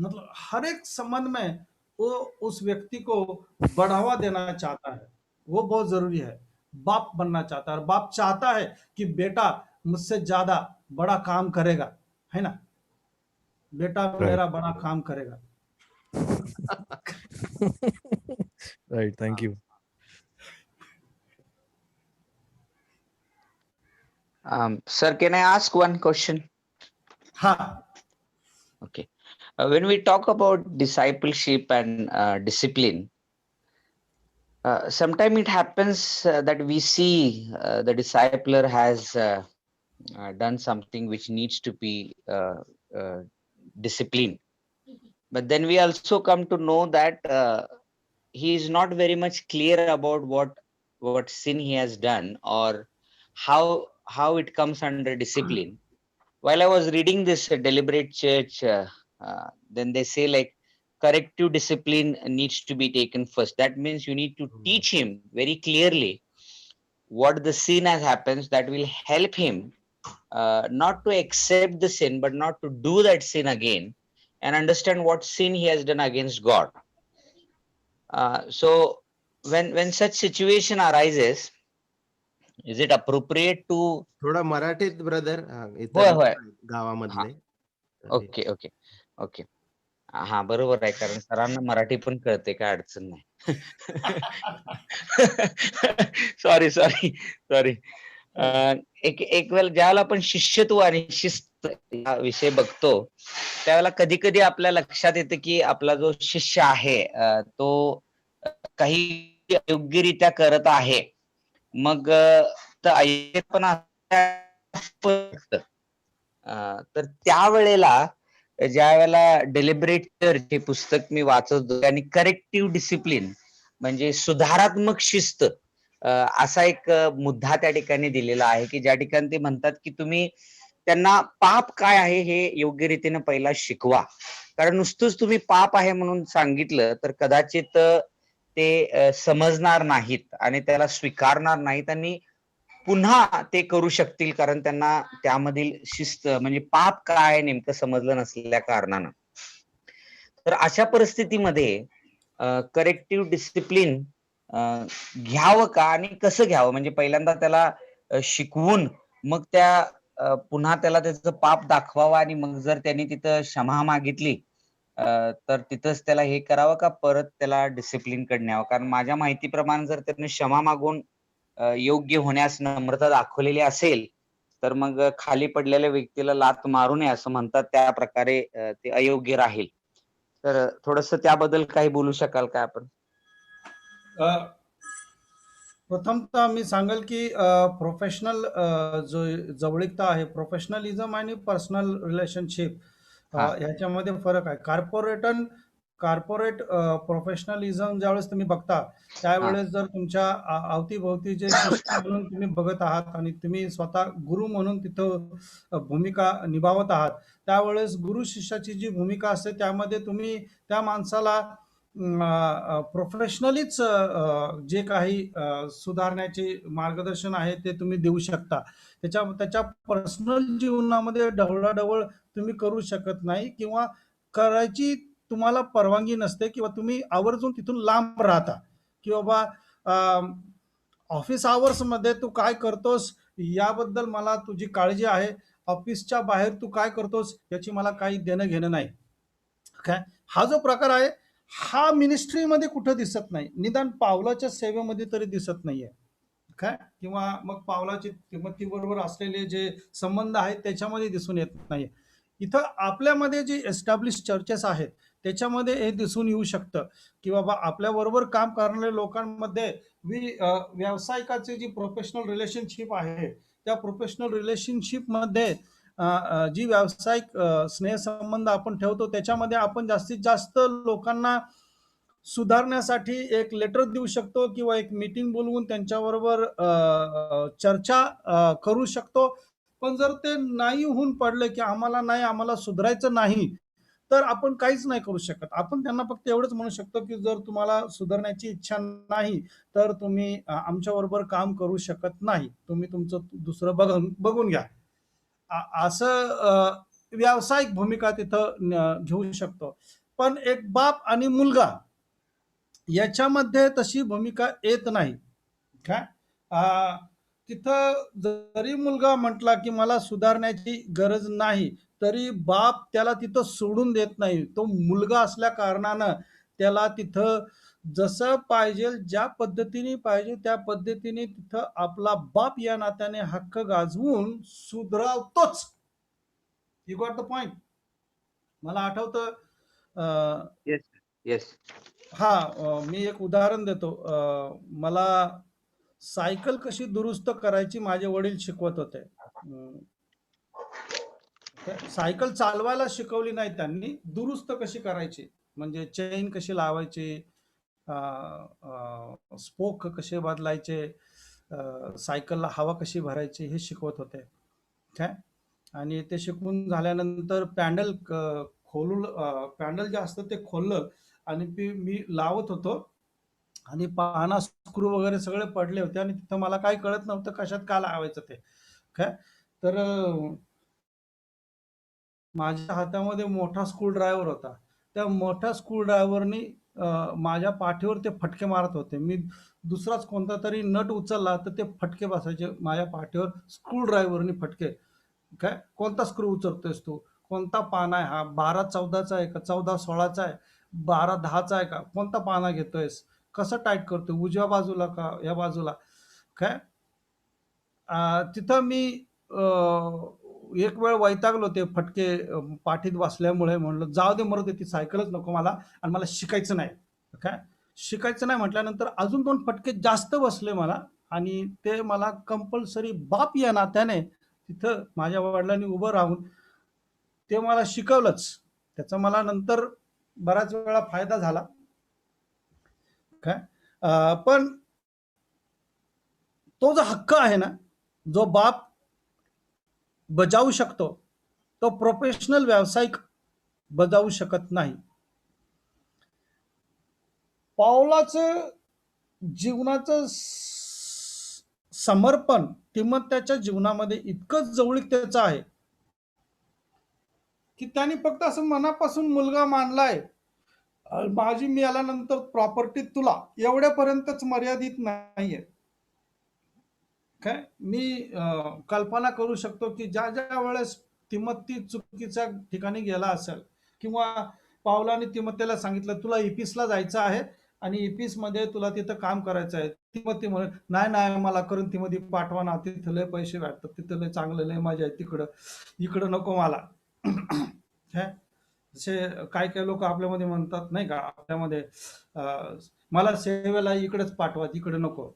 मतलब हर एक संबंध में वो उस व्यक्ति को बढ़ावा देना चाहता है, वो बहुत जरूरी है. बाप बनना चाहता है और बाप चाहता है कि बेटा मुझसे ज्यादा बड़ा काम करेगा, है ना. बेटा मेरा बड़ा काम करेगा. Right, thank you. Sir, can I ask one question? हाँ. Okay. When we talk about discipleship and discipline, sometimes it happens that we see the discipler has done something which needs to be disciplined. But then we also come to know that he is not very much clear about what what sin he has done, or how it comes under discipline. While I was reading this deliberate church, then they say like corrective discipline needs to be taken first. That means you need to teach him very clearly what the sin has happened, that will help him not to accept the sin, but not to do that sin again, and understand what sin he has done against God. So when such situation arises, is it appropriate to? थोडा मराठीत brother, इतर होय लोक होय. आहेत गावामधले. तर हे- okay okay okay. हा बरोबर आहे, कारण सरांना मराठी पण कळते, काय अडचण नाही. Sorry sorry sorry. एक एक वेळेला ज्यावेळेला आपण शिष्यत्व आणि शिस्त हा विषय बघतो, त्यावेळेला कधी कधी आपल्या लक्षात येतं की आपला जो शिष्य आहे तो काही योग्यरित्या करत आहे. मग तर ऐकपणा तर त्यावेळेला ज्या वेळेला डेलिबरेट चर्च हे पुस्तक मी वाचत होतो, आणि करेक्टिव्ह डिसिप्लिन म्हणजे सुधारात्मक शिस्त असा एक मुद्दा त्या ठिकाणी दिलेला आहे, की ज्या ठिकाणी ते म्हणतात की तुम्ही त्यांना पाप काय आहे हे योग्य रीतीने पहिला शिकवा. कारण नुसतंच तुम्ही पाप आहे म्हणून सांगितलं तर कदाचित ते समजणार नाहीत आणि त्याला स्वीकारणार नाहीत, आणि पुन्हा ते करू शकतील, कारण त्यांना त्यामधील शिस्त म्हणजे पाप काय नेमकं समजलं नसलेल्या कारणानं. तर अशा परिस्थितीमध्ये करेक्टिव्ह डिसिप्लिन घ्यावं का आणि कसं घ्यावं, म्हणजे पहिल्यांदा त्याला शिकवून मग पुन्हा त्याला त्याचं पाप दाखवावं, आणि मग जर त्यांनी तिथं क्षमा मागितली तर तिथंच त्याला हे करावं, का परत त्याला डिसिप्लिन कडे न्यावं? कारण माझ्या माहितीप्रमाणे जर त्याने क्षमा मागून योग्य होण्यास नम्रता दाखवलेली असेल, तर मग खाली पडलेल्या व्यक्तीला लाथ मारू नये असं म्हणतात, त्या प्रकारे ते अयोग्य राहील. तर थोडस त्याबद्दल काही बोलू शकाल का आपण? प्रथमतः मी सांगेल की प्रोफेशनल जो जवळीकता आहे, प्रोफेशनलिझम आणि पर्सनल रिलेशनशिप ह्याच्यामध्ये फरक आहे. कॉर्पोरेट प्रोफेशनलिझम ज्यावेळेस तुम्ही बघता, त्यावेळेस जर तुमच्या अवतीभोवती जे शिष्य म्हणून तुम्ही बघत आहात आणि तुम्ही स्वतः गुरु म्हणून तिथं भूमिका निभावत आहात, त्यावेळेस गुरु शिष्याची जी भूमिका असते त्यामध्ये तुम्ही त्या माणसाला प्रोफेशनलीच जे काही सुधारण्याचे मार्गदर्शन आहे ते तुम्ही देऊ शकता. त्याच्या पर्सनल जीवनामध्ये ढवळाढवळ तुम्ही करू शकत नाही, किंवा करायची तुम्हाला परवानगी नसते, किंवा तुम्ही आवर्जून तिथून लांब राहता, की बाबा ऑफिस आवर्समध्ये तू काय करतोस याबद्दल मला तुझी काळजी आहे, ऑफिसच्या बाहेर तू काय करतोस याची मला काही देणं घेणं नाही. काय हा जो प्रकार आहे, हा मिनिस्ट्रीमध्ये कुठं दिसत नाही, निदान पावलाच्या सेवेमध्ये तरी दिसत नाहीये काय, किंवा मग पावलाची बरोबर असलेले जे संबंध आहेत त्याच्यामध्ये दिसून येत नाही. इथं आपल्यामध्ये जे एस्टॅब्लिश चर्चेस आहेत त्याच्यामध्ये हे दिसून येऊ शकतं, की बाबा आपल्या बरोबर काम करणाऱ्या लोकांमध्ये व्यावसायिकाची जी प्रोफेशनल रिलेशनशिप आहे, त्या प्रोफेशनल रिलेशनशिप मध्ये जी व्यावसायिक स्नेहसंबंध आपण ठेवतो त्याच्यामध्ये आपण जास्तीत जास्त लोकांना सुधारण्यासाठी एक लेटर देऊ शकतो, किंवा एक मीटिंग बोलवून त्यांच्याबरोबर चर्चा करू शकतो. पण जर ते नाही होऊन पडले की आम्हाला सुधारायचं नाही, तर आपण काहीच नाही करू शकत. आपण त्यांना फक्त एवढंच म्हणू शकतो की जर तुम्हाला सुधारण्याची इच्छा नाही तर तुम्ही आमच्याबरोबर काम करू शकत नाही, तुम्ही तुमचं दुसरं बघून घ्या. असं व्यावसायिक भूमिका तिथं घेऊ शकतो. पण एक बाप आणि मुलगा याच्यामध्ये तशी भूमिका येत नाही. काय तिथं जरी मुलगा म्हटला की मला सुधारण्याची गरज नाही, तरी बाप त्याला तिथं सोडून देत नाही. तो मुलगा असल्या कारणानं त्याला तिथं जसं पाहिजे, ज्या पद्धतीने पाहिजे त्या पद्धतीने तिथं आपला बाप या नात्याने हक्क गाजवून सुधरावतोच. You got the point. मला आठवतं येस येस. मी एक उदाहरण देतो. मला सायकल कशी दुरुस्त करायची माझे वडील शिकवत होते. सायकल चालवायला शिकवली नाही त्यांनी, दुरुस्त कशी करायची म्हणजे चेन कशी लावायची, स्पोक कसे बदलायचे, सायकलला हवा कशी भरायची हे शिकवत होते. काय आणि ते शिकून झाल्यानंतर पॅन्डल खोलून पॅन्डल जे असतं ते खोललं आणि मी लावत होतो आणि पाना स्क्रू वगैरे सगळे पडले होते आणि तिथं मला काही कळत नव्हतं कशात का लावायचं ते. काय तर माझ्या हातामध्ये मोठा स्क्रू ड्रायव्हर होता. त्या मोठ्या स्क्रू ड्रायव्हरनी माझ्या पाठीवर ते फटके मारत होते. मी दुसराच कोणता तरी नट उचलला तर ते फटके बसायचे माझ्या पाठीवर स्क्रू ड्रायव्हरनी फटके. काय कोणता स्क्रू उचलतोयस तू, कोणता पाना आहे हा, 12-14चा आहे का, 14-16चा आहे, 12-10चा आहे का, कोणता पाना घेतोयस, कसं टाईट करतोय, उजव्या बाजूला का या बाजूला. काय तिथं मी एक वेळ वैतागलो ते फटके पाठीत बसल्यामुळे. म्हणलं जाऊ दे मरू दे, ती सायकलच नको मला आणि मला शिकायचं नाही. काय शिकायचं नाही म्हटल्यानंतर अजून 2 फटके जास्त बसले मला आणि ते मला कंपल्सरी बाप या नात्याने तिथं माझ्या वडिलांनी उभं राहून ते मला शिकवलंच. त्याचा मला नंतर बराच वेळा फायदा झाला. काय पण तो जो हक्क आहे ना, जो बाप बजावू शकतो, तो प्रोफेशनल व्यावसायिक बजावू शकत नाही. पावलाचं जीवनाचं समर्पण तिमोथेच्या जीवनामध्ये इतकं जवळीकतेचं आहे की त्यांनी फक्त असं मनापासून मुलगा मानलाय, माझी मी आल्यानंतर प्रॉपर्टी तुला, एवढ्यापर्यंतच मर्यादित नाहीये. काय मी कल्पना करू शकतो की ज्या ज्या वेळेस तिमोथी चुकीच्या ठिकाणी गेला असेल किंवा पावलाने तिमोथेला सांगितलं तुला इपिसला जायचं आहे आणि इपिस मध्ये तुला तिथं काम करायचं आहे. तिमोथी म्हणे नाही नाही मला करून तिमध्ये पाठवा ना, तिथं लय पैसे भेटतात, तिथं लय चांगलं लय मजा आहे, तिकडं इकडं नको मला. जसे काय काय लोक आपल्यामध्ये म्हणतात नाही का, आपल्यामध्ये मला सेवेला इकडेच पाठवा, तिकडे नको.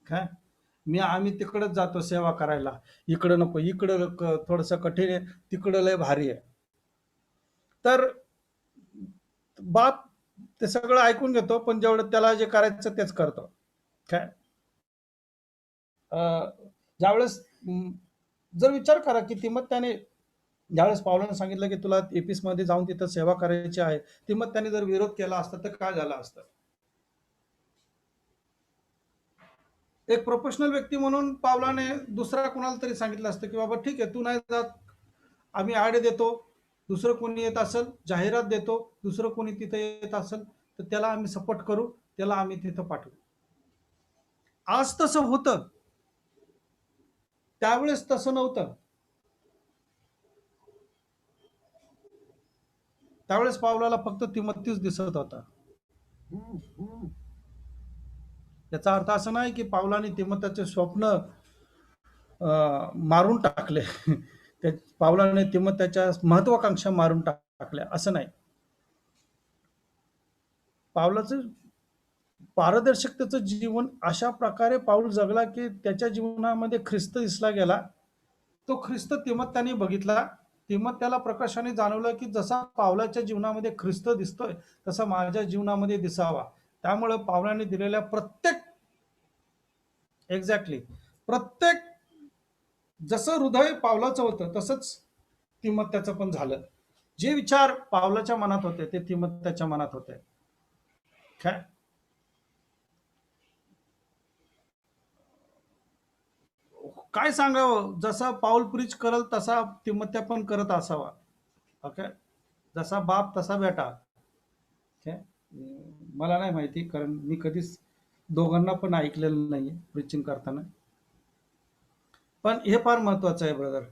काय आम्ही तिकडच जातो सेवा करायला, इकडं नको, इकडं थोडस कठीण आहे, तिकडं लय भारी आहे. तर बाप ते सगळं ऐकून घेतो पण जेवढं त्याला जे करायचं तेच करतो. काय ज्यावेळेस जर विचार करा की तिमोथेने ज्यावेळेस पावलाने सांगितलं की तुला एपिस मध्ये जाऊन तिथं सेवा करायची आहे, तिमोथेने जर विरोध केला असता तर काय झालं असतं. एक प्रोफेशनल व्यक्ती म्हणून पावलाने दुसरा कुणाला तरी सांगितलं असतं की बाबा ठीक आहे तू नाही जात, आम्ही आडे देतो, दुसरं कोणी येत असेल जाहिरात देतो, दुसरं कोणी तिथे येत असेल तर त्याला आम्ही सपोर्ट करू, त्याला आम्ही तिथं पाठवू. आज तसं होतं, त्यावेळेस तसं नव्हतं. त्यावेळेस पावलाला फक्त तिमोथीच दिसत होता. याचा अर्थ असा नाही की पावलाने तिमोथीचे स्वप्न मारून टाकले. पावलाने तिमोथीच्या महत्वाकांक्षा मारून टाकल्या असं नाही. पावलाचं पारदर्शकतेचं जीवन अशा प्रकारे पाऊल जगला की त्याच्या जीवनामध्ये ख्रिस्त दिसला गेला. तो ख्रिस्त तिमोथीने बघितला. तिमोथीला प्रकाशाने जाणवलं की जसा पावलाच्या जीवनामध्ये ख्रिस्त दिसतोय तसा माझ्या जीवनामध्ये दिसावा. त्यामुळे पावलाने दिलेल्या प्रत्येक जसं हृदय पावलाचं होतं तसंच तिमोथीचं पण झालं. जे विचार पावलाच्या मनात होते ते तिमोथीच्या मनात होते. काय सांगावं, जसा पाऊल प्रीच करल तसा तिमोथी पण करत असावा. ओके, जसा बाप तसा बेटा. मला नाही माहिती कारण मी कधीच दोघांना पण ऐकलेलं नाहीये प्रीचिंग करताना. पण हे फार महत्वाचं आहे ब्रदर,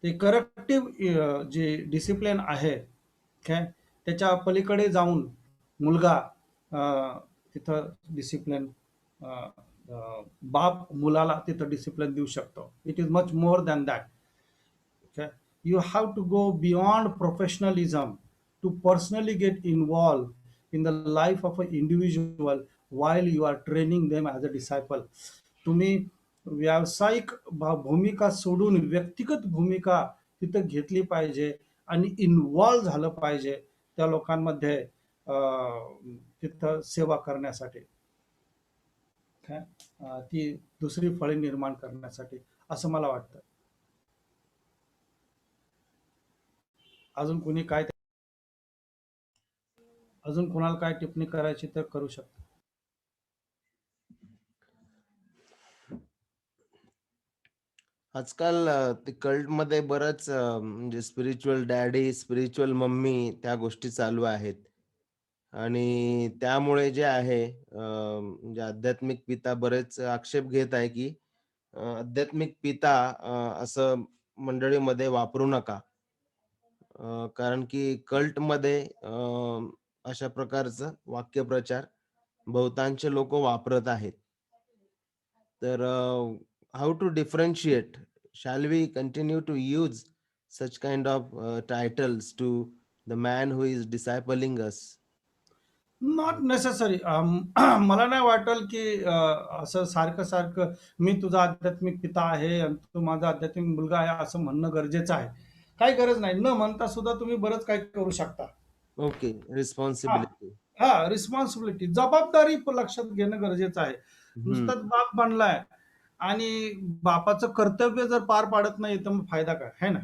ते करेक्टिव्ह जे डिसिप्लिन आहे काय त्याच्या पलीकडे जाऊन मुलगा तिथं डिसिप्लिन, बाप मुलाला तिथं डिसिप्लिन देऊ शकतो. It is much more than that. Okay? You have to go beyond professionalism to personally get involved in the life of an individual while you are training them as a disciple. तुम्ही व्यावसायिक भूमिका सोडून व्यक्तिगत भूमिका तिथं घेतली पाहिजे आणि इन्व्हॉल्व झालं पाहिजे त्या लोकांमध्ये. तिथं सेवा करण्यासाठी, काय ती दुसरी फळे निर्माण करण्यासाठी, असं मला वाटतं. अजून कुणी काय, अजून कोणाला काय टिप्पणी करायची तर करू शकतो. आजकाल ते कल्टमध्ये बरंच म्हणजे स्पिरिच्युअल डॅडी, स्पिरिच्युअल मम्मी त्या गोष्टी चालू आहेत. आणि त्यामुळे जे आहे म्हणजे आध्यात्मिक पिता बरेच आक्षेप घेत आहे, की आध्यात्मिक पिता असं मंडळीमध्ये वापरू नका. कारण की कल्टमध्ये अशा प्रकारचं वाक्यप्रचार बहुतांश लोकं वापरत आहेत. तर how to differentiate? Shall we continue to use such kind of titles to the man who is discipling us? Not necessary. मला नाही वाटेल की असं सारखं सारखं मी तुझा आध्यात्मिक पिता आहे आणि तू माझा आध्यात्मिक मुलगा आहे असं म्हणणं गरजेचं आहे. काही गरज नाही. न म्हणता सुद्धा तुम्ही बरंच काही करू शकता. ओके, हा रिस्पॉन्सिबिलिटी. हा रिस्पॉन्सिबिलिटी, जबाबदारी लक्षात घेणं गरजेचं आहे. हं. नुसताच बाप बनलाय आणि बापाचं कर्तव्य जर पार पाडत नाही तर मग फायदा काय, है ना?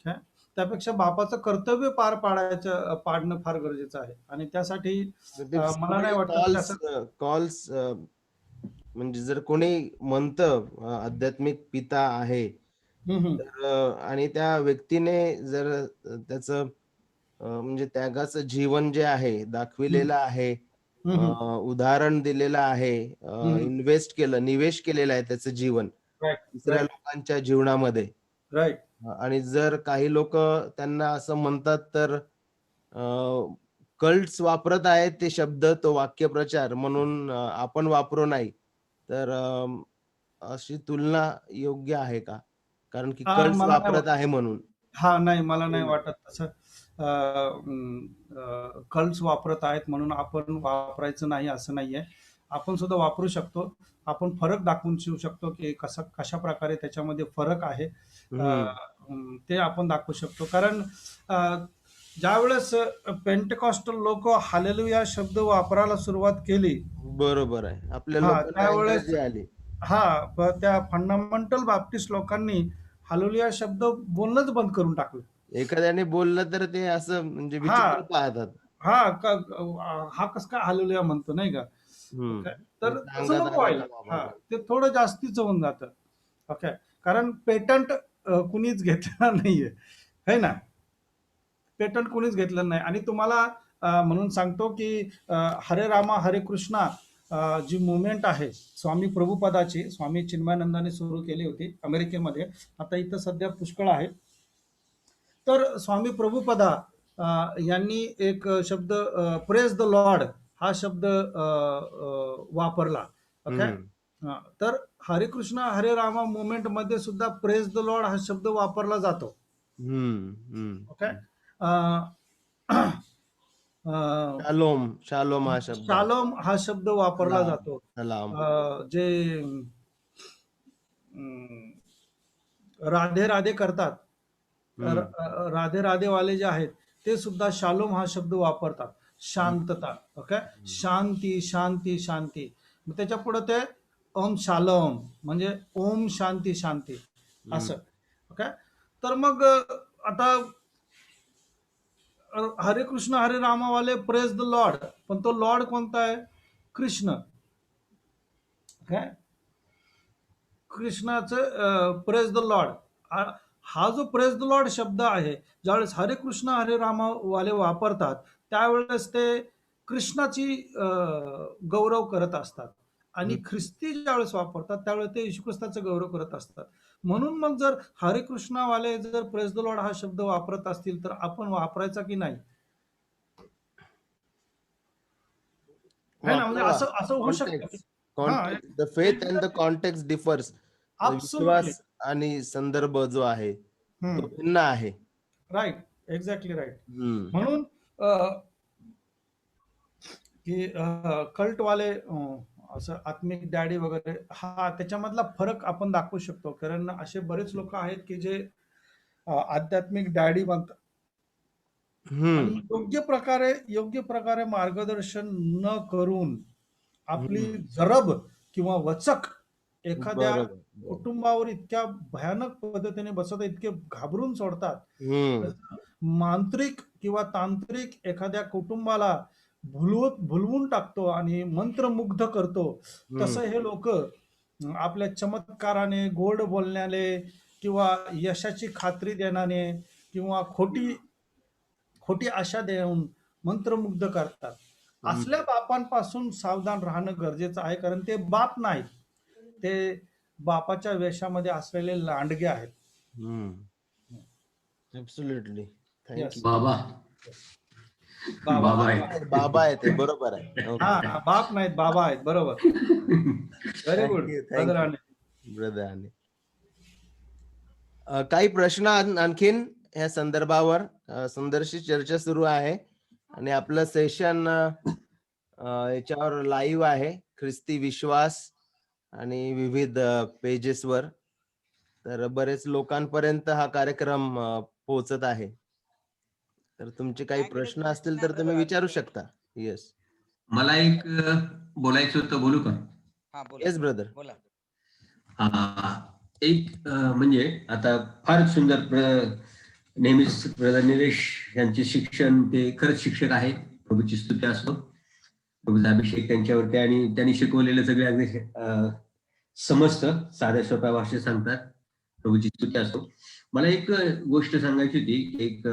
काय? त्यापेक्षा बापाचं कर्तव्य पार पाडणं फार गरजेचं आहे आणि त्यासाठी But if मला नाही somebody वाटत की असं calls म्हणजे जर कोणी म्हणतं आध्यात्मिक पिता आहे, हम्म, हम्म, तर आणि त्या व्यक्तीने जर त्याचं म्हणजे त्यागाचं जीवन जे आहे हम्म, दाखविलेलं आहे, हम्म, उदाहरण दिलेलं आहे, हम्म. इन्व्हेस्ट केलं, निवेश केलेलं आहे त्याचं जीवन राईट, दुसऱ्या राईट, लोकांच्या जीवनामध्ये. राईट. आणि जर काही लोकं त्यांना असं म्हणतात, तर कल्ट्स वापरत आहेत ते शब्द, तो वाक्यप्रचार म्हणून आपण वापरू नाही. तर अशी तुलना योग्य आहे का? कारण की कल्ट्स मला नाही वापरत आहे म्हणून. नाही, मला नाही हं. वाटत तसं. कल्स वापरत आहेत म्हणून आपण वापरायचं नाही असं नाहीये. आपण सुद्धा वापरू शकतो. आपण फरक दाखवून शिवू शकतो की कशा प्रकारे त्याच्यामध्ये फरक आहे. हं. ते आपण दाखवू शकतो. कारण ज्यावेळेस पेंटेकॉस्टल लोक हालेलुया शब्द वापरायला सुरुवात केली, बरोबर आहे. आपल्या लोकांना त्यावेळेस इंग्रजी आली. त्या फंडामेंटल बाप्टिस्ट लोकांनी हालेलुया शब्द बोलणंच बंद करून टाकलं. एखाद्याने बोललं तर ते असं म्हणजे हा विचित्र पाहतात. हा हा कस काय हालेलुया म्हणतो, नाही का? हं. ओके, तर त्याच्या तसं अंगात नको आला व्हायला. का बाबा? ते थोडं जास्तीच होऊन जातं. ओके, कारण पेटंट कुणीच घेतलं नाहीये, है ना? पेटंट कुणीच घेतलं नाही. आणि तुम्हाला म्हणून सांगतो की हरे रामा हरे कृष्णा जी मुवमेंट आहे स्वामी प्रभुपदाची, स्वामी चिन्मयानंदाने सुरू केली होती अमेरिकेमध्ये. आता इथं सध्या पुष्कळ आहे. तर स्वामी प्रभुपदा यांनी एक शब्द प्रेज द लॉर्ड हा शब्द वापरला. ओके, हं. तर हरे कृष्णा हरे रामा मुवमेंट मध्ये सुद्धा प्रेज द लॉर्ड हा शब्द वापरला जातो. हं, हं. ओके, शालोम, शालोम हा शब्द आहे. शालोम हा शब्द वापरला सलाम, जातो. सलाम. जे अं, राधे राधे करतात, तर हं. राधे राधे वाले जे आहेत ते सुद्धा शालोम हा शब्द वापरतात. हं. शांतता. ओके, शांती शांती शांती. मग त्याच्या पुढे ते ओम शालोम म्हणजे ओम शांती शांती हं. असं. ओके, तर मग आता हरे कृष्ण हरे रामावाले प्रेज द लॉर्ड, पण तो लॉर्ड कोणता आहे? कृष्ण. काय? कृष्णाचं प्रेज द लॉर्ड. हा जो प्रेज द लॉर्ड शब्द आहे, ज्यावेळेस हरे कृष्ण हरे रामा वाले वापरतात त्यावेळेस ते कृष्णाची गौरव करत असतात. आणि हं. ख्रिस्ती ज्यावेळेस वापरतात त्यावेळेस ते येशू ख्रिस्ताचं गौरव करत असतात. म्हणून मग जर हरे कृष्णावाले जर प्रेज द लॉर्ड हा शब्द वापरत असतील तर आपण वापरायचा की नाही, है ना? म्हणजे वापरा. असं असं होऊ शकतं की context, context. The faith and the context differs. Absolutely. विश्वास आणि संदर्भ जो आहे, तो हं. भिन्न आहे. राइट. Exactly right. हं. म्हणून की कल्टवाले असं आत्मिक डॅडी वगैरे त्याच्यामधला फरक आपण दाखवू शकतो. कारण असे बरेच लोक आहेत की जे आध्यात्मिक डॅडी बनतात आणि योग्य प्रकारे मार्गदर्शन न करून आपली जरब किंवा वचक एखाद्या बरोबर बरोबर. कुटुंबावर इतक्या भयानक पद्धतीने बसवतात, इतके घाबरून सोडतात. हम्म मांत्रिक किंवा तांत्रिक एखाद्या कुटुंबाला भुलवून टाकतो आणि मंत्रमुग्ध करतो. हम्म तसं हे लोक आपल्या चमत्काराने, गोड बोलण्याने किंवा यशाची खात्री देण्याने किंवा खोटी खोटी आशा देऊन मंत्रमुग्ध करतात. असल्या हम्म बापांपासून सावधान राहणं गरजेचं आहे, कारण ते बाप नाहीत, ते बापाच्या वेशामध्ये असलेले लांडगे आहेत. ऍब्सोल्युटली. Yes. थँक्यू. बाबा बाबा बाबा बाबा आहे. बाबा आहे ते, बरोबर आहे. हा ओके. हा, बाप नाहीत, बाबा आहेत, बरोबर. Very good thank you brother. Thank you आणि ब्रदर. काही प्रश्न आणखीन या संदर्भावर संदर्शित चर्चा सुरू आहे आणि आपलं सेशन याच्यावर लाईव्ह आहे, ख्रिस्ती विश्वास आणि विविध पेजेसवर. तर बरेच लोकांपर्यंत हा कार्यक्रम पोहोचत आहे. तर तुमचे काही माझ्याकडे एक प्रश्न question असतील आहे तर तुम्ही brother विचारू आणखी. शकता. येस मला एक बोलायचं होतं, बोलू का? हा बोला येस ब्रदर. बोला. एक म्हणजे आता फार सुंदर नेहमीच ब्रदर निलेश यांचे शिक्षण ते खरंच शिक्षक आहे. प्रभूची स्तुती असो, प्रभूचा अभिषेक त्यांच्यावरती, आणि त्यांनी शिकवलेलं सगळे अगदी समजतं, साध्या सोप्या भाषेत सांगतात. प्रभूची स्तुती असो. मला एक गोष्ट सांगायची होती. एक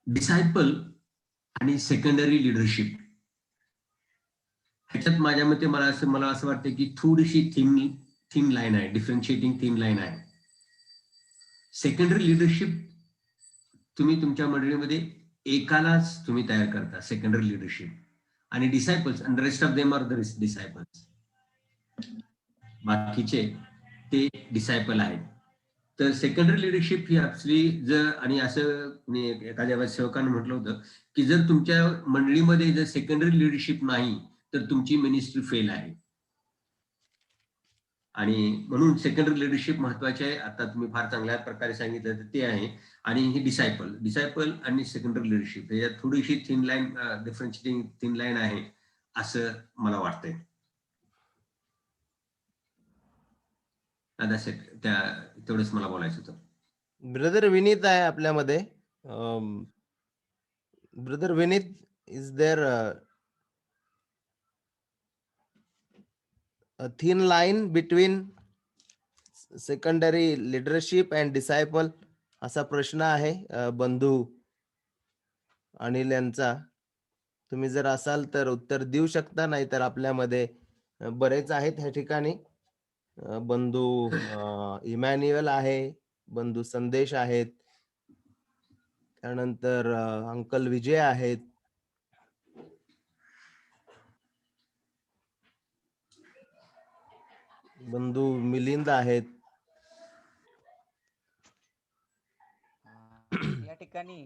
डिसायपल आणि सेकंडरी लिडरशिप, ह्याच्यात माझ्या मते मला असं वाटतं की थोडीशी थिन लाईन आहे, डिफरन्शिएटिंग थिन लाईन आहे. सेकंडरी लिडरशिप तुम्ही तुमच्या मंडळीमध्ये एकालाच तुम्ही तयार करता, सेकंडरी लिडरशिप, आणि disciples and rest of them are the disciples, बाकीचे ते डिसायपल आहेत. तर सेकंडरी लिडरशिप ही आपली जर, आणि असं एखाद्या सेवकानं म्हटलं होतं की जर तुमच्या मंडळीमध्ये जर सेकंडरी लिडरशिप नाही तर तुमची मिनिस्ट्री फेल आहे. आणि म्हणून सेकंडरी लिडरशिप महत्वाचे आहे. आता तुम्ही फार चांगल्या प्रकारे सांगितलं तर ते आहे. आणि ही डिसायपल आणि सेकंडरी लिडरशिप यात थोडीशी thin line, differentiating thin line आहे असं मला वाटतंय. त्या तेवढंच मला बोलायचं होतं. ब्रदर विनीत आहे आपल्यामध्ये. Brother Vineet, is there a thin line between secondary leadership and disciple, असा प्रश्न आहे बंधू अनिल यांचा. तुम्ही जर असाल तर उत्तर देऊ शकता, नाही तर आपल्यामध्ये बरेच आहेत ह्या ठिकाणी. बंधू इमॅन्युअल आहे, बंधू संदेश आहेत, त्यानंतर अंकल विजय आहेत, बंधू मिलिंद आहेत. या ठिकाणी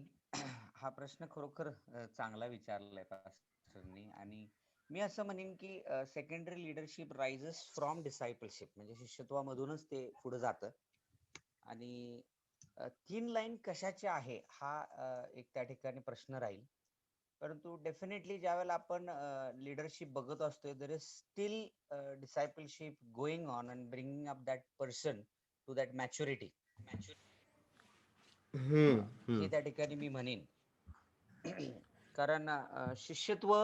हा प्रश्न खरोखर चांगला विचारलाय पास्टरनी. आणि मी असं म्हणेन की सेकंडरी लिडरशिप रायझेस फ्रॉम डिसायपलशिप, म्हणजे शिष्यत्वामधूनच ते पुढे जातं. आणि थिन लाईन कशाची आहे हा एक त्या ठिकाणी प्रश्न राहील. परंतु डेफिनेटली ज्यावेळेला आपण लिडरशिप बघत असतोय, there is still discipleship going on and bringing up that person to that maturity. हे त्या ठिकाणी मी म्हणेन. कारण शिष्यत्व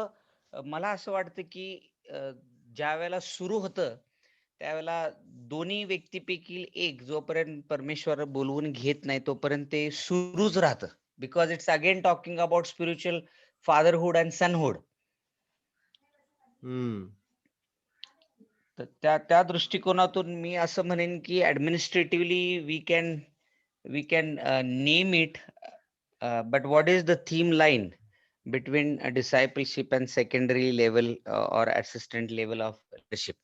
मला असं वाटतं की ज्या वेळेला सुरू होतं त्यावेळेला दोन्ही व्यक्तीपैकी एक जोपर्यंत परमेश्वर बोलवून घेत नाही तोपर्यंत ते सुरूच राहतं. Because it's again talking about spiritual fatherhood and sonhood. तर त्या दृष्टिकोनातून मी असं म्हणेन की administratively we can name it, but what is the theme line between a discipleship and secondary level or assistant level of leadership?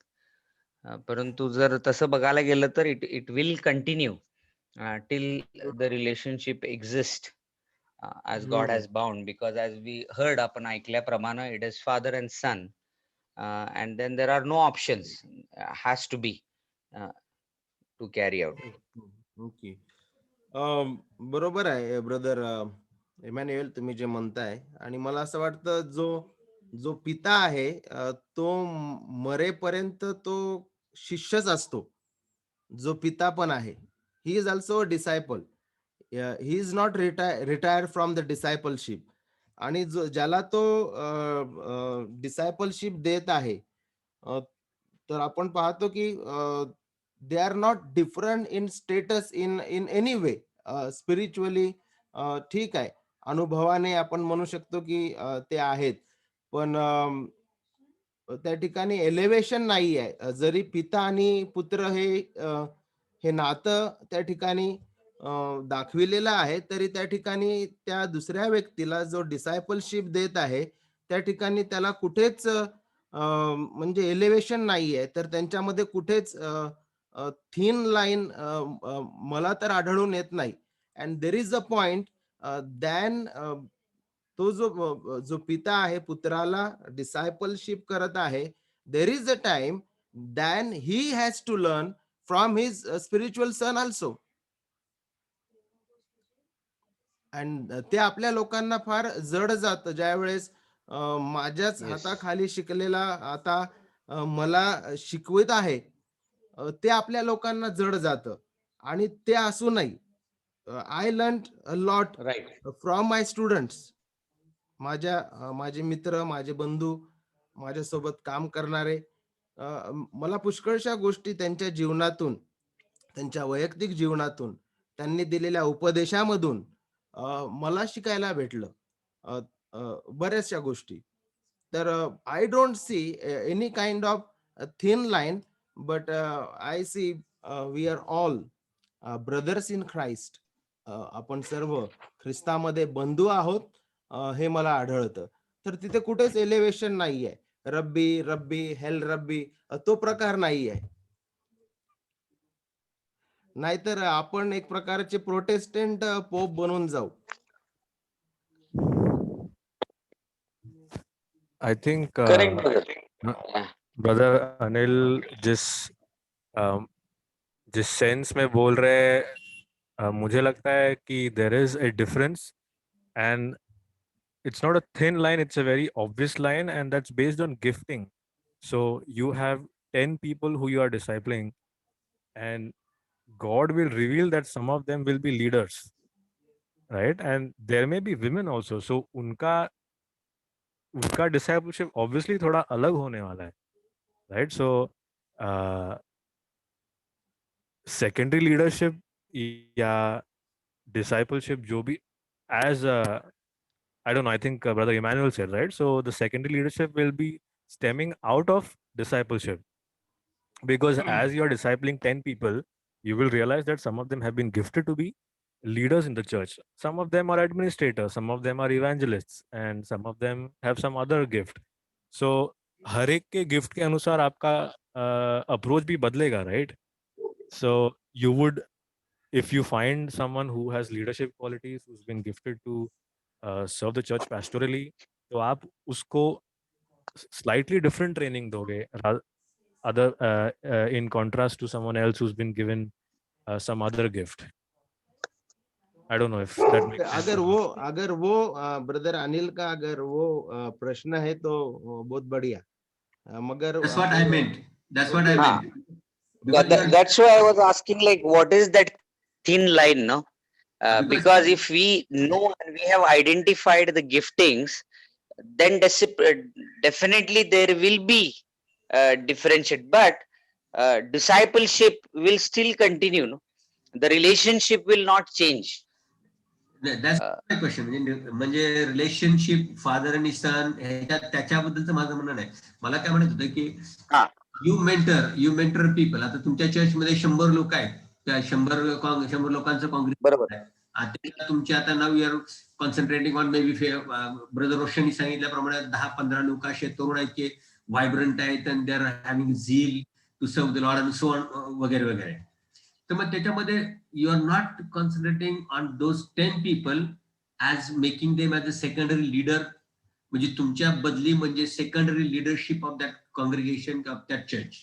परंतु जर तसं बघायला गेलं तर it will continue till the relationship exists as God has bound, because as we heard आपण ऐकल्याप्रमाणे it is father and son, and then there are no options, has to be to carry out. Okay. बरोबर आहे brother Emmanuel, तुम्ही जे म्हणताय. आणि मला असं वाटतं जो जो पिता आहे तो मरेपर्यंत तो शिष्यच असतो. जो पिता पण आहे. He is also a disciple. He is not retire from the discipleship. आणि ज्याला तो डिसायपलशिप देत आहे, अ, तर आपण पाहतो की they are not different in status in in any way. Spiritually ठीक आहे, अनुभवाने आपण म्हणू शकतो की ते आहेत. पण त्या ठिकाणी एलिव्हेशन नाही आहे. जरी पिता आणि पुत्र हे नातं त्या ठिकाणी दाखविलेलं आहे, तरी त्या ठिकाणी त्या दुसऱ्या व्यक्तीला जो डिसायपलशिप देत आहे, त्या ठिकाणी त्याला कुठेच म्हणजे एलिव्हेशन नाहीये. तर त्यांच्यामध्ये कुठेच थिन लाईन मला तर आढळून येत नाही. And there is a point then तो जो पिता आहे पुत्राला डिसायपलशिप करत आहे, there is a time then he has to learn from his spiritual son also. And ते आपल्या लोकांना फार जड जातं ज्यावेळेस माझ्याच येस. हाताखाली शिकलेला आता मला शिकवत आहे. ते आपल्या लोकांना जड जातं. आणि ते असू नये. I learn a lot right. From my students. माझे मित्र, माझे बंधू, माझ्यासोबत काम करणारे, मला पुष्कळशा गोष्टी त्यांच्या जीवनातून, त्यांच्या वैयक्तिक जीवनातून, त्यांनी दिलेल्या उपदेशामधून मला शिकायला भेटलं. अ, अ, बऱ्याचशा गोष्टी. तर I don't see any kind of thin line, but I see we are all brothers in Christ. आपण सर्व ख्रिस्तामध्ये बंधू आहोत, हे मला आढळतं. तर तिथे कुठेच एलिव्हेशन नाहीये. रब्बी, रब्बी, हेल रब्बी तो प्रकार नाहीये. नाहीतर आपण एक प्रकारचे प्रोटेस्टंट पोप बनून जाऊ. I think correct brother. brother Anil जिस um, जिस सेंस में बोल रहे हैं, मुझे लगता है कि there is a difference, and it's not a thin line, it's a very obvious line, and that's based on gifting. So you have 10 people who you are discipling, and God will reveal that some of them will be leaders, right? And there may be women also. So उनका उनका discipleship obviously थोड़ा अलग होने वाला है, right? So secondary leadership या discipleship जो भी, age I don't know, I think brother Emmanuel said, right? So the secondary leadership will be stemming out of discipleship, because as you are discipling 10 people, you will realize that some of them have been gifted to be leaders in the church. Some of them are administrators, some of them are evangelists, and some of them have some other gift. So हर एक के gift के अनुसार आपका approach भी बदलेगा, right? So you would, if you find someone who has leadership qualities, who's been gifted to serve the church pastorally, तो आप उसको slightly different training दोगे, other in contrast to someone else who's been given some other gift. I don't know if that makes sense. अगर वो brother Anil का अगर वो प्रश्न है तो बहुत बढ़िया. मगर That's what I meant. That's what I Ah. meant. Because you are- That's why I was asking, like, what is that thin line, no? Because if we know and we have identified the giftings, then definitely there will be differentiate, but discipleship will still continue, no? The relationship will not change. That's my question. म्हणजे relationship father आणि सन ह्याच्यात त्याच्याबद्दलचं माझं म्हणणं नाही. मला काय म्हणत होतं की हा. You mentor people. आता तुमच्या चर्चमध्ये 100 लोक आहेत. त्या 100 लोकांचं काँग्रेस बरोबर. आहे. आता तुमचे आता नाव your concentrating on maybe brother रोशननी सांगितल्याप्रमाणे 10-15 लोक असे तरुण आहेत की व्हायब्रंट आहेत and they are having zeal to serve the lord and so on वगैरे वगैरे. तर मग त्याच्यामध्ये you are not concentrating on those 10 people as making them as a secondary leader. म्हणजे तुमच्या बदली म्हणजे secondary leadership of that congregation of that church.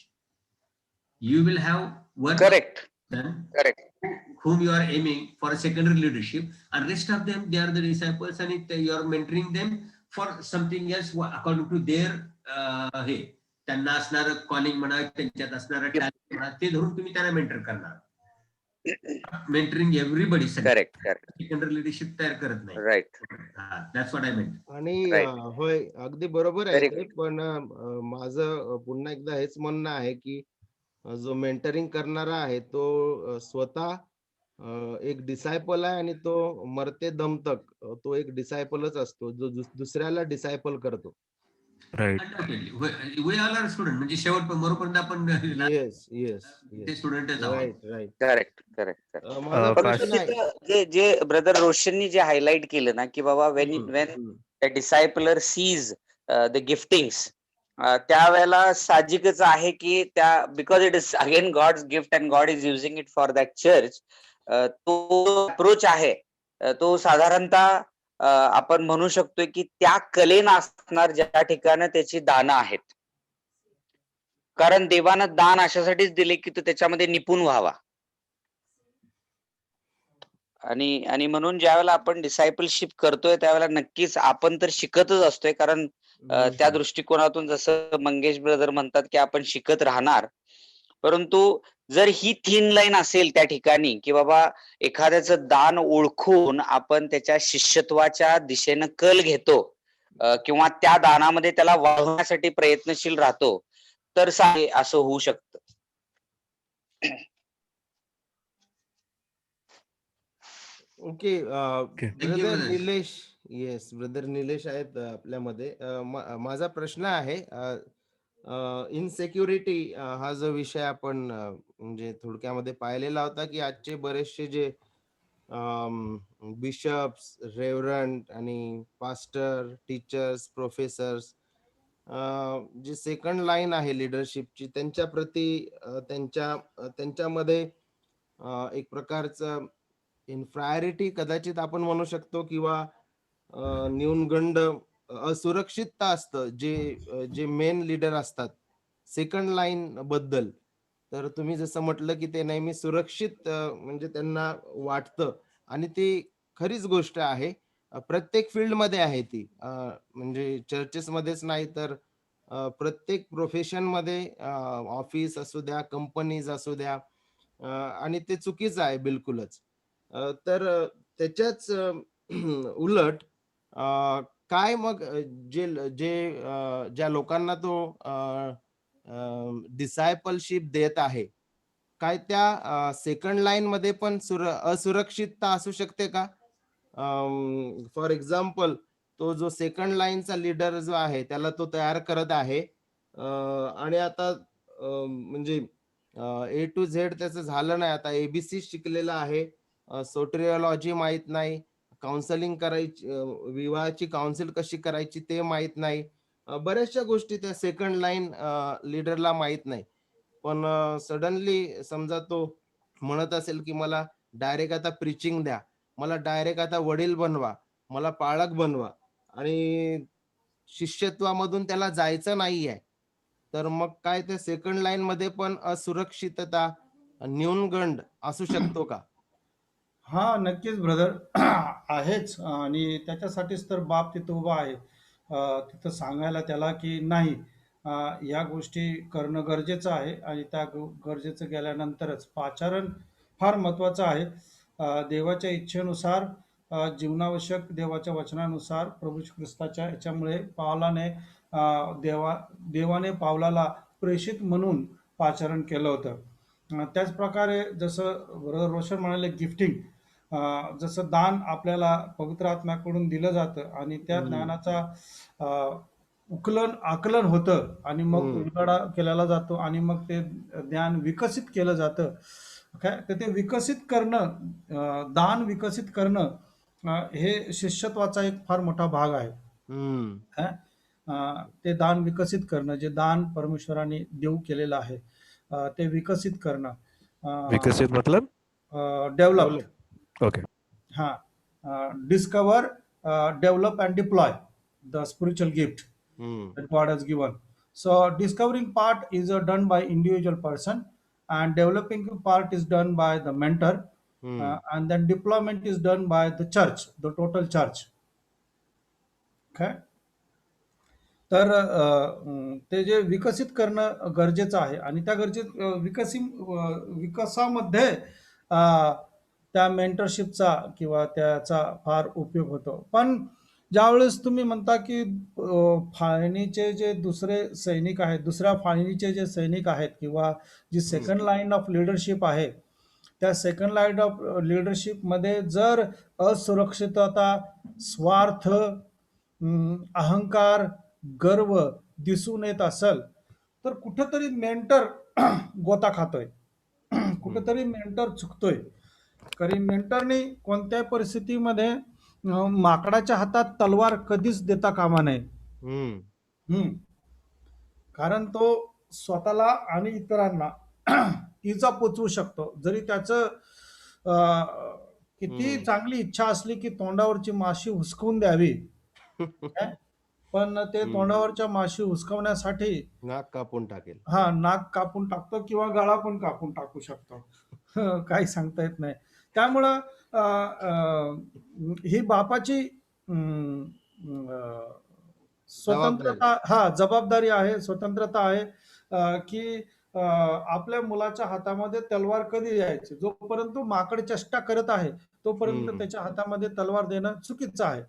You will have one Correct. person Correct. whom you are aiming for a secondary leadership, and rest of them, they are the disciples, and you are mentoring them for something else according to their हे त्यांना असणारं calling म्हणा, त्यांच्यात असणारं talent म्हणा, ते धरून तुम्ही त्यांना मेंटर करणार. Mentoring everybody, correct correct secondary leadership तयार करत नाही. राईट. दॅट्स व्हॉट आय मेंट. आणि Right. होय, अगदी बरोबर आहे Very ते. पण माझं पुन्हा एकदा हेच म्हणणं आहे की जो मेंटरिंग करणारा आहे तो स्वतः एक डिसायपल आहे, आणि तो मरते दम तक तो एक डिसायपलच असतो जो दुसऱ्याला डिसायपल करतो. Right. We all are student, म्हणजे शेवट मरोपर्यंत आपण येस येस ते स्टुडंटच आहोत. Right right. Correct correct. माझा पण प्रश्न आहे. तिथं जे ब्रदर रोशननी जे हायलाइट केलं ना की बाबा वेन हम्म. a discipler sees the giftings, त्यावेळेला साहजिकच आहे की त्या because it is again God's gift and God is using it for that church, तो अप्रोच आहे तो साधारणतः आपण म्हणू शकतोय की त्या कलेनं असणार ज्या ठिकाणी त्याची दानं आहेत. कारण देवानं दान अशासाठीच दिले की तो त्याच्यामध्ये निपुण व्हावा. आणि म्हणून ज्यावेळेला आपण डिसायपलशिप करतोय त्यावेळेला नक्कीच आपण तर शिकतच असतोय, कारण त्या दृष्टिकोनातून जसं मंगेश ब्रदर म्हणतात की आपण शिकत राहणार. परंतु जर ही थिन लाईन असेल त्या ठिकाणी की बाबा एखाद्याचं दान ओळखून आपण त्याच्या शिष्यत्वाच्या दिशेनं कल घेतो किंवा त्या दानामध्ये त्याला वाढवण्यासाठी प्रयत्नशील राहतो, तर असं होऊ शकतं. Okay. Brother brother. Nilesh, yes brother Nilesh आहेत आपल्यामध्ये. माझा प्रश्न आहे, इनसेक्युरिटी हा जो विषय आपण म्हणजे थोडक्यामध्ये पाहिलेला होता की आजचे बरेचसे जे बिशप्स, रेव्हरंट आणि पास्टर, टीचर्स, प्रोफेसर्स, जी सेकंड लाईन आहे लिडरशिपची, त्यांच्या प्रती त्यांच्यामध्ये एक प्रकारचं इन्फ्रायरिटी कदाचित आपण म्हणू शकतो, किंवा न्यूनगंड, असुरक्षितता असतं जे मेन लीडर असतात सेकंड लाईन बद्दल. तर तुम्ही जसं म्हटलं की ते नेहमी सुरक्षित म्हणजे त्यांना वाटतं, आणि ती खरीच गोष्ट आहे. प्रत्येक फील्डमध्ये आहे ती, म्हणजे चर्चेस मध्येच नाही तर प्रत्येक प्रोफेशन मध्ये, ऑफिस असू द्या, कंपनीज असू द्या, आणि ते चुकीचं आहे बिलकुलच. तर त्याच्याच उलट काय मग जे जे ज्या लोकांना तो डिसायपलशिप देत आहे, काय त्या सेकंड लाईन मध्ये पण असुरक्षितता असू शकते का? फॉर एक्झाम्पल, तो जो सेकंड लाईनचा लीडर जो आहे त्याला तो तयार करत आहे, आणि आता म्हणजे ए टू झेड त्याचं झालं नाही, आता एबीसी शिकलेला आहे, सोटेरिओलॉजी माहित नाही, काउन्सिलिंग करायची, विवाहाची काउन्सिल कशी करायची ते माहित नाही, बऱ्याचशा गोष्टी त्या सेकंड लाईन लीडरला माहित नाही. पण सडनली समजा तो म्हणत असेल की मला डायरेक्ट आता प्रीचिंग द्या, मला डायरेक्ट आता वडील बनवा, मला पाळक बनवा, आणि शिष्यत्वामधून त्याला जायचं नाहीये, तर मग काय त्या सेकंड लाईन मध्ये पण असुरक्षितता, न्यूनगंड असू शकतो का? हा, नक्कीच ब्रदर. आहेच, आणि त्याच्यासाठीच तर बाप तिथं उभा आहे, तिथं सांगायला त्याला की नाही, या गोष्टी करणं गरजेचं आहे, आणि त्या गरजेचं केल्यानंतरच पाचारण फार महत्त्वाचं आहे. देवाच्या इच्छेनुसार, जीवनावश्यक देवाच्या वचनानुसार, प्रभू श्री ख्रिस्ताच्या याच्यामुळे पावलाने देवाने पावलाला प्रेषित म्हणून पाचारण केलं होतं. त्याच प्रकारे जसं ब्रदर रोशन म्हणाले, गिफ्टिंग, जसं दान आपल्याला पवित्र आत्म्याकडून दिलं जातं, आणि त्या ज्ञानाचा आकलन होतं, आणि मग उलगडा केला जातो, आणि मग ते ज्ञान विकसित केलं जातं. काय तर ते विकसित करणं, दान विकसित करणं, हे शिष्यत्वाचा एक फार मोठा भाग आहे. ते दान विकसित करणं, जे दान परमेश्वराने देऊ केलेलं आहे, ते विकसित करणं. विकसित मतलब? Develop. Okay. Discover, develop and deploy the spiritual gift that God has given. So discovering part is done by individual person, and developing part is done by the mentor. and then deployment is done by the church, the total church. Okay. तर ते जे विकसित करणं गरजेचं आहे आणि त्या विकासामध्ये त्या मेंटरशिपचा किंवा त्याचा फार उपयोग होतो. पण ज्यावेळेस तुम्ही म्हणता की फाळणीचे जे दुसरे सैनिक आहेत, दुसऱ्या फाळणीचे जे सैनिक आहेत किंवा जी सेकंड लाईन ऑफ लिडरशिप आहे, त्या सेकंड लाईन ऑफ लिडरशिपमध्ये जर असुरक्षितता, स्वार्थ, अहंकार, गर्व दिसून येत असेल तर कुठेतरी मेंटर गोता खातोय, कुठेतरी मेंटर चुकतोय. कारण मेंटरने कोणत्याही परिस्थितीमध्ये माकडाच्या हातात तलवार कधीच देता कामा नये. कारण तो स्वतःला आणि इतरांना इजा पोचवू शकतो. जरी त्याचं किती चांगली इच्छा असली की तोंडावरची माशी हुसकवून द्यावी, पण ते तोंडावरच्या माशी हुसकवण्यासाठी नाक कापून टाकेल. नाक कापून टाकतो किंवा गळा पण कापून टाकू शकतो. काही सांगता येत नाही. त्यामुळं ही बापाची स्वतंत्रता, जबाबदारी आहे, स्वतंत्रता आहे की आपल्या मुलाच्या हातामध्ये तलवार कधी द्यायची. जोपर्यंत माकड चेष्टा करत आहे तोपर्यंत त्याच्या हातामध्ये तलवार देणं चुकीचं आहे.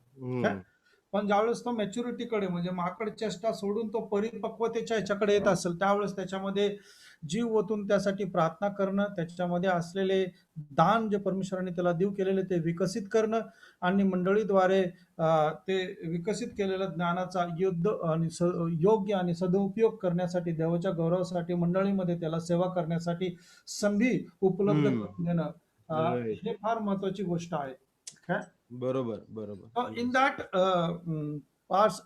पण ज्यावेळेस तो मॅच्युरिटीकडे म्हणजे माकड चेष्टा सोडून तो परिपक्वतेच्या ह्याच्याकडे येत असेल त्यावेळेस त्याच्यामध्ये जीव ओतून त्यासाठी प्रार्थना करणं, त्याच्यामध्ये असलेले दान जे परमेश्वराने त्याला देऊ केलेले ते विकसित करणं आणि मंडळीद्वारे ते विकसित केलेल्या ज्ञानाचा योग्य आणि सदुपयोग करण्यासाठी, देवाच्या गौरवासाठी, मंडळीमध्ये त्याला सेवा करण्यासाठी संधी उपलब्ध करून देणं हे फार महत्वाची गोष्ट आहे. बरोबर. In that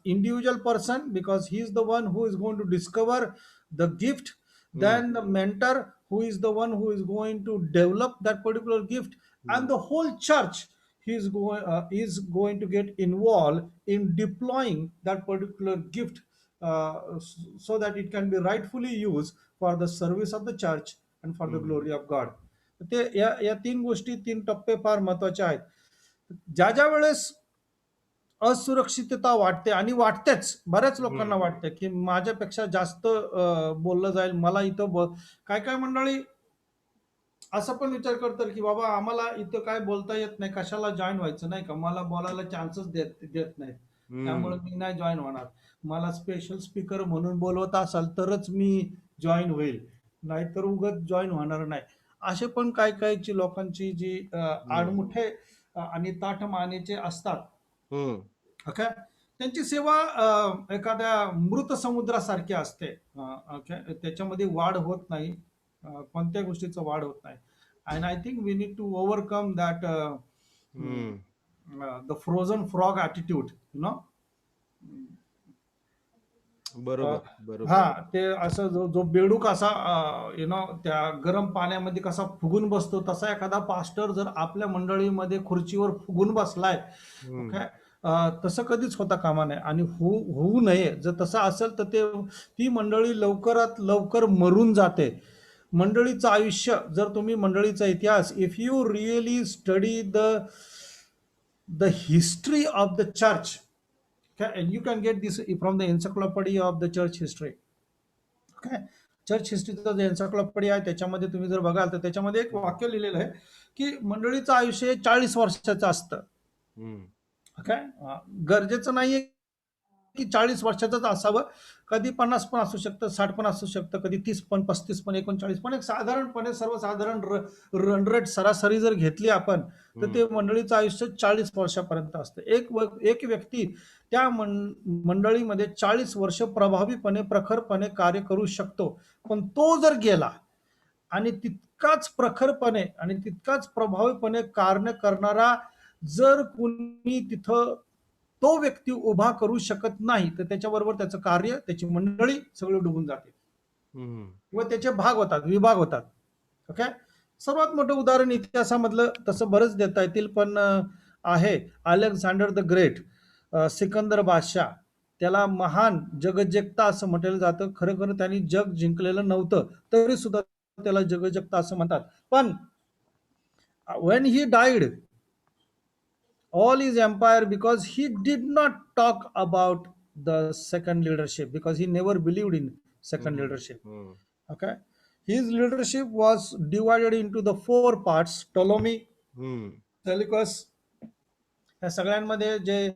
individual person, because he is the one who is going to discover the gift, then the mentor who is the one who is going to develop that particular gift, and the whole church is going to get involved in deploying that particular gift so that it can be rightfully used for the service of the church and for the glory of God. ते या तीन गोष्टी, तीन टप्पे फार महत्वाचे आहेत. ज्या वेळेस असुरक्षितता वाटते आणि वाटतेच, बऱ्याच लोकांना वाटते की माझ्यापेक्षा जास्त बोललं जाईल, मला इथं काय मंडळी असं पण विचार करतात की बाबा आम्हाला इथं काय बोलता येत नाही, कशाला जॉईन व्हायचं, नाही का, मला बोलायला चान्सच देत नाहीत, त्यामुळे मी नाही जॉईन होणार. मला स्पेशल स्पीकर म्हणून बोलवत असाल तरच मी जॉईन होईल, नाहीतर उगाच जॉईन होणार नाही. असे पण काही लोकांची जी आडमुठे आणि ताठ मानेचे असतात, ओके, त्यांची सेवा एखाद्या मृत समुद्रासारखी असते. त्याच्यामध्ये वाढ होत नाही, कोणत्या गोष्टीचं वाढ होत नाही. And I think we need to overcome that the frozen frog attitude, you know. बरोबर. ते असं जो बेडूक असा त्या गरम पाण्यामध्ये कसा फुगून बसतो, तसा एखादा पास्टर जर आपल्या मंडळीमध्ये खुर्चीवर फुगून बसलाय, तसं कधीच होता कामा नये आणि होऊ नये. जर तसं असेल तर ती मंडळी लवकरात लवकर मरून जाते. मंडळीचं आयुष्य, जर तुम्ही मंडळीचा इतिहास, if you really study the history of the church, and you can get this from the encyclopedia of the church history. Okay, church हिस्ट्रीचा जे एन्सायक्लोपीडिया आहे त्याच्यामध्ये तुम्ही जर बघाल तर त्याच्यामध्ये एक वाक्य लिहिलेलं आहे की मंडळीचं आयुष्य 40 वर्षाचं असतं. ओके, गरजेचं नाहीये की 40 वर्षाचंच असावं, कधी 50 पण असू शकतं, 60 पण असू शकतं, कधी 30 पण, 35 पण, 39 पण. एक साधारणपणे सर्वसाधारण रन रेट सरासरी जर घेतली आपण तर ते मंडळीचं आयुष्य 40 वर्षापर्यंत असतं. एक व्यक्ती त्या मंडळीमध्ये 40 वर्ष प्रभावीपणे, प्रखरपणे कार्य करू शकतो. पण तो जर गेला आणि तितकाच प्रखरपणे आणि तितकाच प्रभावीपणे कार्य करणारा जर कोणी तिथं तो व्यक्ती उभा करू शकत नाही तर त्याच्याबरोबर त्याचं कार्य, त्याची मंडळी सगळी डुबून जाते किंवा त्याचे विभाग होतात. ओके, सर्वात मोठं उदाहरण इतिहासामधलं तसं बरंच देता येतील, पण आहे अलेक्झांडर द ग्रेट, सिकंदर बादशाह. त्याला महान जगज्जेता असं म्हटलं जातं. खरं त्यांनी जग जिंकलेलं नव्हतं तरी सुद्धा त्याला जगज्जेता असं म्हणतात. पण when he died, all his empire, because he did not talk about the second leadership, because he never believed in second हम्म, leadership. हम्म, Okay, his leadership was divided into the four parts: Ptolemy, हम्म, Seleucus. या सगळ्यांमध्ये जे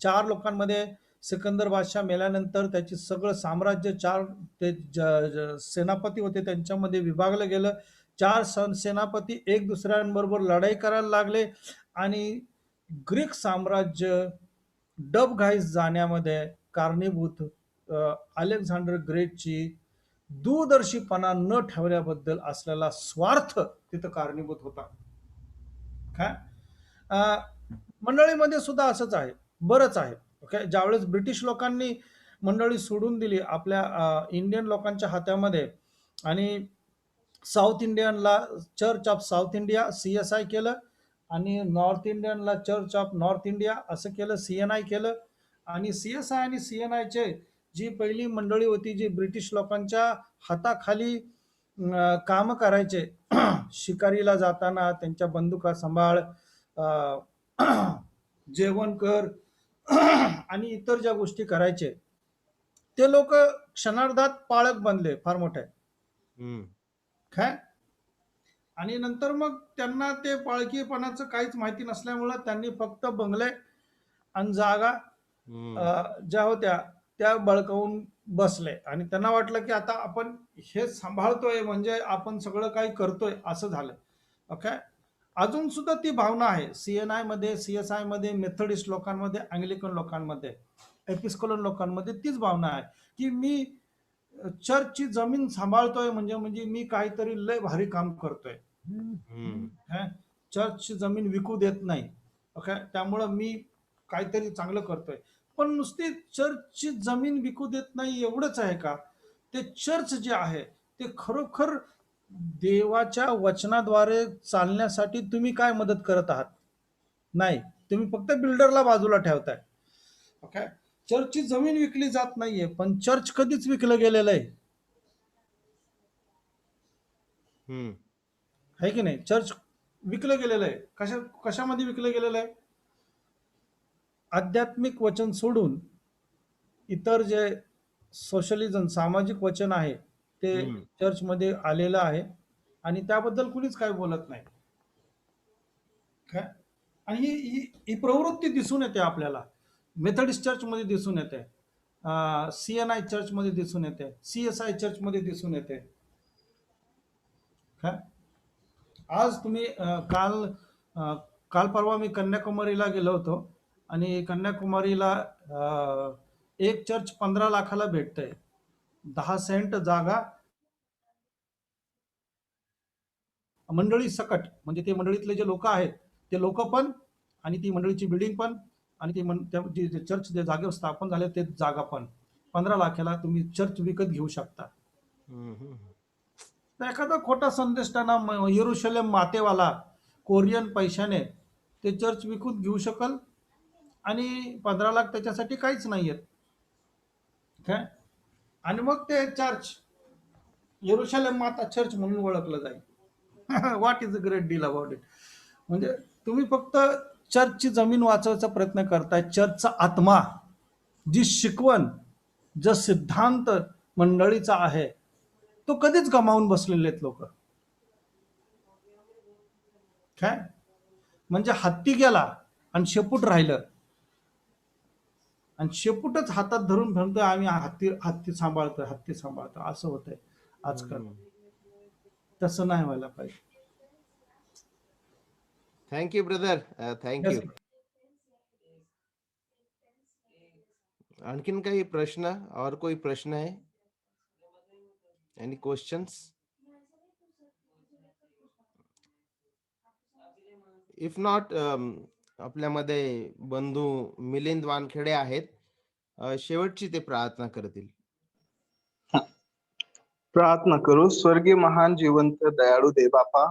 चार लोकांमध्ये सिकंदर बादशाह मेल्यानंतर त्याची सगळं साम्राज्य चार ते सेनापती होते त्यांच्यामध्ये विभागलं गेलं. चार सेनापती एक दुसऱ्यांबरोबर लढाई करायला लागले आणि ग्रीक साम्राज्य डबघाईस जाण्यामध्ये कारणीभूत अलेक्झांडर ग्रेटची दूरदर्शीपणा न ठेवल्याबद्दल असलेला स्वार्थ तिथं कारणीभूत होता. काय मंडळीमध्ये सुद्धा असंच आहे, बरंच आहे. ओके, ज्यावेळेस ब्रिटिश लोकांनी मंडळी सोडून दिली आपल्या इंडियन लोकांच्या हातामध्ये आणि साऊथ इंडियनला church of south India CSI केलं आणि नॉर्थ इंडियनला चर्च ऑफ नॉर्थ इंडिया असं केलं, CNI केलं. आणि CSI आणि CNIचे जी पहिली मंडळी होती जी ब्रिटिश लोकांच्या हाताखाली काम करायचे शिकारीला जाताना त्यांच्या बंदुका सांभाळ, जेवण कर आणि इतर ज्या गोष्टी करायचे, ते लोक क्षणार्धात पाळक बनले फार मोठे. हम्म, काय आणि नंतर मग त्यांना ते पाळकीपणाचं काहीच माहिती नसल्यामुळं त्यांनी फक्त बंगले आणि जागा हम्म, ज्या होत्या त्या बळकावून बसले आणि त्यांना वाटलं की आता आपण हे सांभाळतोय म्हणजे आपण सगळं काही करतोय असं झालं. ओके, अजून सुद्धा ती भावना आहे CNI मध्ये, CSI मध्ये, मेथडिस्ट लोकांमध्ये, अँग्लिकन लोकांमध्ये, एपिस्कोलन लोकांमध्ये तीच भावना आहे की मी चर्चची जमीन सांभाळतोय म्हणजे म्हणजे मी काहीतरी लय भारी काम करतोय. हम्म, चर्चची जमीन विकू देत नाही. ओके, त्यामुळं मी काहीतरी चांगलं करतोय. पण नुसती चर्चची जमीन विकू देत नाही एवढंच आहे का? ते चर्च जे आहे ते खरोखर देवाच्या वचनाद्वारे चालण्यासाठी तुम्ही काय मदत करत आहात? नाही, तुम्ही फक्त बिल्डरला बाजूला ठेवताय. ओके, चर्चची जमीन विकली जात नाहीये, पण चर्च कधीच विकलं गेलेलं आहे हम्म, है की नाही? चर्च विकलं गेलेलं आहे. कशामध्ये विकलं गेलेलं आहे? आध्यात्मिक वचन सोडून इतर जे सोशलिझम सामाजिक वचन आहे ते हम्म, चर्चमध्ये आलेलं आहे आणि त्याबद्दल कुणीच काय बोलत नाही. काय आणि ही प्रवृत्ती दिसून येते आपल्याला. मेथडिस्ट चर्चमध्ये दिसून येते, CNI चर्चमध्ये दिसून येते, CSI चर्चमध्ये दिसून येते. काय आज तुम्ही काल परवा मी कन्याकुमारीला गेलो होतो आणि कन्याकुमारीला एक चर्च 15 लाखाला भेटतंय. 10 सेंट जागा, मंडळी सकट, म्हणजे ते मंडळीतले जे लोक आहेत ते लोक पण आणि ती मंडळीची बिल्डिंग पण आणि ती चर्च जे जागेवर स्थापन झाले ते जागा पण 15 लाखाला तुम्ही चर्च विकत घेऊ शकता. हम्म, तर एखादा खोटा संदेश त्यांना येरुशलेम मातेवाला कोरियन पैशाने ते चर्च विकून घेऊ शकल आणि 15 लाख त्याच्यासाठी काहीच नाहीयेत. काय आणि मग ते चर्च येरुशलेम माता चर्च म्हणून ओळखलं जाईल. What is a great deal about it? म्हणजे तुम्ही फक्त चर्चची जमीन वाचवायचा प्रयत्न करताय. चर्चचा आत्मा, जी शिकवण, जो सिद्धांत मंडळीचा आहे तो कधीच गमावून बसलेले आहेत लोक. काय म्हणजे हत्ती गेला आणि शेपूट राहिलं आणि शेपूटच हातात धरून म्हणतोय आम्ही हत्ती हत्ती सांभाळतोय, हत्ती सांभाळतोय, असं होतंय आजकाल. तसं नाही व्हायला पाहिजे. Thank you brother, thank you. Yes. आणखीन काही प्रश्न और कोई प्रश्न है? Any questions? इफ नॉट, आपल्यामध्ये बंधू मिलिंद वानखेडे आहेत, शेवटची ते प्रार्थना करतील. प्रार्थना करू. स्वर्गीय महान जिवंत दयाळू देवबापा,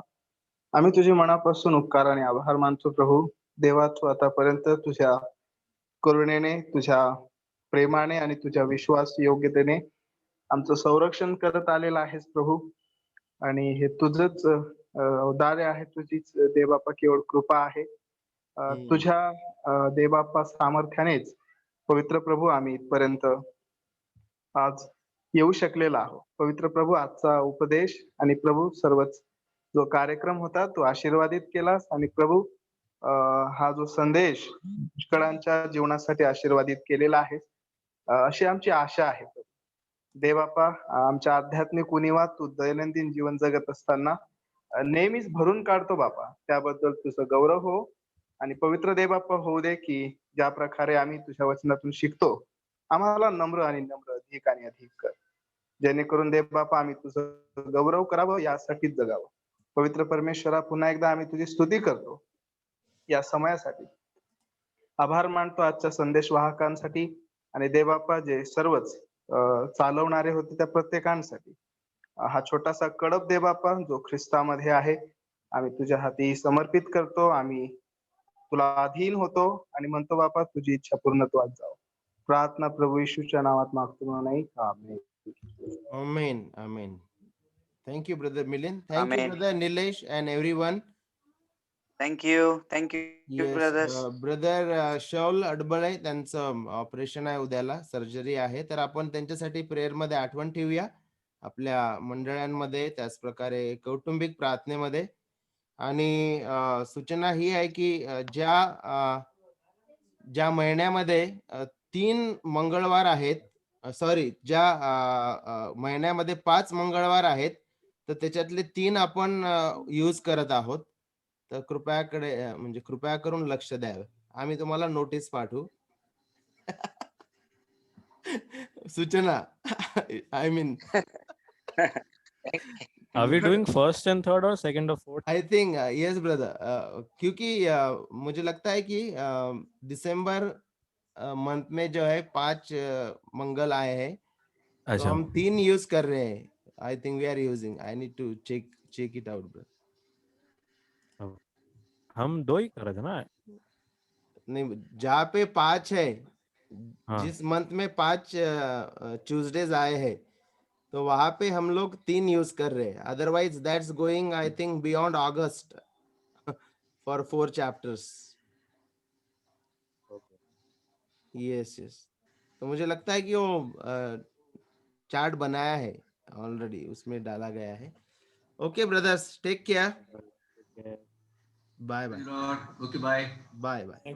आम्ही तुझे मनापासून उपकार आणि आभार मानतो प्रभू. देवा, तू आतापर्यंत तुझ्या करुणेने, तुझ्या प्रेमाने आणि तुझ्या विश्वास योग्यतेने आमचं संरक्षण करत आलेलं आहेस प्रभू. आणि हे तुझंच औदार्य आहे तुझीच देवबापा, केवळ कृपा आहे. तुझ्या देवबापा सामर्थ्यानेच पवित्र प्रभू आम्ही इथपर्यंत आज येऊ शकलेला आहोत. पवित्र प्रभू, आजचा उपदेश आणि प्रभू सर्वच जो कार्यक्रम होता तो आशीर्वादित केलास, आणि प्रभू हा जो संदेश पुष्कळांच्या जीवनासाठी आशीर्वादित केलेला आहे, अशी आमची आशा आहे. देवबापा, आमच्या आध्यात्मिक उणीवा तू दैनंदिन जीवन जगत असताना नेहमीच भरून काढतो बापा. त्याबद्दल तुझं गौरव हो. आणि पवित्र देवबापा, होऊ दे की ज्या प्रकारे आम्ही तुझ्या वचनातून शिकतो, आम्हाला नम्र आणि नम्र अधिक आणि अधिक कर, जेणेकरून देवबापा आम्ही तुझं गौरव करावं, यासाठीच जगावं. पवित्र परमेश्वरा, पुन्हा एकदा आम्ही तुझी स्तुती करतो या समयासाठी. आभार मानतो आजच्या संदेश वाहकांसाठी, आणि देवबापा जे सर्वच चालवणारे होते त्या प्रत्येकांसाठी. हा छोटासा कडप देवबापा जो ख्रिस्तामध्ये आहे, आम्ही तुझ्या हाती समर्पित करतो. आम्ही तुला अधीन होतो आणि म्हणतो बापा, तुझी इच्छा पूर्णत्वात जाओ. प्रार्थना प्रभू येशूच्या नावात मागतो म्हणून, आमेन. Amen. Amen. Thank you, Brother Milind. Thank you, Amen. Brother Nilesh and everyone. Thank you, Yes, brothers. Brother Saul Adbale, त्यांचं ऑपरेशन आहे, उद्याला सर्जरी आहे, तर आपण त्यांच्यासाठी प्रेयर मध्ये आठवण ठेवूया आपल्या मंडळांमध्ये, त्याच प्रकारे कौटुंबिक प्रार्थनेमध्ये. आणि सूचना ही आहे की ज्या महिन्यामध्ये 3 मंगळवार आहेत, सॉरी, ज्या महिन्यामध्ये 5 मंगळवार आहेत, तर त्याच्यातले 3 आपण यूज करत आहोत. तर कृपया करून लक्ष द्यावं. आम्ही तुम्हाला नोटीस पाठवू. सूचना, I mean, Are we doing first and third or second or fourth? I think yes brother, क्योंकि मुझे लगता है कि दिसंबर मंथ में जो है 5 मंगल आए हैं, तो अच्छा, हम 3 यूज कर रहे हैं. I think we are using. I need to check it out brother. हम 2 ही कर रहे थे ना. नहीं, जहाँ पे 5 है, हाँ. जिस मंथ में 5 ट्यूसडेज आए हैं, तो वहां पे हम लोग 3 यूज कर रहे हैं. Otherwise that's going, I think, beyond August for 4 chapters. Yes yes. तो मुझे लगता है कि वो चार्ट बनाया है ऑलरेडी, उसमें डाला गया है. Okay brothers, take care. Bye bye. Okay, bye. Bye bye.